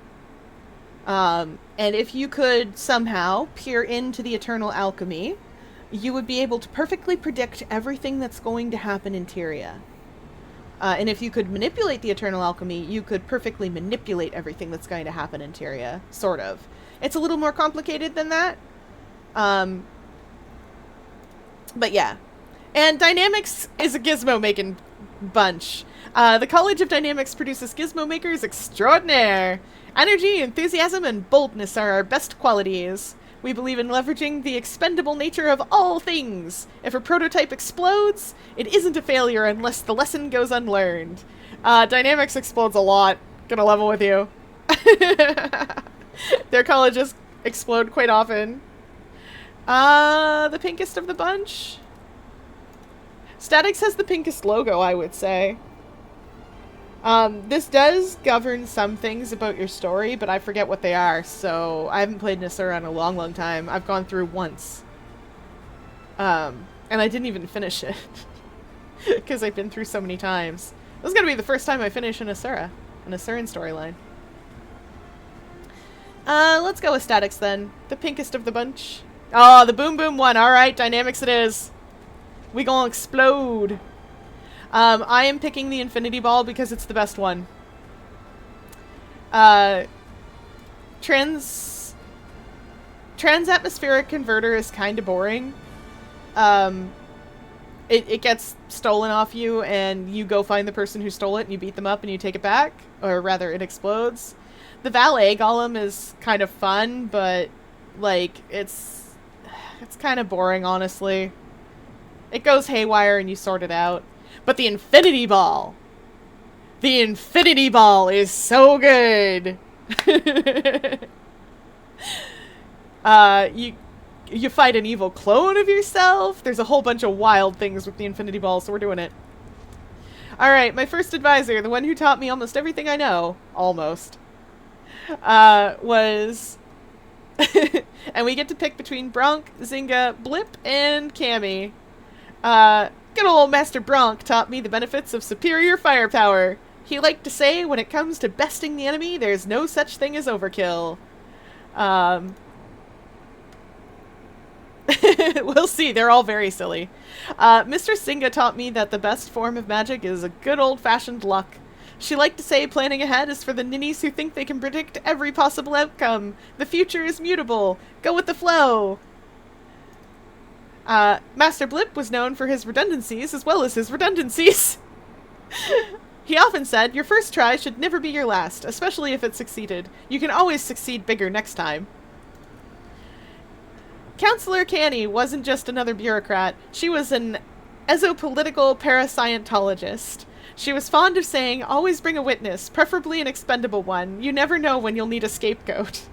And if you could somehow peer into the eternal alchemy, you would be able to perfectly predict everything that's going to happen in Tyria. And if you could manipulate the Eternal Alchemy, you could perfectly manipulate everything that's going to happen in Tyria. Sort of. It's a little more complicated than that. But yeah. And Dynamics is a gizmo-making bunch. The College of Dynamics produces gizmo makers extraordinaire. Energy, enthusiasm, and boldness are our best qualities. We believe in leveraging the expendable nature of all things. If a prototype explodes, it isn't a failure unless the lesson goes unlearned. Dynamics explodes a lot. Gonna level with you. Their colleges explode quite often. The pinkest of the bunch? Statics has the pinkest logo, I would say. This does govern some things about your story, but I forget what they are, so I haven't played Nasura in a long, long time. I've gone through once. And I didn't even finish it. Because I've been through so many times. This is gonna be the first time I finish an Asuran storyline. Let's go with Statics then. The pinkest of the bunch. Oh, the Boom Boom one. Alright, Dynamics it is. We gonna explode. I am picking the Infinity Ball because it's the best one. Trans-atmospheric converter is kind of boring. It gets stolen off you and you go find the person who stole it and you beat them up and you take it back. Or rather, it explodes. The Valet Golem is kind of fun, but, like, it's kind of boring, honestly. It goes haywire and you sort it out. But the Infinity Ball! The Infinity Ball is so good! You fight an evil clone of yourself. There's a whole bunch of wild things with the Infinity Ball, so we're doing it. Alright, my first advisor, the one who taught me almost everything I know, almost, was... and we get to pick between Bronk, Zynga, Blip, and Cammy. Good old Master Bronk taught me the benefits of superior firepower. He liked to say, when it comes to besting the enemy, there's no such thing as overkill. We'll see, they're all very silly. Mr. Singa taught me that the best form of magic is a good old-fashioned luck. She liked to say planning ahead is for the ninnies who think they can predict every possible outcome. The future is mutable. Go with the flow. Master Blip was known for his redundancies as well as his redundancies. He often said, your first try should never be your last, especially if it succeeded. You can always succeed bigger next time. Counselor Canny wasn't just another bureaucrat. She was an esopolitical parascientologist. She was fond of saying, always bring a witness, preferably an expendable one. You never know when you'll need a scapegoat.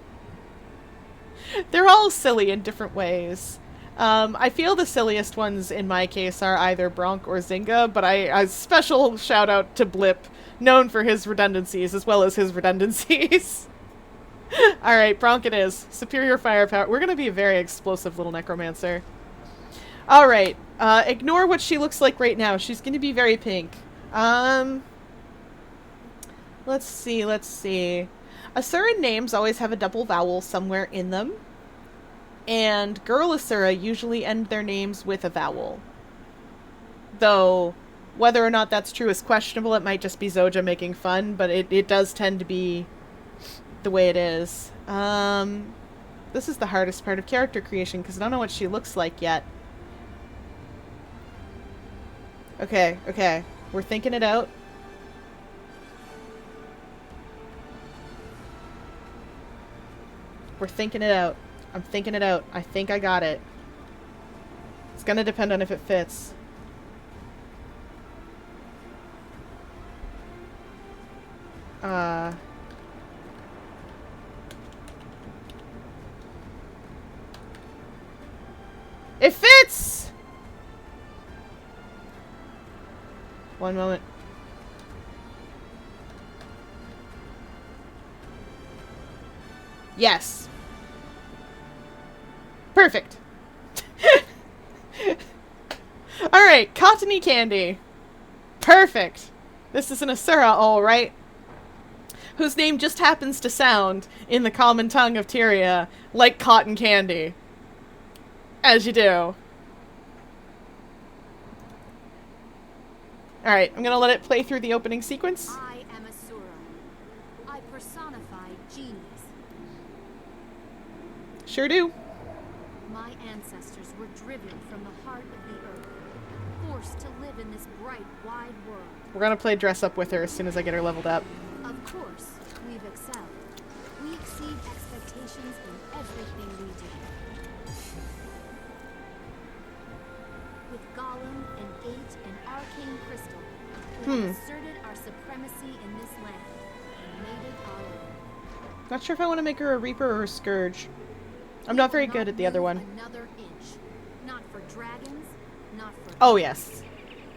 They're all silly in different ways. I feel the silliest ones in my case are either Bronk or Zynga, but a special shout out to Blip, known for his redundancies as well as his redundancies. Alright, Bronk it is. Superior firepower. We're gonna be a very explosive little necromancer. Alright, ignore what she looks like right now. She's gonna be very pink. Let's see. Asuran names always have a double vowel somewhere in them. And girl Asura usually end their names with a vowel. Though, whether or not that's true is questionable. It might just be Zoja making fun, but it does tend to be the way it is. This is the hardest part of character creation, because I don't know what she looks like yet. Okay. We're thinking it out. We're thinking it out. I'm thinking it out. I think I got it. It's gonna depend on if it fits. It fits! One moment. Yes. Perfect. Alright, cottony candy. Perfect. This is an Asura, alright. Whose name just happens to sound, in the common tongue of Tyria, like cotton candy. As you do. Alright, I'm gonna let it play through the opening sequence. I am Asura. I personify genius. Sure do. My ancestors were driven from the heart of the earth, forced to live in this bright, wide world. We're gonna play dress up with her as soon as I get her leveled up. Of course, we've excelled. We exceed expectations in everything we do. With Gollum and Gate and Arcane Crystal, we have asserted our supremacy in this land and made it our own. Not sure if I want to make her a Reaper or a Scourge. I'm not very good at the other one. Another inch. Not for dragons, not for... Oh, yes.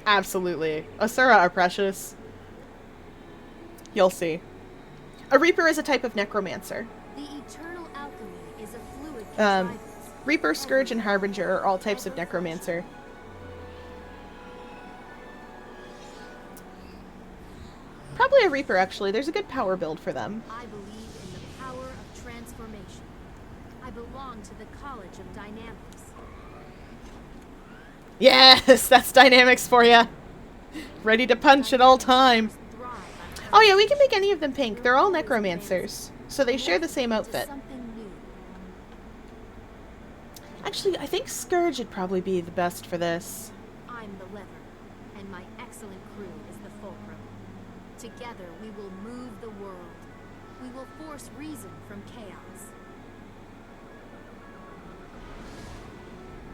Absolutely. Asura are precious. You'll see. A Reaper is a type of necromancer. The eternal alchemy is a fluid contrivance. Reaper, Scourge, and Harbinger are all types of necromancer. Probably a Reaper, actually. There's a good power build for them. I believe in the power of transformation. I belong to the College of Dynamics. Yes, that's dynamics for ya. Ready to punch at all time. Oh yeah, we can make any of them pink. They're all necromancers, so they share the same outfit. Actually, I think Scourge would probably be the best for this. I'm the lever, and my excellent crew is the fulcrum. Together, we will move the world. We will force reason from chaos.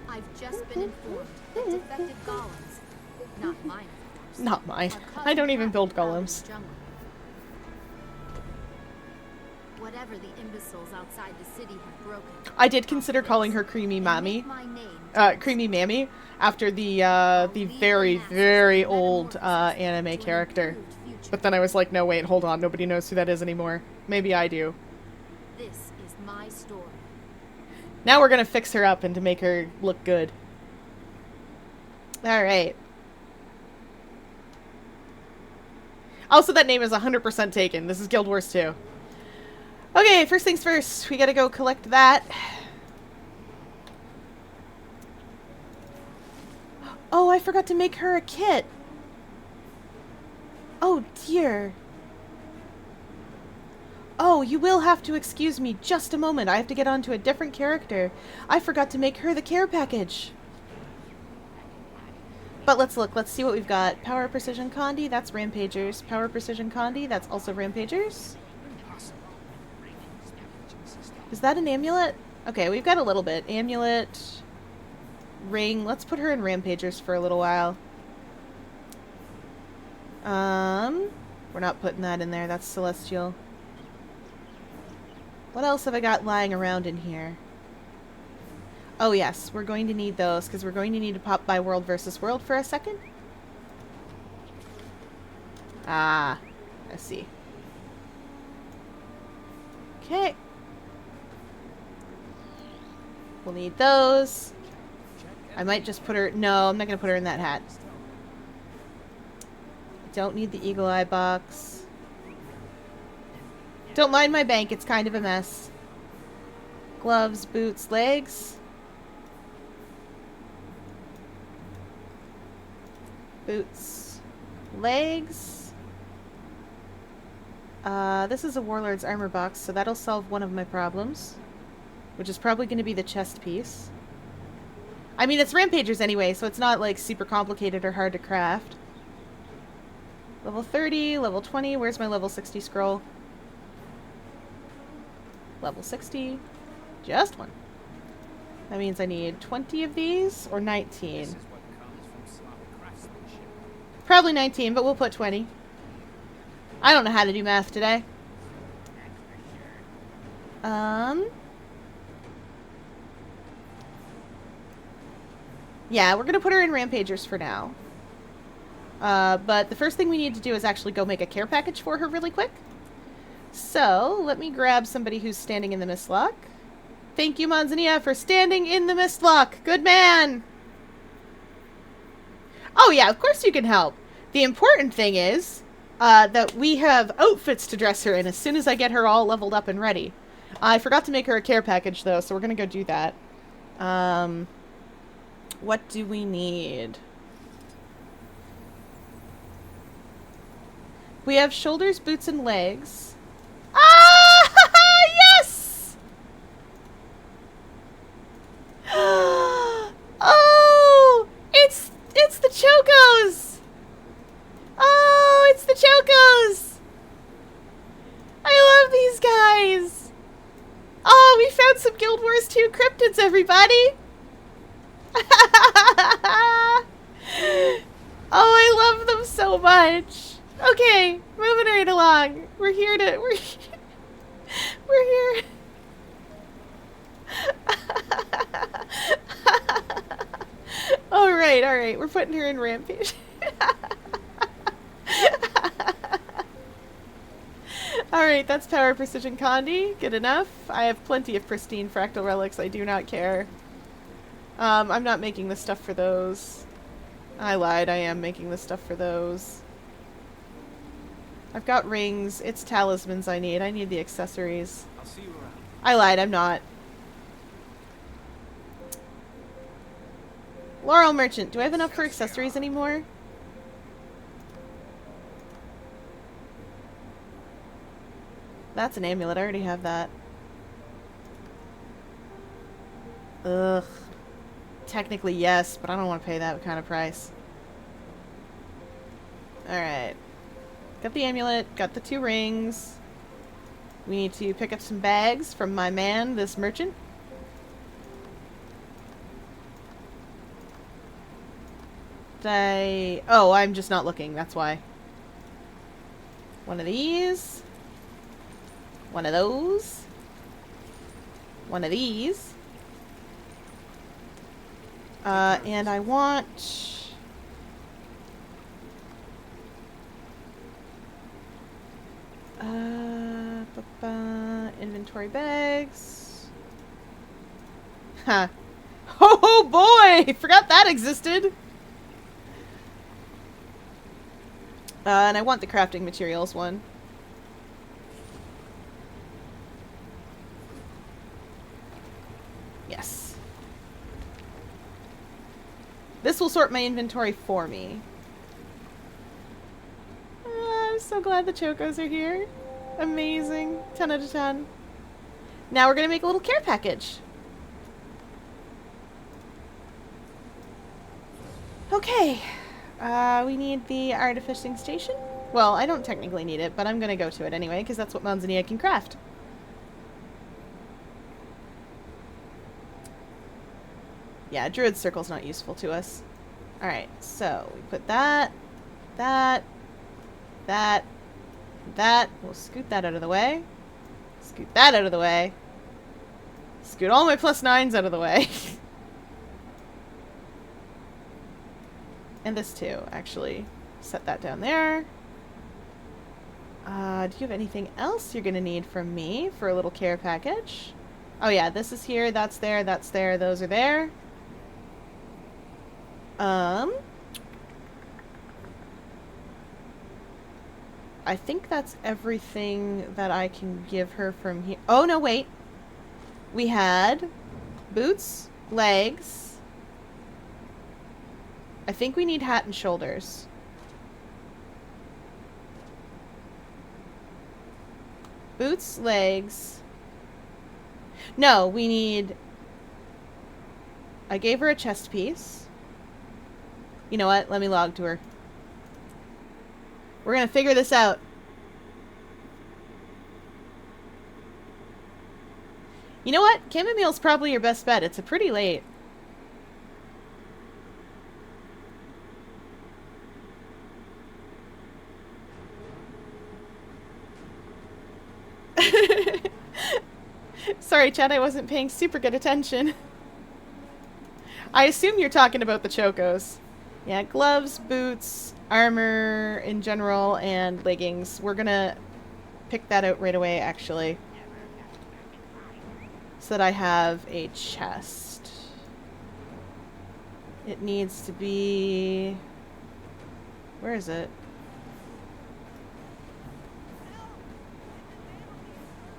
I've just been informed that defective golems, not mine of course, Not mine. I don't even build golems. Whatever the imbeciles outside the city have broken. I did consider calling her Creamy Mammy. Creamy Mammy, after the very, very old anime character. But then I was like, no, wait, hold on. Nobody knows who that is anymore. Maybe I do. This is my story. Now we're gonna fix her up and to make her look good. Alright. Also, that name is 100% taken. This is Guild Wars 2. Okay, first things first. We gotta go collect that. Oh, I forgot to make her a kit. Oh, dear. Oh, you will have to excuse me just a moment. I have to get on to a different character. I forgot to make her the care package. But let's look. Let's see what we've got. Power Precision Condi, that's Rampagers. Power Precision Condi, that's also Rampagers. Is that an amulet? Okay, we've got a little bit. Amulet. Ring. Let's put her in Rampagers for a little while. We're not putting that in there. That's Celestial. What else have I got lying around in here? Oh yes, we're going to need those, because we're going to need to pop by World versus World for a second. Ah, I see. Okay. We'll need those. I might just put her... No, I'm not going to put her in that hat. I don't need the Eagle Eye box. Don't mind my bank, it's kind of a mess. Gloves, boots, legs. Boots, legs. This is a Warlord's armor box, so that'll solve one of my problems. Which is probably going to be the chest piece. I mean, it's Rampagers anyway, so it's not, like, super complicated or hard to craft. Level 30, level 20. Where's my level 60 scroll? Level 60. Just one. That means I need 20 of these, or 19. Probably 19, but we'll put 20. I don't know how to do math today. Yeah, we're gonna put her in Rampagers for now. But the first thing we need to do is actually go make a care package for her really quick. So, let me grab somebody who's standing in the Mistlock. Thank you, Manzania, for standing in the Mistlock. Good man! Oh yeah, of course you can help. The important thing is that we have outfits to dress her in as soon as I get her all leveled up and ready. I forgot to make her a care package, though, so we're gonna go do that. What do we need? We have shoulders, boots, and legs. Ah! Yes! Oh! It's the Chocos! Oh, it's the Chocos! I love these guys! Oh, we found some Guild Wars 2 cryptids, everybody! Oh, I love them so much. Okay, moving right along. We're here. All right. We're putting her in Rampage. All right, that's Power Precision Condi. Good enough. I have plenty of pristine fractal relics. I do not care. I'm not making the stuff for those. I lied. I am making the stuff for those. I've got rings. It's talismans I need. I need the accessories. I'll see you around. I lied. I'm not. Laurel Merchant. Do I have enough for accessories anymore? That's an amulet. I already have that. Ugh. Technically, yes, but I don't want to pay that kind of price. Alright. Got the amulet. Got the 2 rings. We need to pick up some bags from my man, this merchant. Oh, I'm just not looking. That's why. One of these. One of those. One of these. And I want... inventory bags. Huh. Oh boy! Forgot that existed! And I want the crafting materials one. Yes. This will sort my inventory for me. I'm so glad the Chocos are here. Amazing. 10 out of 10. Now we're going to make a little care package. Okay. We need the artificing station. Well, I don't technically need it, but I'm going to go to it anyway, because that's what Manzania can craft. Yeah, Druid Circle's not useful to us. Alright, so we put that, that. We'll scoot that out of the way. Scoot that out of the way. Scoot all my +9s out of the way. And this too, actually. Set that down there. Do you have anything else you're gonna need from me for a little care package? Oh yeah, this is here, that's there, those are there. I think that's everything that I can give her from here. Oh, no, wait. We had boots, legs. I think we need hat and shoulders. Boots, legs. No, we need... I gave her a chest piece. You know what? Let me log to her. We're gonna figure this out. You know what? Chamomile's probably your best bet. It's a pretty late. Sorry, Chad, I wasn't paying super good attention. I assume you're talking about the Chocos. Yeah, gloves, boots, armor in general, and leggings. We're gonna pick that out right away, actually. So that I have a chest. It needs to be... Where is it?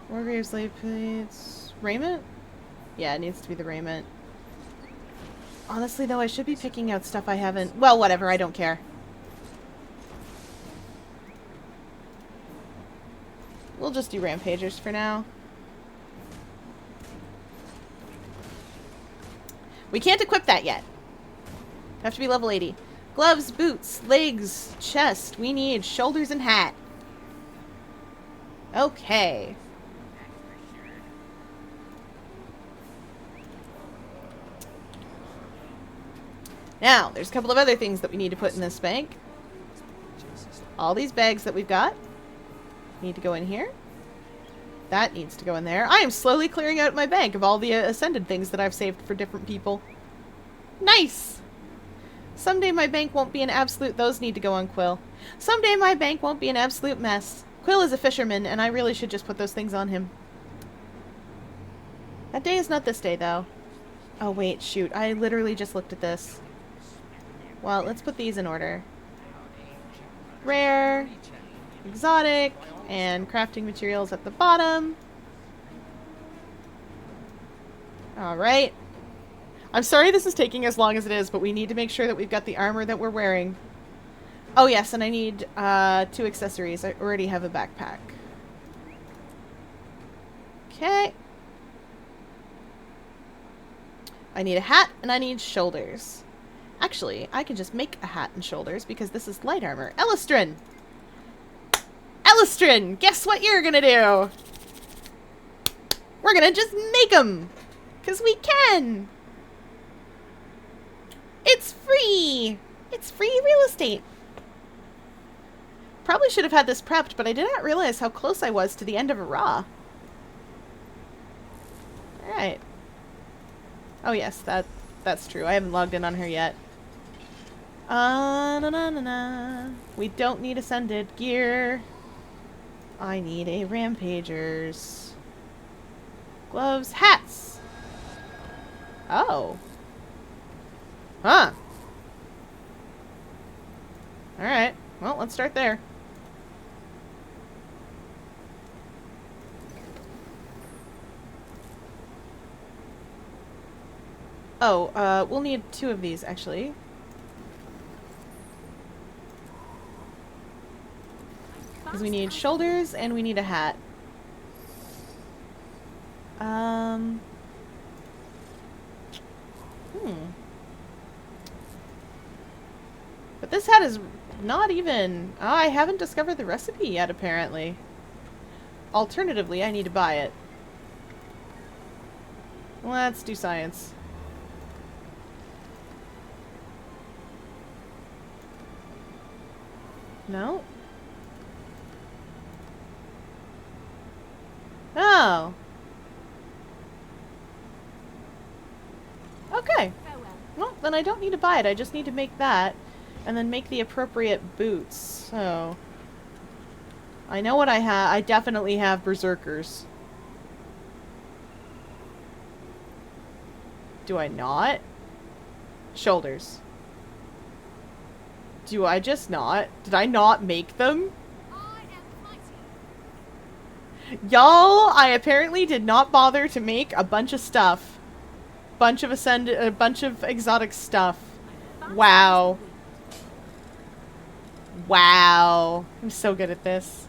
Wargrave's lay plates... Raiment? Yeah, it needs to be the raiment. Honestly, though, I should be picking out stuff I haven't... Well, whatever, I don't care. We'll just do rampagers for now. We can't equip that yet. Have to be level 80. Gloves, boots, legs, chest. We need shoulders and hat. Okay. Now, there's a couple of other things that we need to put in this bank. All these bags that we've got need to go in here. That needs to go in there. I am slowly clearing out my bank of all the ascended things that I've saved for different people. Nice! Someday my bank won't be an absolute... Those need to go on Quill. Someday my bank won't be an absolute mess. Quill is a fisherman, and I really should just put those things on him. That day is not this day, though. Oh, wait, shoot. I literally just looked at this. Well, let's put these in order. Rare, exotic, and crafting materials at the bottom. Alright. I'm sorry this is taking as long as it is, but we need to make sure that we've got the armor that we're wearing. Oh yes, and I need 2 accessories. I already have a backpack. Okay. I need a hat, and I need shoulders. Actually, I can just make a hat and shoulders because this is light armor. Elistrin! Elistrin! Guess what you're gonna do? We're gonna just make them! Because we can! It's free! It's free real estate! Probably should have had this prepped, but I did not realize how close I was to the end of a Raw. Alright. Oh yes, that's true. I haven't logged in on her yet. Na na na na. We don't need ascended gear. I need a rampagers. Gloves, hats! Oh. Huh. Alright. Well, let's start there. Oh, we'll need 2 of these, actually. Because we need shoulders and we need a hat. But this hat is not even... Oh, I haven't discovered the recipe yet, apparently. Alternatively, I need to buy it. Let's do science. No? Oh. Okay. Well, then I don't need to buy it. I just need to make that. And then make the appropriate boots. So. I know what I have. I definitely have berserkers. Do I not? Shoulders. Do I just not? Did I not make them? Y'all, I apparently did not bother to make a bunch of stuff. A bunch of exotic stuff. Wow. Wow. I'm so good at this.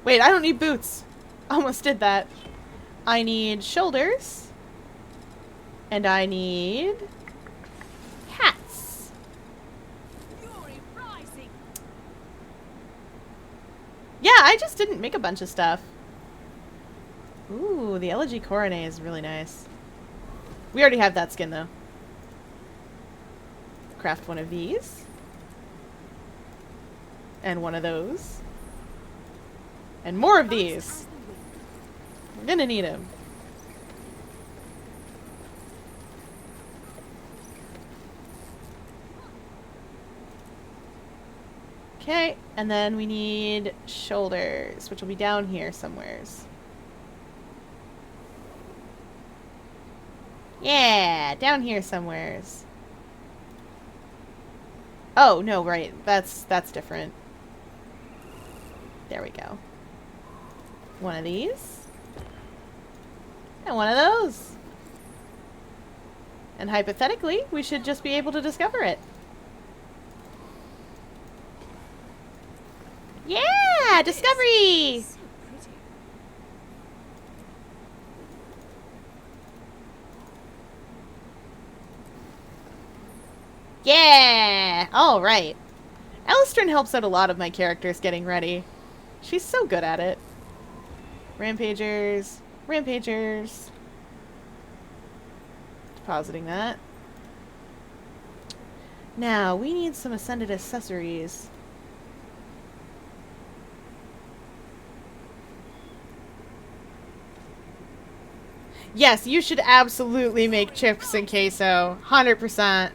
Wait, I don't need boots. Almost did that. I need shoulders. And I need... hats. Yeah, I just didn't make a bunch of stuff. Ooh, the Elegy Coronet is really nice. We already have that skin, though. Craft one of these. And one of those. And more of these. We're gonna need them. Okay, and then we need shoulders, which will be down here somewheres. Yeah, down here somewheres. Oh, no, right. That's different. There we go. One of these. And one of those. And hypothetically, we should just be able to discover it. Yeah, discovery! So pretty. Yeah! Alright. Elistrin helps out a lot of my characters getting ready. She's so good at it. Rampagers. Rampagers. Depositing that. Now, we need some Ascended accessories. Yes, you should absolutely make chips and queso. 100%.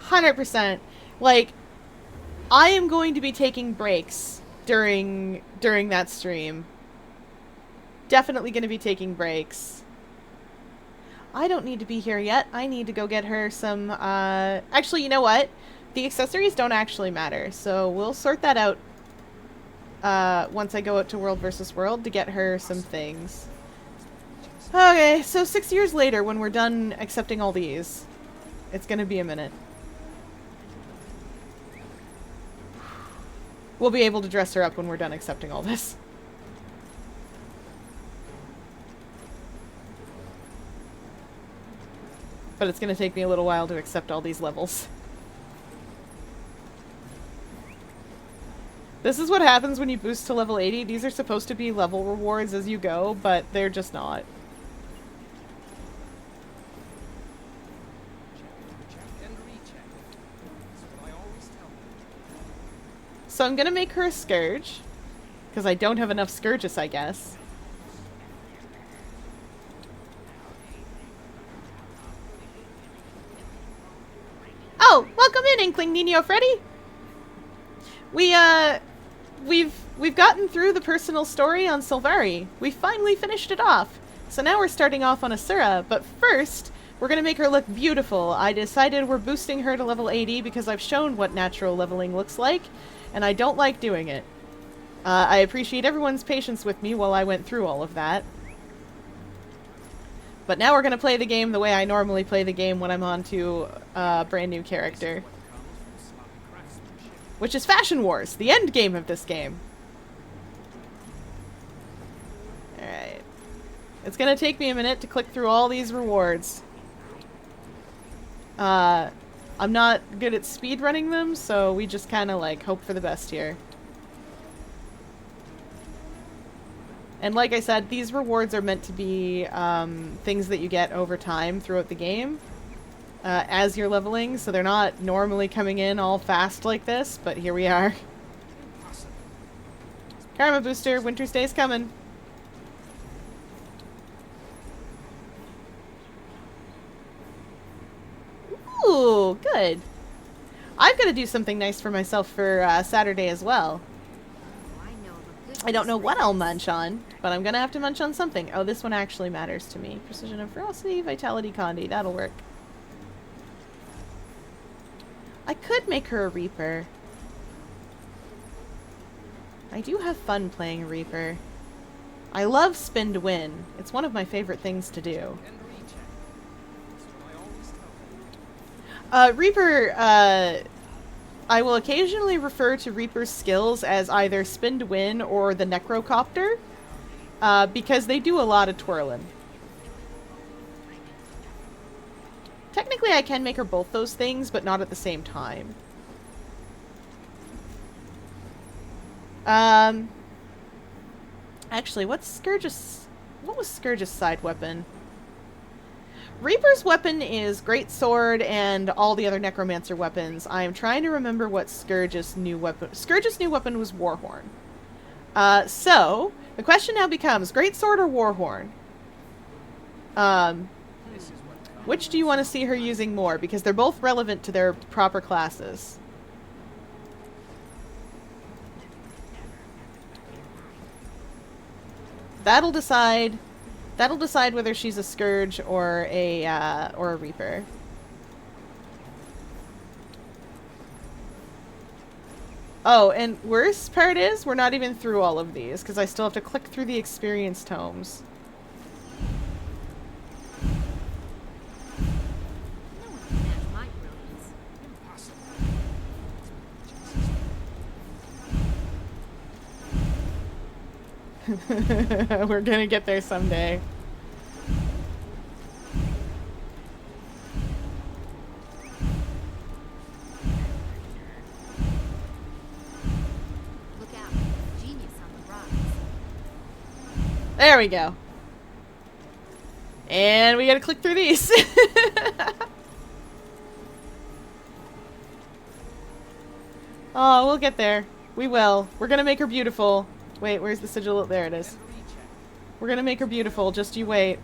100%. Like, I am going to be taking breaks during that stream. Definitely going to be taking breaks. I don't need to be here yet. I need to go get her some, actually, you know what? The accessories don't actually matter, so we'll sort that out once I go out to World vs. World to get her some things. Okay, so 6 years later, when we're done accepting all these, it's gonna be a minute. We'll be able to dress her up when we're done accepting all this. But it's gonna take me a little while to accept all these levels. This is what happens when you boost to level 80. These are supposed to be level rewards as you go, but they're just not. So I'm gonna make her a Scourge. Because I don't have enough Scourges, I guess. Oh, welcome in, Inkling Nino Freddy! We've gotten through the personal story on Sylvari. We finally finished it off. So now we're starting off on Asura, but first, we're gonna make her look beautiful. I decided we're boosting her to level 80 because I've shown what natural leveling looks like, and I don't like doing it. I appreciate everyone's patience with me while I went through all of that. But now we're gonna play the game the way I normally play the game when I'm on to a brand new character. Which is Fashion Wars, the end game of this game. Alright. It's gonna take me a minute to click through all these rewards. I'm not good at speedrunning them, so we just kinda like hope for the best here. And like I said, these rewards are meant to be things that you get over time throughout the game. As you're leveling, so they're not normally coming in all fast like this, but here we are. Karma booster, Winter's Day's coming. Ooh, good. I've got to do something nice for myself for Saturday as well. I don't know what I'll munch on, but I'm gonna have to munch on something. Oh, this one actually matters to me. Precision and Ferocity, Vitality, Condi. That'll work. I could make her a Reaper. I do have fun playing a Reaper. I love Spin to Win. It's one of my favorite things to do. Reaper, I will occasionally refer to Reaper's skills as either Spin to Win or the Necrocopter, because they do a lot of twirling. Technically, I can make her both those things, but not at the same time. Actually, what was Scourge's side weapon? Reaper's weapon is Greatsword and all the other Necromancer weapons. I am trying to remember what Scourge's new weapon... Scourge's new weapon was Warhorn. So, the question now becomes, Greatsword or Warhorn? Which do you want to see her using more? Because they're both relevant to their proper classes. That'll decide whether she's a Scourge or a Reaper. Oh, and worst part is, we're not even through all of these, because I still have to click through the experience tomes. We're gonna get there someday. Look out. Genius on the rise. There we go. And we gotta click through these. Oh, we'll get there. We will. We're gonna make her beautiful. Wait, where's the sigil? There it is. We're gonna make her beautiful. Just you wait.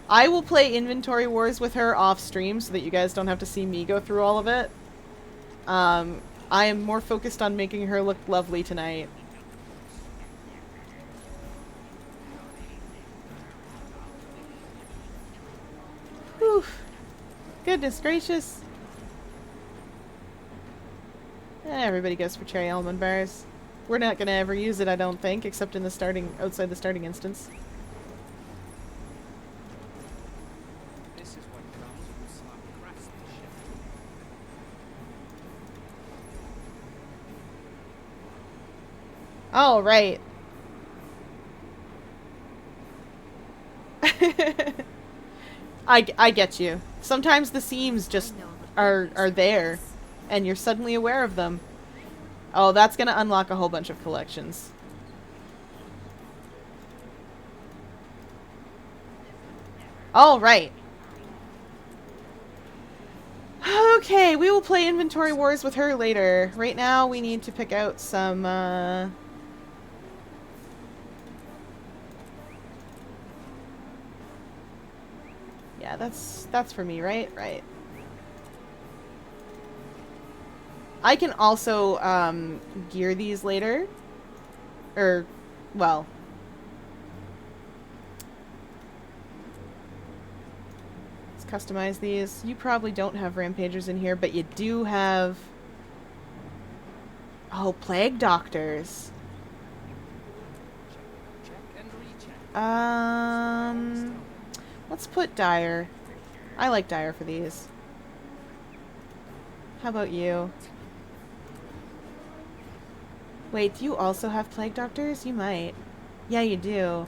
I will play Inventory Wars with her off stream so that you guys don't have to see me go through all of it. I am more focused on making her look lovely tonight. Whew. Goodness gracious. Everybody goes for cherry almond bars. We're not gonna ever use it, I don't think, except in the starting, outside the starting instance. This is what comes from smart craftsmanship. Oh, right. I get you. Sometimes the seams just are there, and you're suddenly aware of them. Oh, that's gonna unlock a whole bunch of collections. All right. Okay, we will play Inventory Wars with her later. Right now, we need to pick out some, yeah, that's for me, right? Right. I can also, gear these later. Or, well. Let's customize these. You probably don't have Rampagers in here, but you do have... Oh, Plague Doctors. Let's put Dire. I like Dire for these. How about you? Wait, do you also have Plague Doctors? You might. Yeah, you do.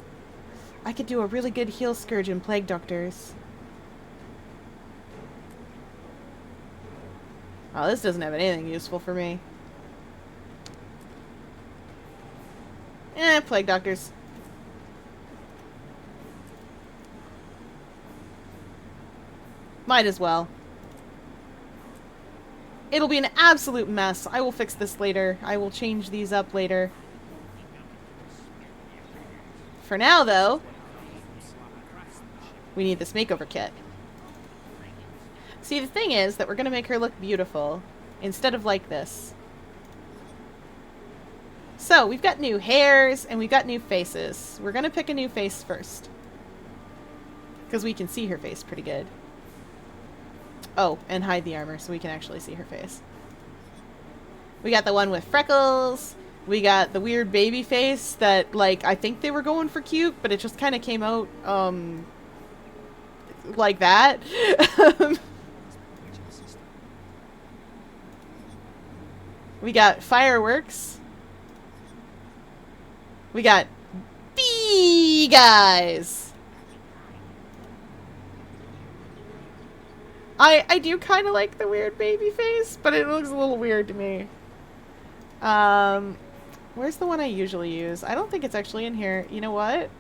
I could do a really good heal Scourge in Plague Doctors. Oh, this doesn't have anything useful for me. Plague Doctors. Might as well. It'll be an absolute mess. I will fix this later. I will change these up later. For now, though, we need this makeover kit. See, the thing is that we're going to make her look beautiful instead of like this. So, we've got new hairs and we've got new faces. We're going to pick a new face first, because we can see her face pretty good. Oh, and hide the armor so we can actually see her face. We got the one with freckles. We got the weird baby face that, like, I think they were going for cute, but it just kind of came out, like that. We got fireworks. We got bee guys. I do kind of like the weird baby face, but it looks a little weird to me. Where's the one I usually use? I don't think it's actually in here. You know what?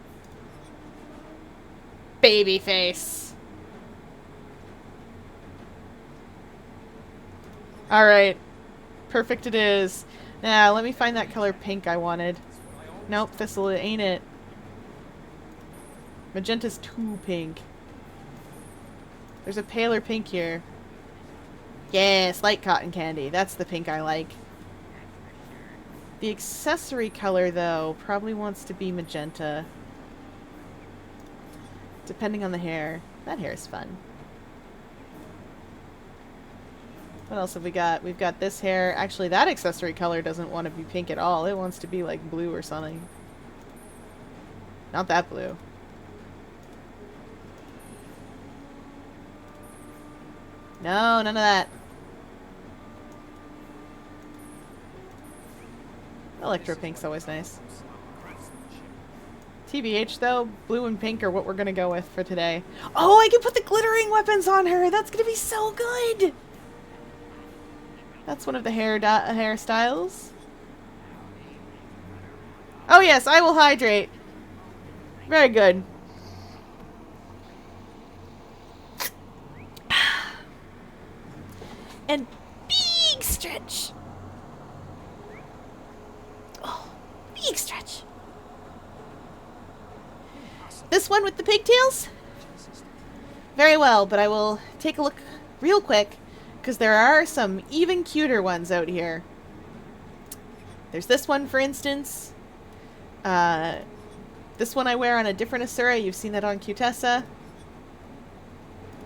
Baby face. Alright. Perfect it is. Now, let me find that color pink I wanted. Nope, this'll ain't it. Magenta's too pink. There's a paler pink here. Yes, light cotton candy. That's the pink I like. The accessory color, though, probably wants to be magenta. Depending on the hair. That hair is fun. What else have we got? We've got this hair. Actually, that accessory color doesn't want to be pink at all. It wants to be like blue or something. Not that blue. No, none of that. Electro pink's always nice. TBH though, blue and pink are what we're gonna go with for today. Oh, I can put the glittering weapons on her! That's gonna be so good! That's one of the hairstyles. Oh yes, I will hydrate. Very good. And big stretch. Oh, big stretch. This one with the pigtails? Very well, but I will take a look real quick, because there are some even cuter ones out here. There's this one, for instance. This one I wear on a different Asura. You've seen that on Cutessa.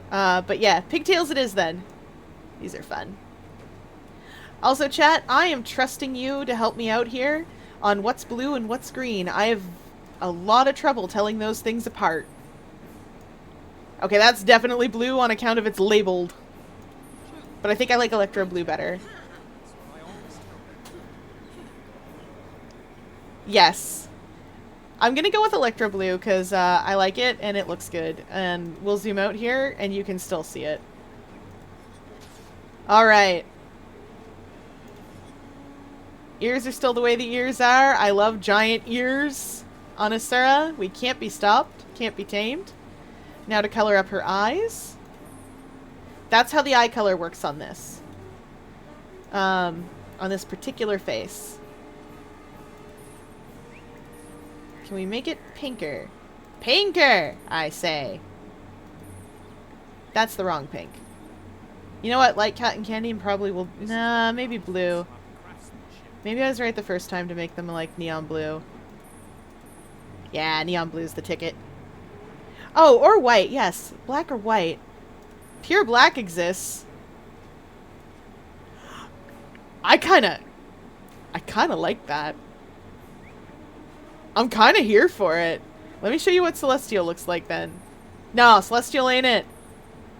But yeah, pigtails it is then. These are fun. Also, chat, I am trusting you to help me out here on what's blue and what's green. I have a lot of trouble telling those things apart. Okay, that's definitely blue on account of it's labeled. But I think I like Electro Blue better. Yes. I'm gonna go with Electro Blue because I like it and it looks good. And we'll zoom out here and you can still see it. Alright. Ears are still the way the ears are. I love giant ears on Asura. We can't be stopped. Can't be tamed. Now to color up her eyes. That's how the eye color works on this. On this particular face. Can we make it pinker? Pinker, I say. That's the wrong pink. You know what? Light cotton candy and probably will... Nah, maybe blue. Maybe I was right the first time to make them like neon blue. Yeah, neon blue's the ticket. Oh, or white, yes. Black or white. Pure black exists. I kinda like that. I'm kinda here for it. Let me show you what Celestial looks like then. No, Celestial ain't it.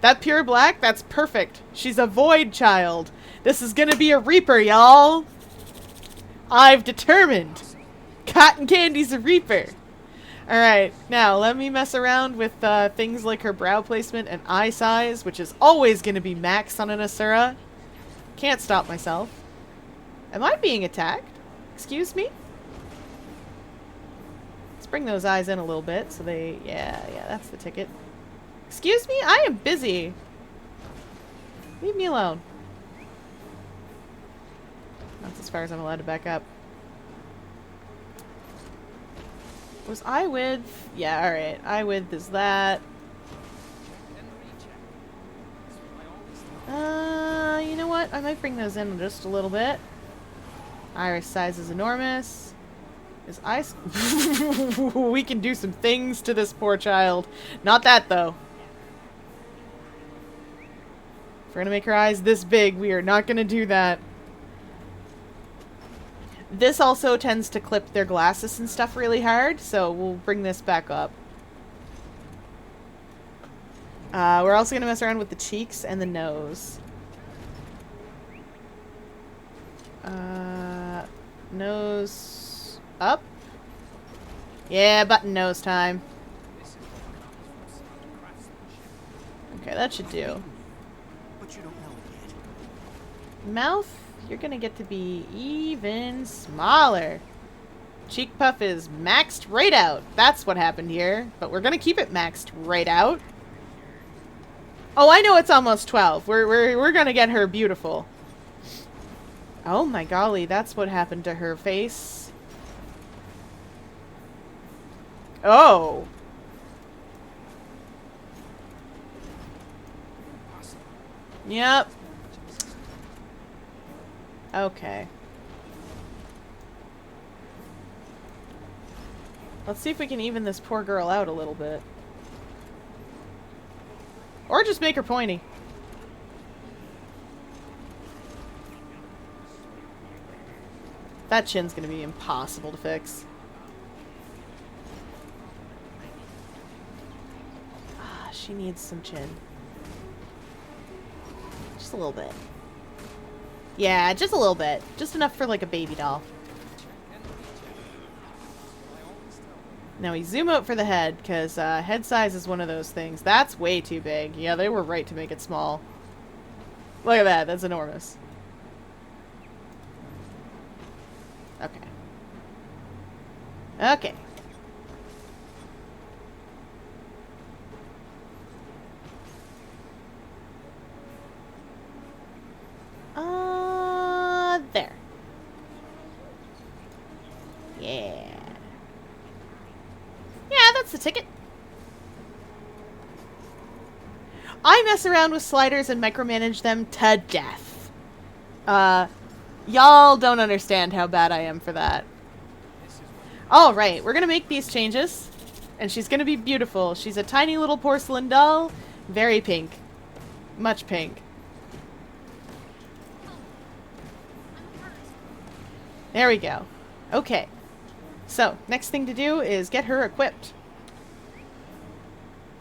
That pure black, that's perfect. She's a void child. This is gonna be a Reaper, y'all. I've determined. Cotton Candy's a Reaper. Alright, now let me mess around with things like her brow placement and eye size, which is always going to be max on an Asura. Can't stop myself. Am I being attacked? Excuse me? Let's bring those eyes in a little bit so they... Yeah, that's the ticket. Excuse me? I am busy. Leave me alone. That's as far as I'm allowed to back up. Was eye width? Yeah, alright. Eye width is that. You know what? I might bring those in just a little bit. Iris size is enormous. Is eyes... We can do some things to this poor child. Not that, though. If we're gonna make her eyes this big, we are not gonna do that. This also tends to clip their glasses and stuff really hard, so we'll bring this back up. We're also going to mess around with the cheeks and the nose. Nose up. Yeah, button nose time. Okay, that should do. Mouth, you're gonna get to be even smaller. Cheek puff is maxed right out. That's what happened here. But we're gonna keep it maxed right out. Oh, I know it's almost 12. We're gonna get her beautiful. Oh my golly, that's what happened to her face. Oh. Yep. Okay. Let's see if we can even this poor girl out a little bit. Or just make her pointy. That chin's gonna be impossible to fix. Ah, she needs some chin. Just a little bit. Yeah, just a little bit. Just enough for like a baby doll. Now we zoom out for the head, because head size is one of those things. That's way too big. Yeah, they were right to make it small. Look at that. That's enormous. Okay. Okay. There. Yeah. Yeah, that's the ticket. I mess around with sliders and micromanage them to death. Y'all don't understand how bad I am for that. Alright, we're gonna make these changes. And she's gonna be beautiful. She's a tiny little porcelain doll. Very pink. Much pink. There we go. Okay. So, next thing to do is get her equipped.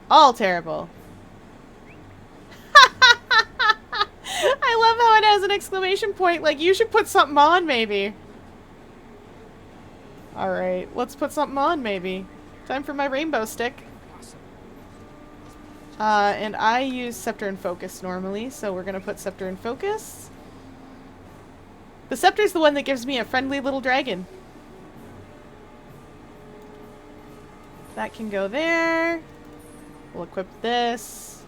All terrible. I love how it has an exclamation point. Like, you should put something on, maybe. Alright, let's put something on, maybe. Time for my rainbow stick. And I use Scepter and Focus normally, so we're gonna put Scepter and Focus. The Scepter's the one that gives me a friendly little dragon. That can go there. We'll equip this.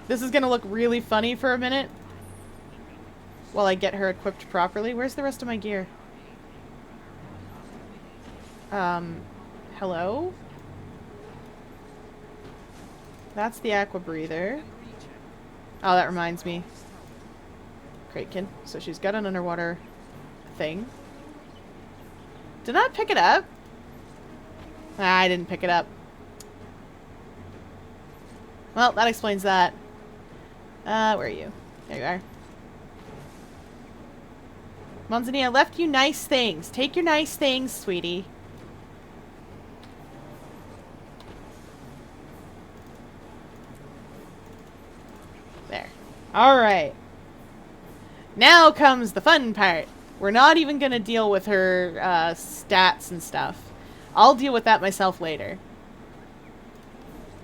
This is gonna look really funny for a minute while I get her equipped properly. Where's the rest of my gear? Hello? That's the aqua breather. Oh, that reminds me. Kraken. So she's got an underwater thing. Did I pick it up? Ah, I didn't pick it up. Well, that explains that. Where are you? There you are. Monzani, I left you nice things. Take your nice things, sweetie. There. Alright. Now comes the fun part. We're not even going to deal with her stats and stuff. I'll deal with that myself later.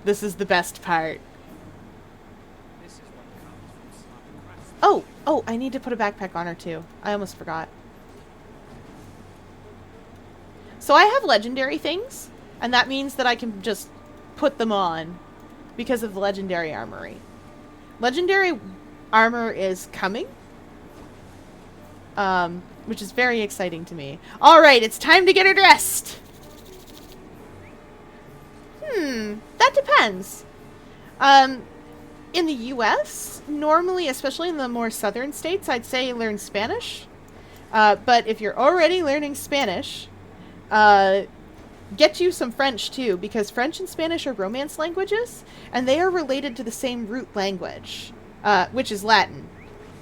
This is the best part. Oh, I need to put a backpack on her too. I almost forgot. So I have legendary things, and that means that I can just put them on because of the legendary armory. Legendary armor is coming, which is very exciting to me. Alright, it's time to get her dressed! That depends. In the US, normally, especially in the more southern states, I'd say learn Spanish. But if you're already learning Spanish, get you some French too, because French and Spanish are Romance languages, and they are related to the same root language, which is Latin.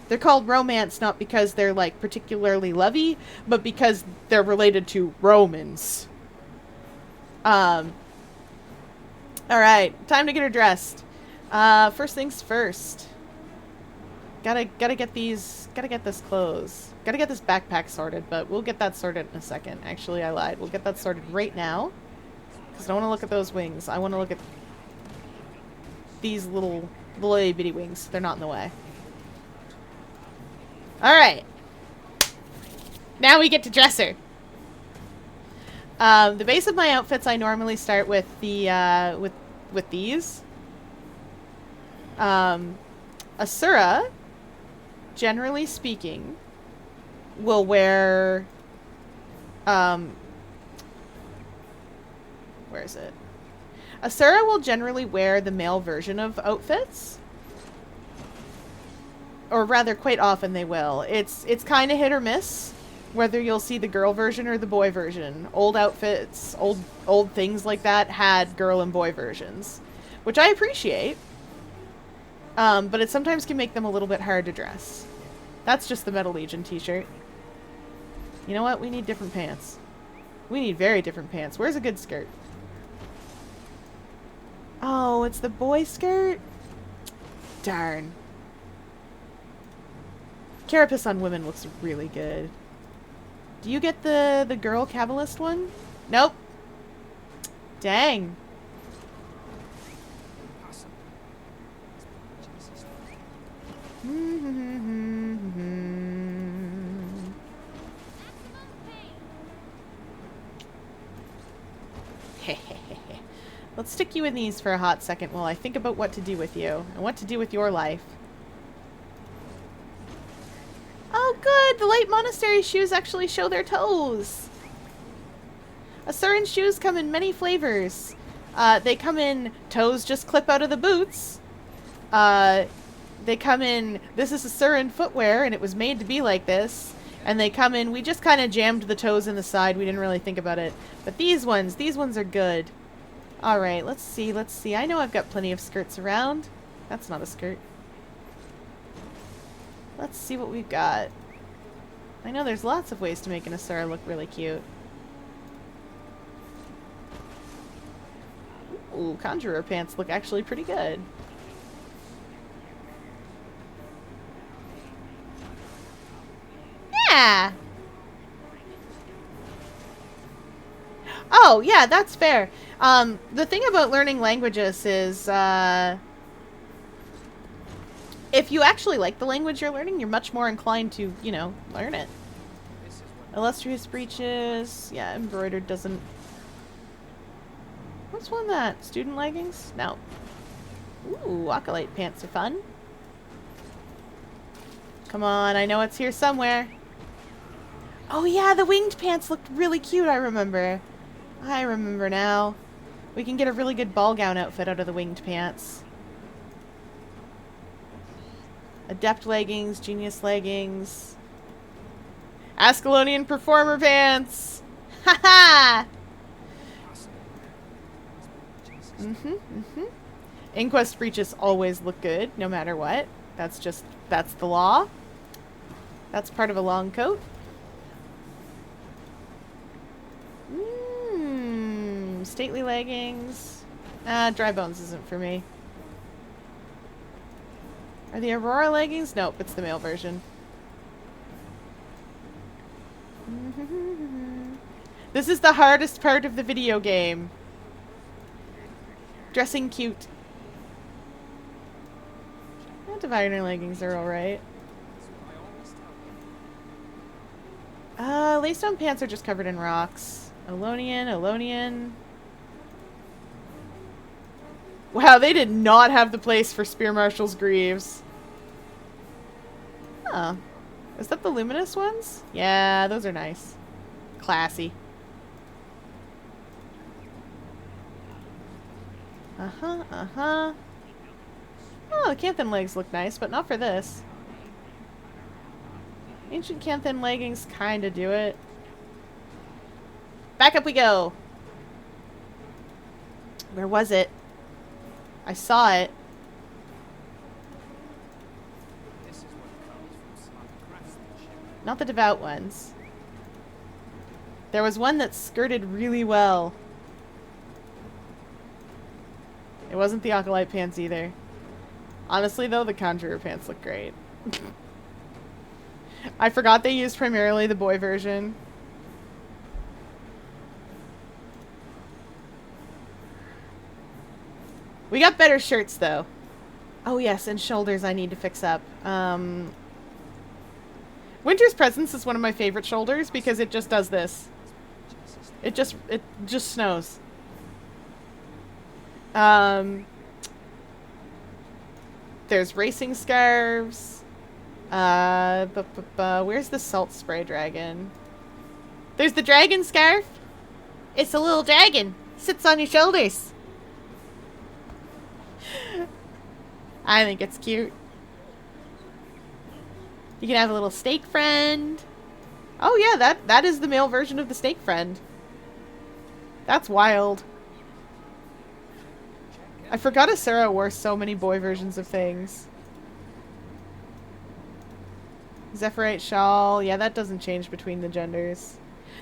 They're called Romance not because they're, like, particularly lovey, but because they're related to Romans. Alright, time to get her dressed. First things first. Gotta get this clothes. Gotta get this backpack sorted, but we'll get that sorted in a second. Actually, I lied. We'll get that sorted right now. Because I don't want to look at those wings. I want to look at these little itty bitty wings. They're not in the way. Alright. Now we get to dress her. The base of my outfits, I normally start with the, with these. Asura, generally speaking, will wear, where is it? Asura will generally wear the male version of outfits. Or rather, quite often they will. It's kind of hit or miss whether you'll see the girl version or the boy version. Old outfits, old things like that had girl and boy versions, which I appreciate. But it sometimes can make them a little bit hard to dress. That's just the Metal Legion t-shirt. You know what? We need different pants. We need very different pants. Where's a good skirt? Oh, it's the boy skirt? Darn. Carapace on women looks really good. Do you get the girl Kabbalist one? Nope. Dang. Let's stick you in these for a hot second while I think about what to do with you and what to do with your life. Oh good! The light monastery shoes actually show their toes! Asuran shoes come in many flavors. They come in toes just clip out of the boots. They come in, this is Asuran footwear and it was made to be like this. And they come in, we just kind of jammed the toes in the side, we didn't really think about it. But these ones are good. Alright, let's see. I know I've got plenty of skirts around. That's not a skirt. Let's see what we've got. I know there's lots of ways to make an Asura look really cute. Ooh, conjurer pants look actually pretty good. Yeah! Oh, yeah, that's fair. The thing about learning languages is, if you actually like the language you're learning, you're much more inclined to, you know, learn it. Illustrious breeches. Yeah, embroidered doesn't... What's one that? Student leggings? No. Ooh, acolyte pants are fun. Come on, I know it's here somewhere. Oh yeah, the winged pants looked really cute, I remember. I remember now. We can get a really good ball gown outfit out of the winged pants. Adept leggings, genius leggings. Ascalonian performer pants! Haha! Inquest breeches always look good, no matter what. That's the law. That's part of a long coat. Stately leggings. Dry bones isn't for me. Are the Aurora leggings? Nope, it's the male version. This is the hardest part of the video game. Dressing cute. Diviner leggings are alright. Lace-down pants are just covered in rocks. Elonian. Wow, they did not have the place for Spear Marshal's greaves. Huh. Is that the luminous ones? Yeah, those are nice. Classy. Oh, the Canthan legs look nice, but not for this. Ancient Canthan leggings kinda do it. Back up we go! Where was it? I saw it. Not the devout ones. There was one that skirted really well. It wasn't the Acolyte pants either. Honestly though, the Conjurer pants look great. I forgot they used primarily the boy version. We got better shirts though. Oh yes, and shoulders I need to fix up. Winter's Presence is one of my favorite shoulders because it just does this. It just snows. There's racing scarves. Where's the salt spray dragon? There's the dragon scarf. It's a little dragon. Sits on your shoulders. I think it's cute. You can have a little snake friend. Oh yeah, that is the male version of the snake friend. That's wild. I forgot Asura wore so many boy versions of things. Zephyrite shawl. Yeah, that doesn't change between the genders.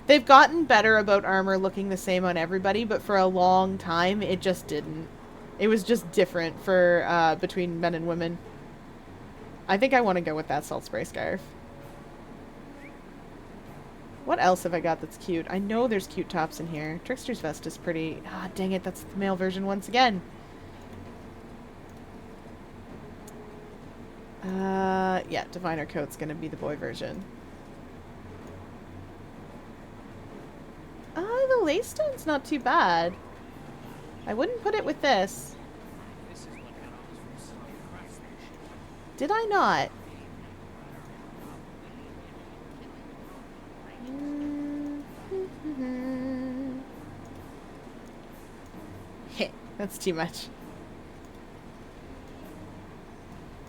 They've gotten better about armor looking the same on everybody, but for a long time, it just didn't. It was just different for between men and women. I think I want to go with that salt spray scarf. What else have I got that's cute? I know there's cute tops in here. Trickster's Vest is pretty... Ah, dang it, that's the male version once again. Yeah, Diviner Coat's gonna be the boy version. The lace stone's not too bad. I wouldn't put it with this. Did I not? Heh, that's too much.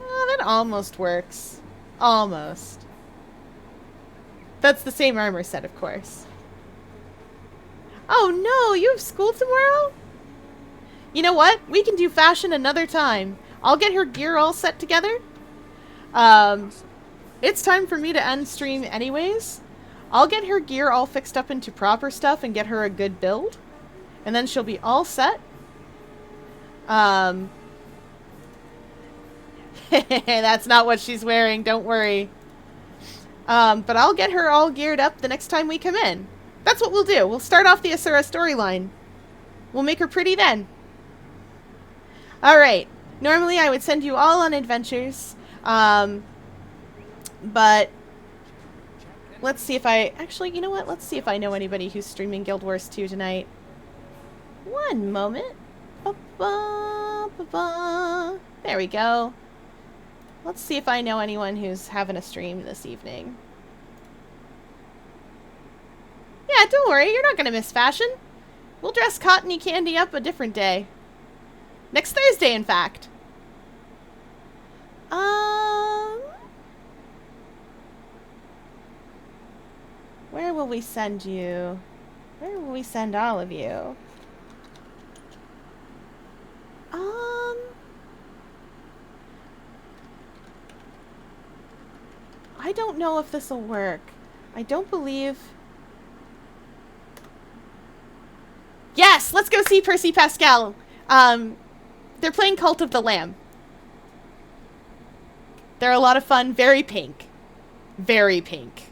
Oh, that almost works. Almost. That's the same armor set, of course. Oh no, you have school tomorrow? You know what? We can do fashion another time. I'll get her gear all set together. It's time for me to end stream anyways. I'll get her gear all fixed up into proper stuff and get her a good build. And then she'll be all set. That's not what she's wearing, don't worry. But I'll get her all geared up the next time we come in. That's what we'll do. We'll start off the Asura storyline. We'll make her pretty then. Alright. Normally I would send you all on adventures. But let's see if I... Actually, you know what? Let's see if I know anybody who's streaming Guild Wars 2 tonight. One moment. Ba-ba, there we go. Let's see if I know anyone who's having a stream this evening. Yeah, don't worry. You're not going to miss fashion. We'll dress Cottony Candy up a different day. Next Thursday, in fact. Where will we send you? Where will we send all of you? I don't know if this will work. I don't believe... Yes! Let's go see Percy Pascal! They're playing Cult of the Lamb. They're a lot of fun. Very pink. Very pink.